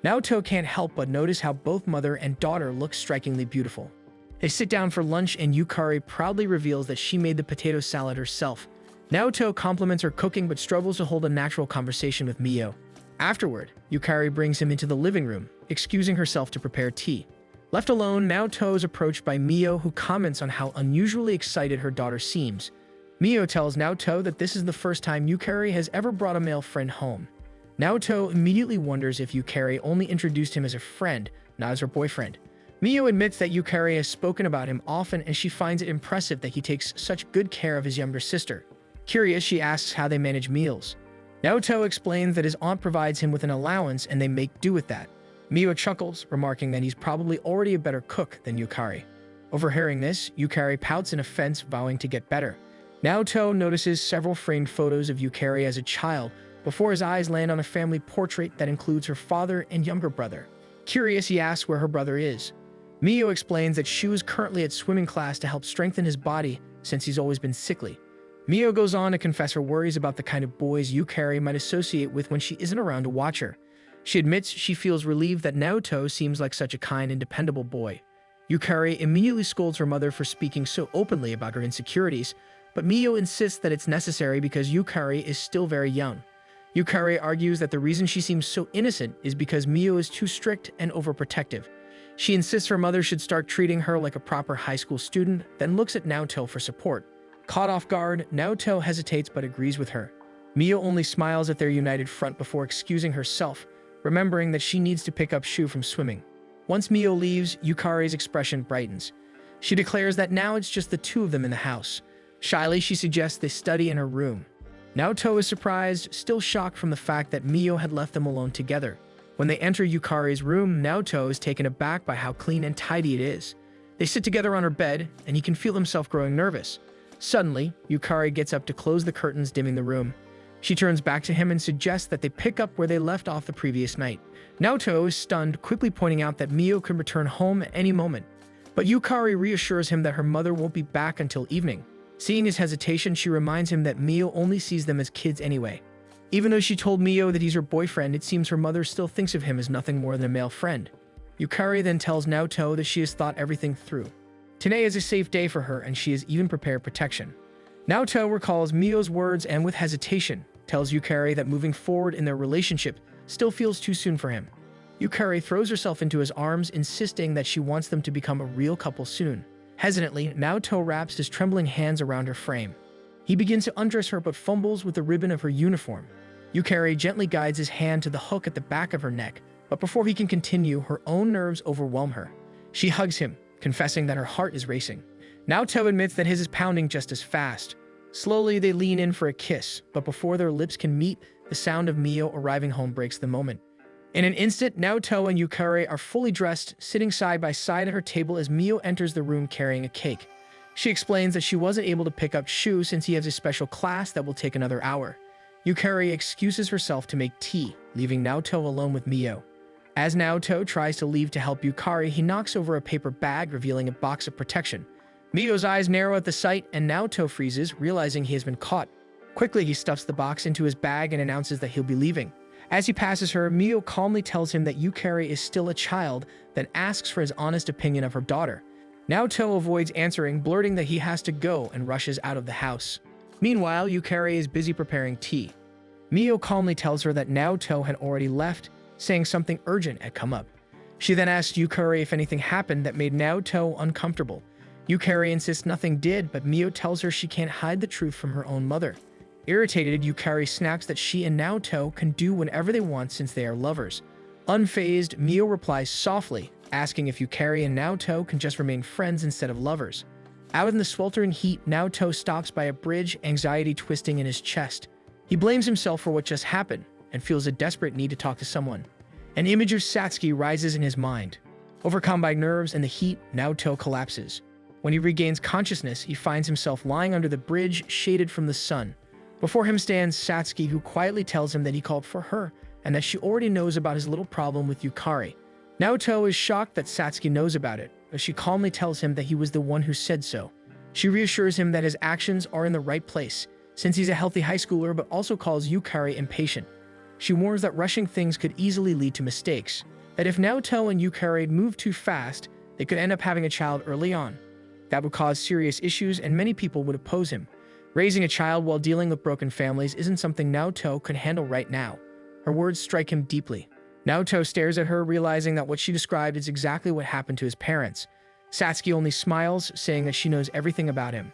Naoto can't help but notice how both mother and daughter look strikingly beautiful. They sit down for lunch and Yukari proudly reveals that she made the potato salad herself. Naoto compliments her cooking but struggles to hold a natural conversation with Mio. Afterward, Yukari brings him into the living room, excusing herself to prepare tea. Left alone, Naoto is approached by Mio, who comments on how unusually excited her daughter seems. Mio tells Naoto that this is the first time Yukari has ever brought a male friend home. Naoto immediately wonders if Yukari only introduced him as a friend, not as her boyfriend. Mio admits that Yukari has spoken about him often and she finds it impressive that he takes such good care of his younger sister. Curious, she asks how they manage meals. Naoto explains that his aunt provides him with an allowance and they make do with that. Mio chuckles, remarking that he's probably already a better cook than Yukari. Overhearing this, Yukari pouts in offense, vowing to get better. Naoto notices several framed photos of Yukari as a child before his eyes land on a family portrait that includes her father and younger brother. Curious, he asks where her brother is. Mio explains that Shu is currently at swimming class to help strengthen his body since he's always been sickly. Mio goes on to confess her worries about the kind of boys Yukari might associate with when she isn't around to watch her. She admits she feels relieved that Naoto seems like such a kind and dependable boy. Yukari immediately scolds her mother for speaking so openly about her insecurities, but Mio insists that it's necessary because Yukari is still very young. Yukari argues that the reason she seems so innocent is because Mio is too strict and overprotective. She insists her mother should start treating her like a proper high school student, then looks at Naoto for support. Caught off guard, Naoto hesitates but agrees with her. Mio only smiles at their united front before excusing herself, remembering that she needs to pick up Shu from swimming. Once Mio leaves, Yukari's expression brightens. She declares that now it's just the two of them in the house. Shyly, she suggests they study in her room. Naoto is surprised, still shocked from the fact that Mio had left them alone together. When they enter Yukari's room, Naoto is taken aback by how clean and tidy it is. They sit together on her bed, and he can feel himself growing nervous. Suddenly, Yukari gets up to close the curtains, dimming the room. She turns back to him and suggests that they pick up where they left off the previous night. Naoto is stunned, quickly pointing out that Mio could return home at any moment. But Yukari reassures him that her mother won't be back until evening. Seeing his hesitation, she reminds him that Mio only sees them as kids anyway. Even though she told Mio that he's her boyfriend, it seems her mother still thinks of him as nothing more than a male friend. Yukari then tells Naoto that she has thought everything through. Today is a safe day for her, and she has even prepared protection. Naoto recalls Mio's words and, with hesitation, tells Yukari that moving forward in their relationship still feels too soon for him. Yukari throws herself into his arms, insisting that she wants them to become a real couple soon. Hesitantly, Naoto wraps his trembling hands around her frame. He begins to undress her but fumbles with the ribbon of her uniform. Yukari gently guides his hand to the hook at the back of her neck, but before he can continue, her own nerves overwhelm her. She hugs him, confessing that her heart is racing. Naoto admits that his is pounding just as fast. Slowly, they lean in for a kiss, but before their lips can meet, the sound of Mio arriving home breaks the moment. In an instant, Naoto and Yukari are fully dressed, sitting side by side at her table as Mio enters the room carrying a cake. She explains that she wasn't able to pick up Shu since he has a special class that will take another hour. Yukari excuses herself to make tea, leaving Naoto alone with Mio. As Naoto tries to leave to help Yukari, he knocks over a paper bag, revealing a box of protection. Mio's eyes narrow at the sight, and Naoto freezes, realizing he has been caught. Quickly, he stuffs the box into his bag and announces that he'll be leaving. As he passes her, Mio calmly tells him that Yukari is still a child, then asks for his honest opinion of her daughter. Naoto avoids answering, blurting that he has to go, and rushes out of the house. Meanwhile, Yukari is busy preparing tea. Mio calmly tells her that Naoto had already left, saying something urgent had come up. She then asks Yukari if anything happened that made Naoto uncomfortable. Yukari insists nothing did, but Mio tells her she can't hide the truth from her own mother. Irritated, Yukari snaps that she and Naoto can do whatever they want since they are lovers. Unfazed, Mio replies softly, asking if Yukari and Naoto can just remain friends instead of lovers. Out in the sweltering heat, Naoto stops by a bridge, anxiety twisting in his chest. He blames himself for what just happened and feels a desperate need to talk to someone. An image of Satsuki rises in his mind. Overcome by nerves and the heat, Naoto collapses. When he regains consciousness, he finds himself lying under the bridge, shaded from the sun. Before him stands Satsuki, who quietly tells him that he called for her and that she already knows about his little problem with Yukari. Naoto is shocked that Satsuki knows about it, but she calmly tells him that he was the one who said so. She reassures him that his actions are in the right place, since he's a healthy high schooler, but also calls Yukari impatient. She warns that rushing things could easily lead to mistakes, that if Naoto and Yukari moved too fast, they could end up having a child early on. That would cause serious issues and many people would oppose him. Raising a child while dealing with broken families isn't something Naoto could handle right now. Her words strike him deeply. Naoto stares at her, realizing that what she described is exactly what happened to his parents. Satsuki only smiles, saying that she knows everything about him.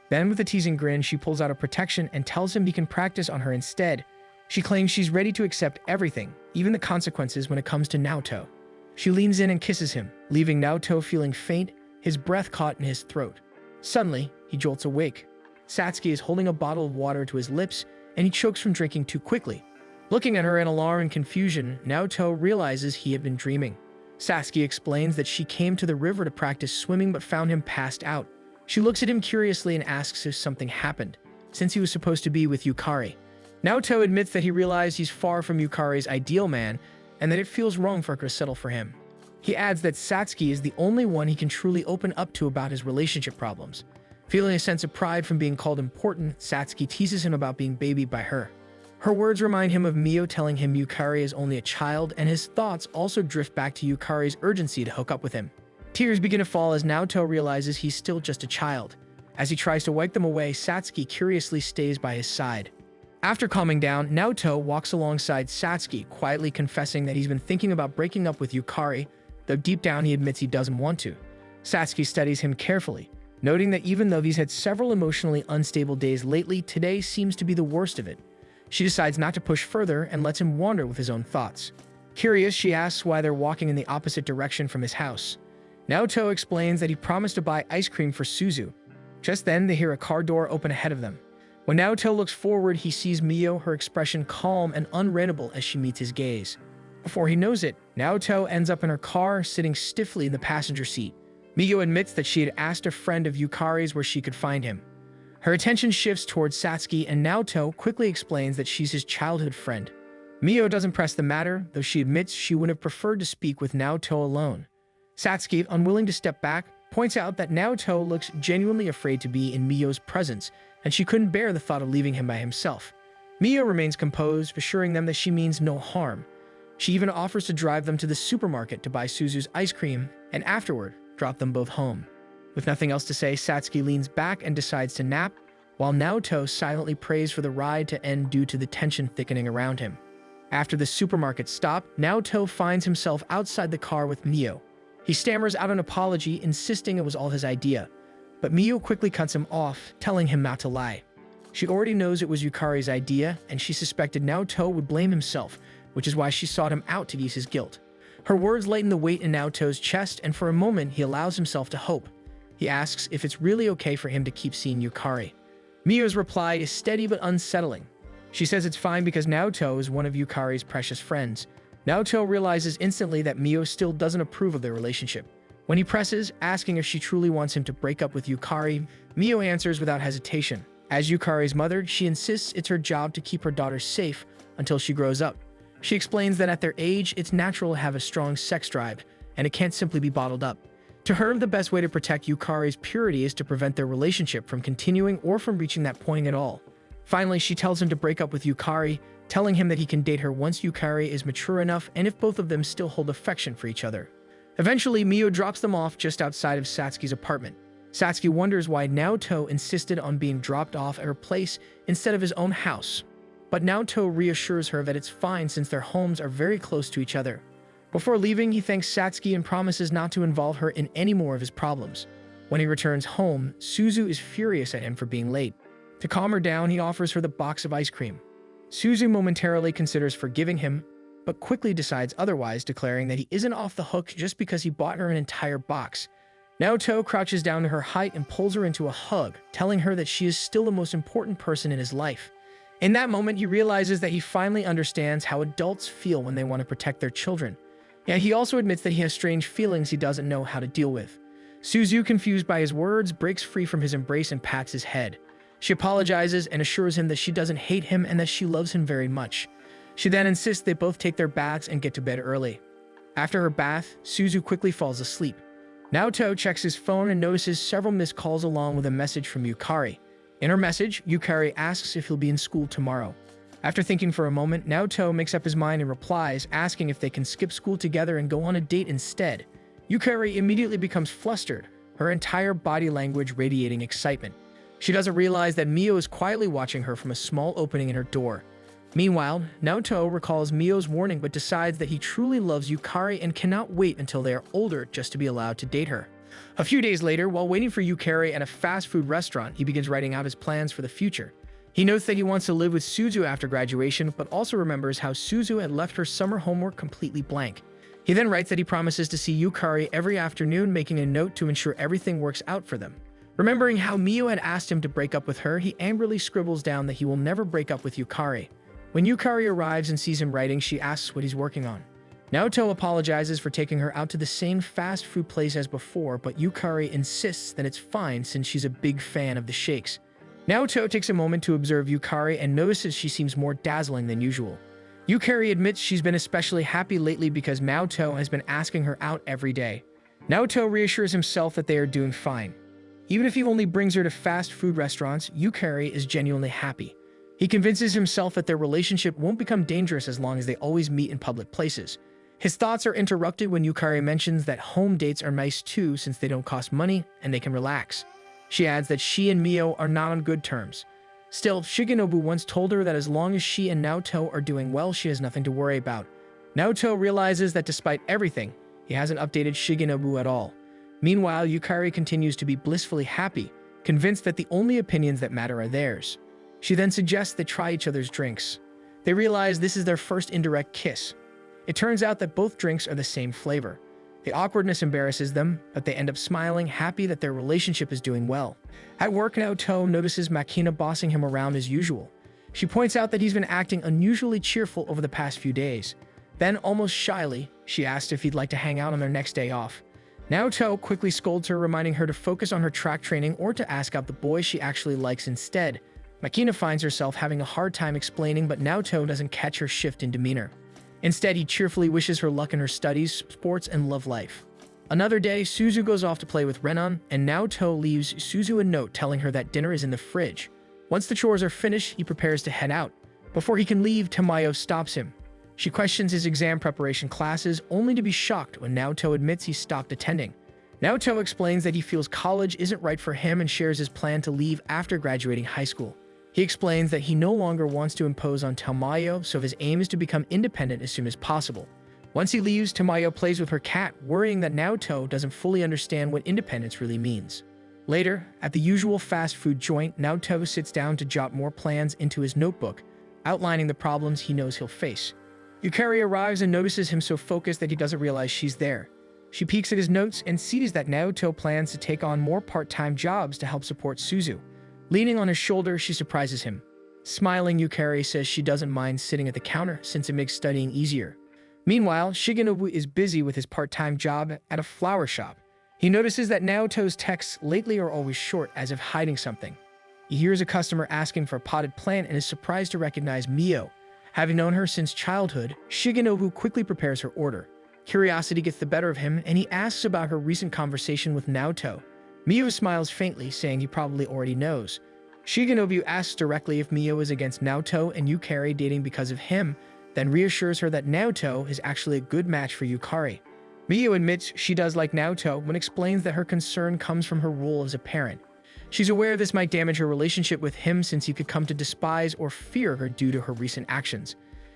Then, with a teasing grin, she pulls out a protection and tells him he can practice on her instead. She claims she's ready to accept everything, even the consequences when it comes to Naoto. She leans in and kisses him, leaving Naoto feeling faint, his breath caught in his throat. Suddenly, he jolts awake. Satsuki is holding a bottle of water to his lips, and he chokes from drinking too quickly. Looking at her in alarm and confusion, Naoto realizes he had been dreaming. Satsuki explains that she came to the river to practice swimming but found him passed out. She looks at him curiously and asks if something happened, since he was supposed to be with Yukari. Naoto admits that he realized he's far from Yukari's ideal man, and that it feels wrong for her to settle for him. He adds that Satsuki is the only one he can truly open up to about his relationship problems. Feeling a sense of pride from being called important, Satsuki teases him about being babied by her. Her words remind him of Mio telling him Yukari is only a child, and his thoughts also drift back to Yukari's urgency to hook up with him. Tears begin to fall as Naoto realizes he's still just a child. As he tries to wipe them away, Satsuki curiously stays by his side. After calming down, Naoto walks alongside Satsuki, quietly confessing that he's been thinking about breaking up with Yukari, though deep down he admits he doesn't want to. Satsuki studies him carefully, noting that even though he's had several emotionally unstable days lately, today seems to be the worst of it. She decides not to push further and lets him wander with his own thoughts. Curious, she asks why they're walking in the opposite direction from his house. Naoto explains that he promised to buy ice cream for Suzu. Just then, they hear a car door open ahead of them. When Naoto looks forward, he sees Mio, her expression calm and unreadable as she meets his gaze. Before he knows it, Naoto ends up in her car, sitting stiffly in the passenger seat. Mio admits that she had asked a friend of Yukari's where she could find him. Her attention shifts towards Satsuki, and Naoto quickly explains that she's his childhood friend. Mio doesn't press the matter, though she admits she would have preferred to speak with Naoto alone. Satsuki, unwilling to step back, points out that Naoto looks genuinely afraid to be in Mio's presence, and she couldn't bear the thought of leaving him by himself. Mio remains composed, assuring them that she means no harm. She even offers to drive them to the supermarket to buy Suzu's ice cream, and afterward, drop them both home. With nothing else to say, Satsuki leans back and decides to nap, while Naoto silently prays for the ride to end due to the tension thickening around him. After the supermarket stop, Naoto finds himself outside the car with Mio. He stammers out an apology, insisting it was all his idea, but Mio quickly cuts him off, telling him not to lie. She already knows it was Yukari's idea, and she suspected Naoto would blame himself, which is why she sought him out to ease his guilt. Her words lighten the weight in Naoto's chest, and for a moment he allows himself to hope. He asks if it's really okay for him to keep seeing Yukari. Mio's reply is steady but unsettling. She says it's fine because Naoto is one of Yukari's precious friends. Naoto realizes instantly that Mio still doesn't approve of their relationship. When he presses, asking if she truly wants him to break up with Yukari, Mio answers without hesitation. As Yukari's mother, she insists it's her job to keep her daughter safe until she grows up. She explains that at their age, it's natural to have a strong sex drive, and it can't simply be bottled up. To her, the best way to protect Yukari's purity is to prevent their relationship from continuing or from reaching that point at all. Finally, she tells him to break up with Yukari, telling him that he can date her once Yukari is mature enough and if both of them still hold affection for each other. Eventually, Mio drops them off just outside of Satsuki's apartment. Satsuki wonders why Naoto insisted on being dropped off at her place instead of his own house. But Naoto reassures her that it's fine since their homes are very close to each other. Before leaving, he thanks Satsuki and promises not to involve her in any more of his problems. When he returns home, Suzu is furious at him for being late. To calm her down, he offers her the box of ice cream. Suzu momentarily considers forgiving him, but quickly decides otherwise, declaring that he isn't off the hook just because he bought her an entire box. Naoto crouches down to her height and pulls her into a hug, telling her that she is still the most important person in his life. In that moment, he realizes that he finally understands how adults feel when they want to protect their children. Yet he also admits that he has strange feelings he doesn't know how to deal with. Suzu, confused by his words, breaks free from his embrace and pats his head. She apologizes and assures him that she doesn't hate him and that she loves him very much. She then insists they both take their baths and get to bed early. After her bath, Suzu quickly falls asleep. Naoto checks his phone and notices several missed calls along with a message from Yukari. In her message, Yukari asks if he'll be in school tomorrow. After thinking for a moment, Naoto makes up his mind and replies, asking if they can skip school together and go on a date instead. Yukari immediately becomes flustered, her entire body language radiating excitement. She doesn't realize that Mio is quietly watching her from a small opening in her door. Meanwhile, Naoto recalls Mio's warning but decides that he truly loves Yukari and cannot wait until they are older just to be allowed to date her. A few days later, while waiting for Yukari at a fast food restaurant, he begins writing out his plans for the future. He notes that he wants to live with Suzu after graduation, but also remembers how Suzu had left her summer homework completely blank. He then writes that he promises to see Yukari every afternoon, making a note to ensure everything works out for them. Remembering how Mio had asked him to break up with her, he angrily scribbles down that he will never break up with Yukari. When Yukari arrives and sees him writing, she asks what he's working on. Naoto apologizes for taking her out to the same fast food place as before, but Yukari insists that it's fine since she's a big fan of the shakes. Naoto takes a moment to observe Yukari and notices she seems more dazzling than usual. Yukari admits she's been especially happy lately because Naoto has been asking her out every day. Naoto reassures himself that they are doing fine. Even if he only brings her to fast food restaurants, Yukari is genuinely happy. He convinces himself that their relationship won't become dangerous as long as they always meet in public places. His thoughts are interrupted when Yukari mentions that home dates are nice too since they don't cost money and they can relax. She adds that she and Mio are not on good terms. Still, Shigenobu once told her that as long as she and Naoto are doing well, she has nothing to worry about. Naoto realizes that despite everything, he hasn't updated Shigenobu at all. Meanwhile, Yukari continues to be blissfully happy, convinced that the only opinions that matter are theirs. She then suggests they try each other's drinks. They realize this is their first indirect kiss. It turns out that both drinks are the same flavor. The awkwardness embarrasses them, but they end up smiling, happy that their relationship is doing well. At work, Naoto notices Makina bossing him around as usual. She points out that he's been acting unusually cheerful over the past few days. Then, almost shyly, she asks if he'd like to hang out on their next day off. Naoto quickly scolds her, reminding her to focus on her track training or to ask out the boys she actually likes instead. Makina finds herself having a hard time explaining, but Naoto doesn't catch her shift in demeanor. Instead, he cheerfully wishes her luck in her studies, sports, and love life. Another day, Suzu goes off to play with Renan, and Naoto leaves Suzu a note telling her that dinner is in the fridge. Once the chores are finished, he prepares to head out. Before he can leave, Tamayo stops him. She questions his exam preparation classes, only to be shocked when Naoto admits he stopped attending. Naoto explains that he feels college isn't right for him and shares his plan to leave after graduating high school. He explains that he no longer wants to impose on Tamayo, so his aim is to become independent as soon as possible. Once he leaves, Tamayo plays with her cat, worrying that Naoto doesn't fully understand what independence really means. Later, at the usual fast food joint, Naoto sits down to jot more plans into his notebook, outlining the problems he knows he'll face. Yukari arrives and notices him so focused that he doesn't realize she's there. She peeks at his notes and sees that Naoto plans to take on more part-time jobs to help support Suzu. Leaning on his shoulder, she surprises him. Smiling, Yukari says she doesn't mind sitting at the counter since it makes studying easier. Meanwhile, Shigenobu is busy with his part-time job at a flower shop. He notices that Naoto's texts lately are always short, as if hiding something. He hears a customer asking for a potted plant and is surprised to recognize Mio. Having known her since childhood, Shigenobu quickly prepares her order. Curiosity gets the better of him, and he asks about her recent conversation with Naoto. Mio smiles faintly, saying he probably already knows. Shigenobu asks directly if Mio is against Naoto and Yukari dating because of him, then reassures her that Naoto is actually a good match for Yukari. Mio admits she does like Naoto, but explains that her concern comes from her role as a parent. She's aware this might damage her relationship with him since he could come to despise or fear her due to her recent actions.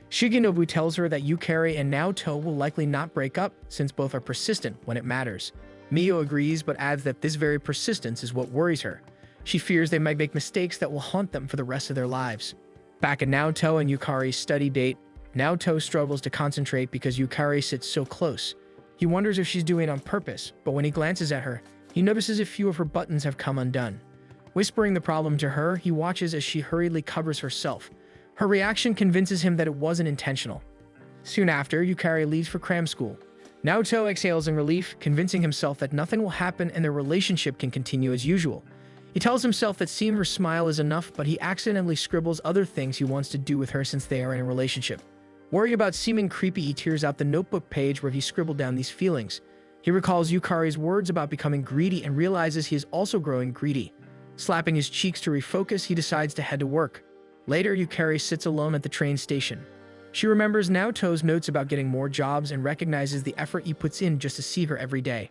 Shigenobu tells her that Yukari and Naoto will likely not break up since both are persistent when it matters. Mio agrees, but adds that this very persistence is what worries her. She fears they might make mistakes that will haunt them for the rest of their lives. Back at Naoto and Yukari's study date, Naoto struggles to concentrate because Yukari sits so close. He wonders if she's doing it on purpose, but when he glances at her, he notices a few of her buttons have come undone. Whispering the problem to her, he watches as she hurriedly covers herself. Her reaction convinces him that it wasn't intentional. Soon after, Yukari leaves for cram school. Naoto exhales in relief, convincing himself that nothing will happen and their relationship can continue as usual. He tells himself that seeing her smile is enough, but he accidentally scribbles other things he wants to do with her since they are in a relationship. Worrying about seeming creepy, he tears out the notebook page where he scribbled down these feelings. He recalls Yukari's words about becoming greedy and realizes he is also growing greedy. Slapping his cheeks to refocus, he decides to head to work. Later, Yukari sits alone at the train station. She remembers Naoto's notes about getting more jobs and recognizes the effort he puts in just to see her every day.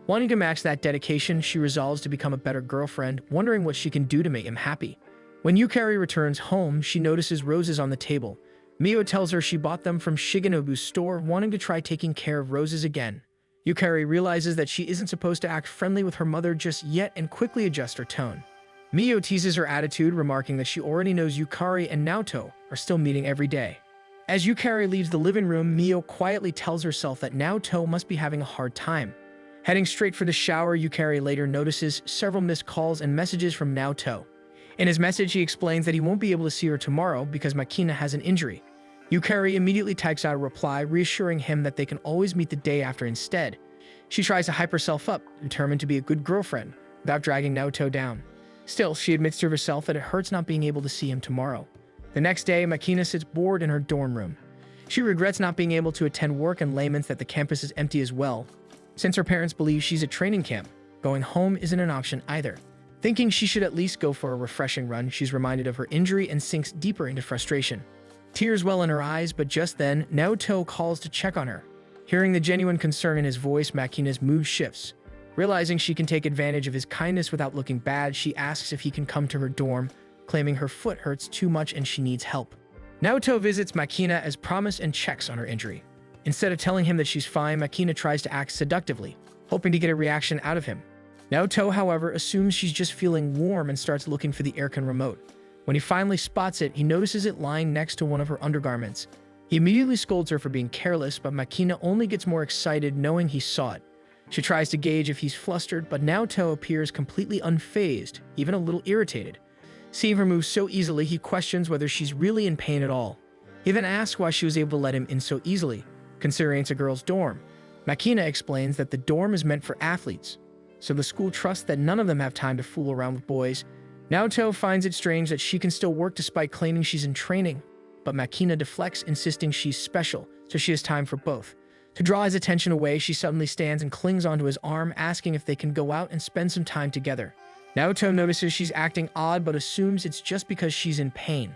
Wanting to match that dedication, she resolves to become a better girlfriend, wondering what she can do to make him happy. When Yukari returns home, she notices roses on the table. Mio tells her she bought them from Shigenobu's store, wanting to try taking care of roses again. Yukari realizes that she isn't supposed to act friendly with her mother just yet and quickly adjusts her tone. Mio teases her attitude, remarking that she already knows Yukari and Naoto are still meeting every day. As Yukari leaves the living room, Mio quietly tells herself that Naoto must be having a hard time. Heading straight for the shower, Yukari later notices several missed calls and messages from Naoto. In his message, he explains that he won't be able to see her tomorrow because Makina has an injury. Yukari immediately types out a reply, reassuring him that they can always meet the day after instead. She tries to hype herself up, determined to be a good girlfriend, without dragging Naoto down. Still, she admits to herself that it hurts not being able to see him tomorrow. The next day, Makina sits bored in her dorm room. She regrets not being able to attend work and laments that the campus is empty as well. Since her parents believe she's at training camp, going home isn't an option either. Thinking she should at least go for a refreshing run, she's reminded of her injury and sinks deeper into frustration. Tears well in her eyes, but just then, Naoto calls to check on her. Hearing the genuine concern in his voice, Makina's mood shifts. Realizing she can take advantage of his kindness without looking bad, she asks if he can come to her dorm, claiming her foot hurts too much and she needs help. Naoto visits Makina as promised and checks on her injury. Instead of telling him that she's fine, Makina tries to act seductively, hoping to get a reaction out of him. Naoto, however, assumes she's just feeling warm and starts looking for the aircon remote. When he finally spots it, he notices it lying next to one of her undergarments. He immediately scolds her for being careless, but Makina only gets more excited knowing he saw it. She tries to gauge if he's flustered, but Naoto appears completely unfazed, even a little irritated. Seeing her move so easily, he questions whether she's really in pain at all. He then asks why she was able to let him in so easily, considering it's a girl's dorm. Makina explains that the dorm is meant for athletes, so the school trusts that none of them have time to fool around with boys. Naoto finds it strange that she can still work despite claiming she's in training, but Makina deflects, insisting she's special, so she has time for both. To draw his attention away, she suddenly stands and clings onto his arm, asking if they can go out and spend some time together. Naoto notices she's acting odd but assumes it's just because she's in pain.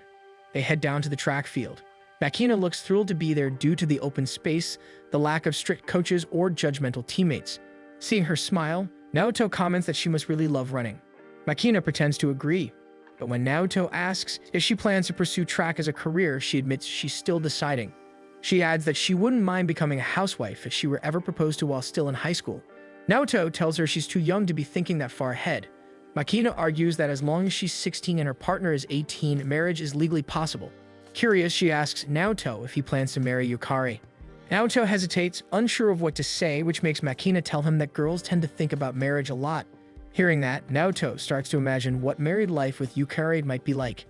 They head down to the track field. Makina looks thrilled to be there due to the open space, the lack of strict coaches or judgmental teammates. Seeing her smile, Naoto comments that she must really love running. Makina pretends to agree, but when Naoto asks if she plans to pursue track as a career, she admits she's still deciding. She adds that she wouldn't mind becoming a housewife if she were ever proposed to while still in high school. Naoto tells her she's too young to be thinking that far ahead. Makina argues that as long as she's 16 and her partner is 18, marriage is legally possible. Curious, she asks Naoto if he plans to marry Yukari. Naoto hesitates, unsure of what to say, which makes Makina tell him that girls tend to think about marriage a lot. Hearing that, Naoto starts to imagine what married life with Yukari might be like.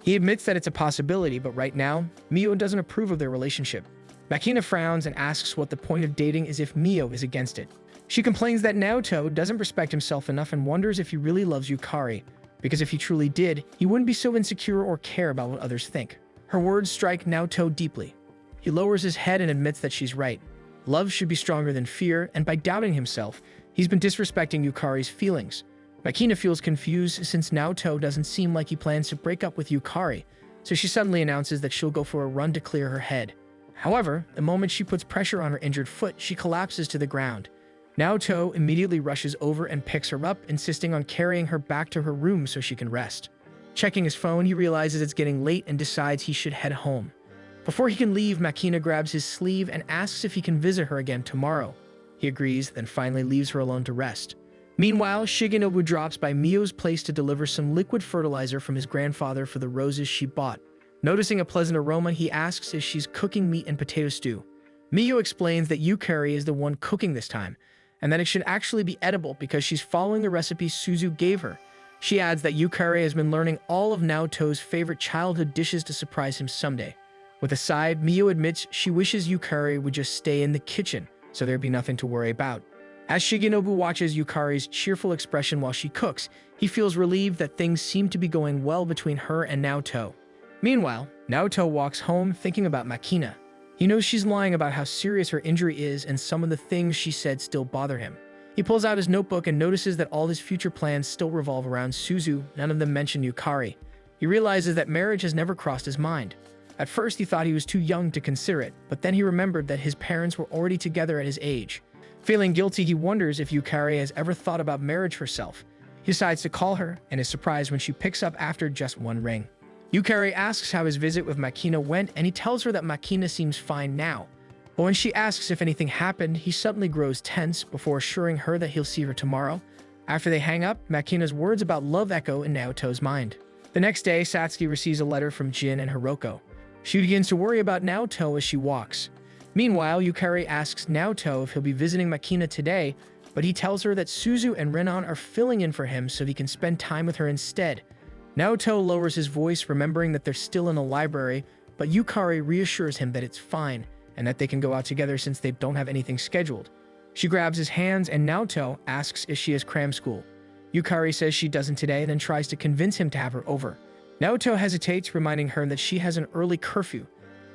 He admits that it's a possibility, but right now, Mio doesn't approve of their relationship. Makina frowns and asks what the point of dating is if Mio is against it. She complains that Naoto doesn't respect himself enough and wonders if he really loves Yukari, because if he truly did, he wouldn't be so insecure or care about what others think. Her words strike Naoto deeply. He lowers his head and admits that she's right. Love should be stronger than fear, and by doubting himself, he's been disrespecting Yukari's feelings. Makina feels confused since Naoto doesn't seem like he plans to break up with Yukari, so she suddenly announces that she'll go for a run to clear her head. However, the moment she puts pressure on her injured foot, she collapses to the ground. Naoto immediately rushes over and picks her up, insisting on carrying her back to her room so she can rest. Checking his phone, he realizes it's getting late and decides he should head home. Before he can leave, Makina grabs his sleeve and asks if he can visit her again tomorrow. He agrees, then finally leaves her alone to rest. Meanwhile, Shigenobu drops by Mio's place to deliver some liquid fertilizer from his grandfather for the roses she bought. Noticing a pleasant aroma, he asks if she's cooking meat and potato stew. Mio explains that Yukari is the one cooking this time, and that it should actually be edible because she's following the recipe Suzu gave her. She adds that Yukari has been learning all of Naoto's favorite childhood dishes to surprise him someday. With a sigh, Mio admits she wishes Yukari would just stay in the kitchen, so there'd be nothing to worry about. As Shigenobu watches Yukari's cheerful expression while she cooks, he feels relieved that things seem to be going well between her and Naoto. Meanwhile, Naoto walks home thinking about Makina. He knows she's lying about how serious her injury is, and some of the things she said still bother him. He pulls out his notebook and notices that all his future plans still revolve around Suzu, none of them mention Yukari. He realizes that marriage has never crossed his mind. At first he thought he was too young to consider it, but then he remembered that his parents were already together at his age. Feeling guilty, he wonders if Yukari has ever thought about marriage herself. He decides to call her and is surprised when she picks up after just one ring. Yukari asks how his visit with Makina went, and he tells her that Makina seems fine now. But when she asks if anything happened, he suddenly grows tense before assuring her that he'll see her tomorrow. After they hang up, Makina's words about love echo in Naoto's mind. The next day, Satsuki receives a letter from Jin and Hiroko. She begins to worry about Naoto as she walks. Meanwhile, Yukari asks Naoto if he'll be visiting Makina today, but he tells her that Suzu and Renan are filling in for him so he can spend time with her instead. Naoto lowers his voice, remembering that they're still in the library, but Yukari reassures him that it's fine and that they can go out together since they don't have anything scheduled. She grabs his hands and Naoto asks if she has cram school. Yukari says she doesn't today, then tries to convince him to have her over. Naoto hesitates, reminding her that she has an early curfew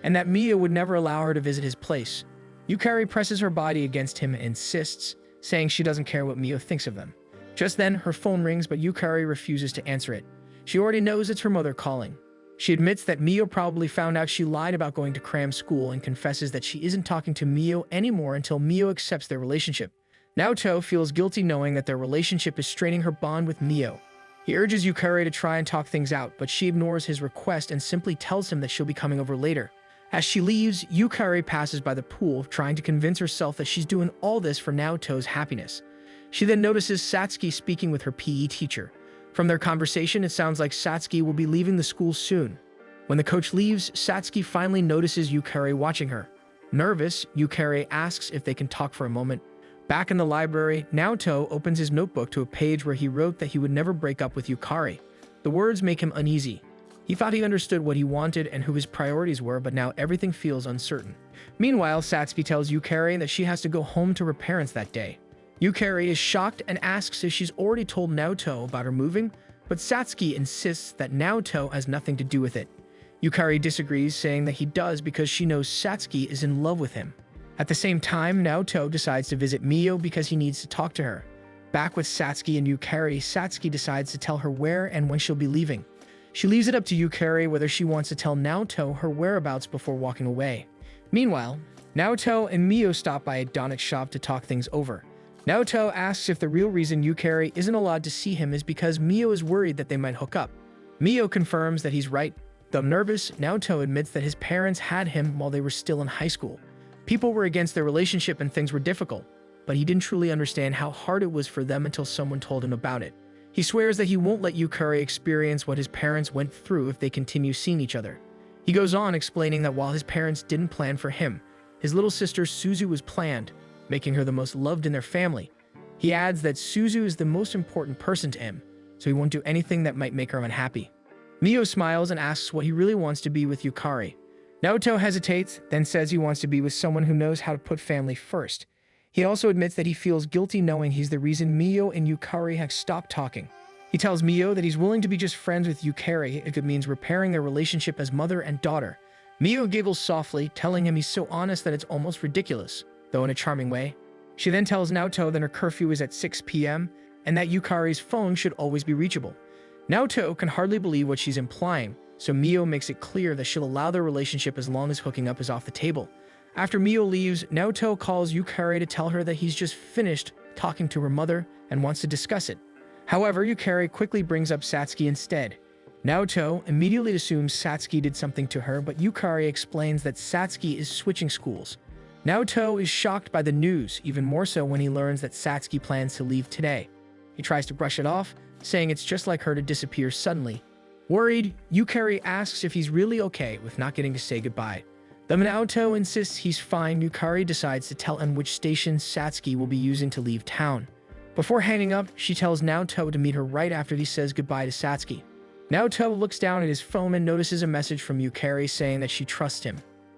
and that Mio would never allow her to visit his place. Yukari presses her body against him and insists, saying she doesn't care what Mio thinks of them. Just then, her phone rings, but Yukari refuses to answer it. She already knows it's her mother calling. She admits that Mio probably found out she lied about going to cram school and confesses that she isn't talking to Mio anymore until Mio accepts their relationship. Naoto feels guilty knowing that their relationship is straining her bond with Mio. He urges Yukari to try and talk things out, but she ignores his request and simply tells him that she'll be coming over later. As she leaves, Yukari passes by the pool, trying to convince herself that she's doing all this for Naoto's happiness. She then notices Satsuki speaking with her PE teacher. From their conversation, it sounds like Satsuki will be leaving the school soon. When the coach leaves, Satsuki finally notices Yukari watching her. Nervous, Yukari asks if they can talk for a moment. Back in the library, Naoto opens his notebook to a page where he wrote that he would never break up with Yukari. The words make him uneasy. He thought he understood what he wanted and who his priorities were, but now everything feels uncertain. Meanwhile, Satsuki tells Yukari that she has to go home to her parents that day. Yukari is shocked and asks if she's already told Naoto about her moving, but Satsuki insists that Naoto has nothing to do with it. Yukari disagrees, saying that he does because she knows Satsuki is in love with him. At the same time, Naoto decides to visit Mio because he needs to talk to her. Back with Satsuki and Yukari, Satsuki decides to tell her where and when she'll be leaving. She leaves it up to Yukari whether she wants to tell Naoto her whereabouts before walking away. Meanwhile, Naoto and Mio stop by a donut shop to talk things over. Naoto asks if the real reason Yukari isn't allowed to see him is because Mio is worried that they might hook up. Mio confirms that he's right. Though nervous, Naoto admits that his parents had him while they were still in high school. People were against their relationship and things were difficult, but he didn't truly understand how hard it was for them until someone told him about it. He swears that he won't let Yukari experience what his parents went through if they continue seeing each other. He goes on explaining that while his parents didn't plan for him, his little sister Suzu was planned, making her the most loved in their family. He adds that Suzu is the most important person to him, so he won't do anything that might make her unhappy. Mio smiles and asks what he really wants to be with Yukari. Naoto hesitates, then says he wants to be with someone who knows how to put family first. He also admits that he feels guilty knowing he's the reason Mio and Yukari have stopped talking. He tells Mio that he's willing to be just friends with Yukari if it means repairing their relationship as mother and daughter. Mio giggles softly, telling him he's so honest that it's almost ridiculous, though in a charming way. She then tells Naoto that her curfew is at 6 p.m. and that Yukari's phone should always be reachable. Naoto can hardly believe what she's implying, so Mio makes it clear that she'll allow their relationship as long as hooking up is off the table. After Mio leaves, Naoto calls Yukari to tell her that he's just finished talking to her mother and wants to discuss it. However, Yukari quickly brings up Satsuki instead. Naoto immediately assumes Satsuki did something to her, but Yukari explains that Satsuki is switching schools. Naoto is shocked by the news, even more so when he learns that Satsuki plans to leave today. He tries to brush it off, saying it's just like her to disappear suddenly. Worried, Yukari asks if he's really okay with not getting to say goodbye. Though Naoto insists he's fine, Yukari decides to tell him which station Satsuki will be using to leave town. Before hanging up, she tells Naoto to meet her right after he says goodbye to Satsuki. Naoto looks down at his phone and notices a message from Yukari saying that she trusts him.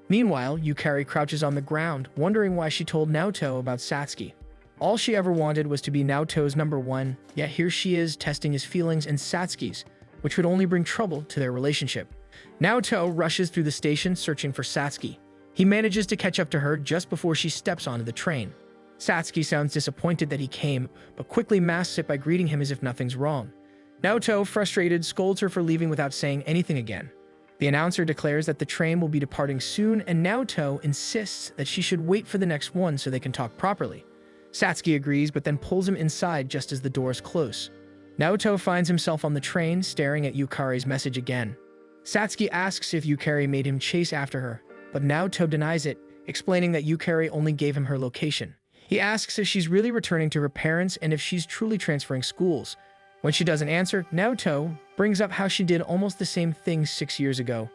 Meanwhile, Yukari crouches on the ground, wondering why she told Naoto about Satsuki. All she ever wanted was to be Naoto's number one, yet here she is testing his feelings and Satsuki's, which would only bring trouble to their relationship. Naoto rushes through the station searching for Satsuki. He manages to catch up to her just before she steps onto the train. Satsuki sounds disappointed that he came, but quickly masks it by greeting him as if nothing's wrong. Naoto, frustrated, scolds her for leaving without saying anything again. The announcer declares that the train will be departing soon, and Naoto insists that she should wait for the next one so they can talk properly. Satsuki agrees, but then pulls him inside just as the doors close. Naoto finds himself on the train, staring at Yukari's message again. Satsuki asks if Yukari made him chase after her, but Naoto denies it, explaining that Yukari only gave him her location. He asks if she's really returning to her parents and if she's truly transferring schools. When she doesn't answer, Naoto brings up how she did almost the same thing 6 years ago.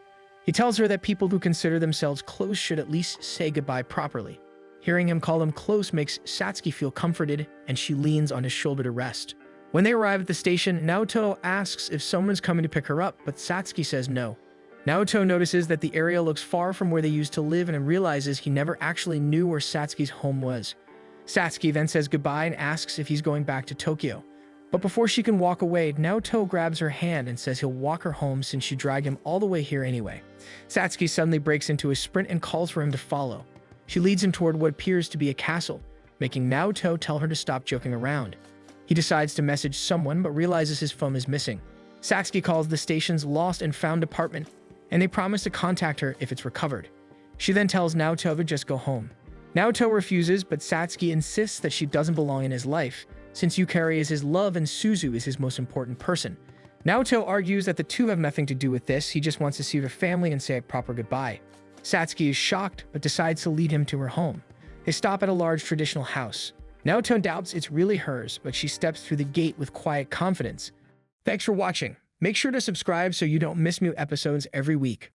He tells her that people who consider themselves close should at least say goodbye properly. Hearing him call them close makes Satsuki feel comforted, and she leans on his shoulder to rest. When they arrive at the station, Naoto asks if someone's coming to pick her up, but Satsuki says no. Naoto notices that the area looks far from where they used to live and realizes he never actually knew where Satsuki's home was. Satsuki then says goodbye and asks if he's going back to Tokyo. But before she can walk away, Naoto grabs her hand and says he'll walk her home since she dragged him all the way here anyway. Satsuki suddenly breaks into a sprint and calls for him to follow. She leads him toward what appears to be a castle, making Naoto tell her to stop joking around. He decides to message someone but realizes his phone is missing. Satsuki calls the station's lost and found department, and they promise to contact her if it's recovered. She then tells Naoto to just go home. Naoto refuses, but Satsuki insists that she doesn't belong in his life, since Yukari is his love and Suzu is his most important person. Naoto argues that the two have nothing to do with this, he just wants to see her family and say a proper goodbye. Satsuki is shocked, but decides to lead him to her home. They stop at a large traditional house. Naoto doubts it's really hers, but she steps through the gate with quiet confidence. Thanks for watching. Make sure to subscribe so you don't miss new episodes every week.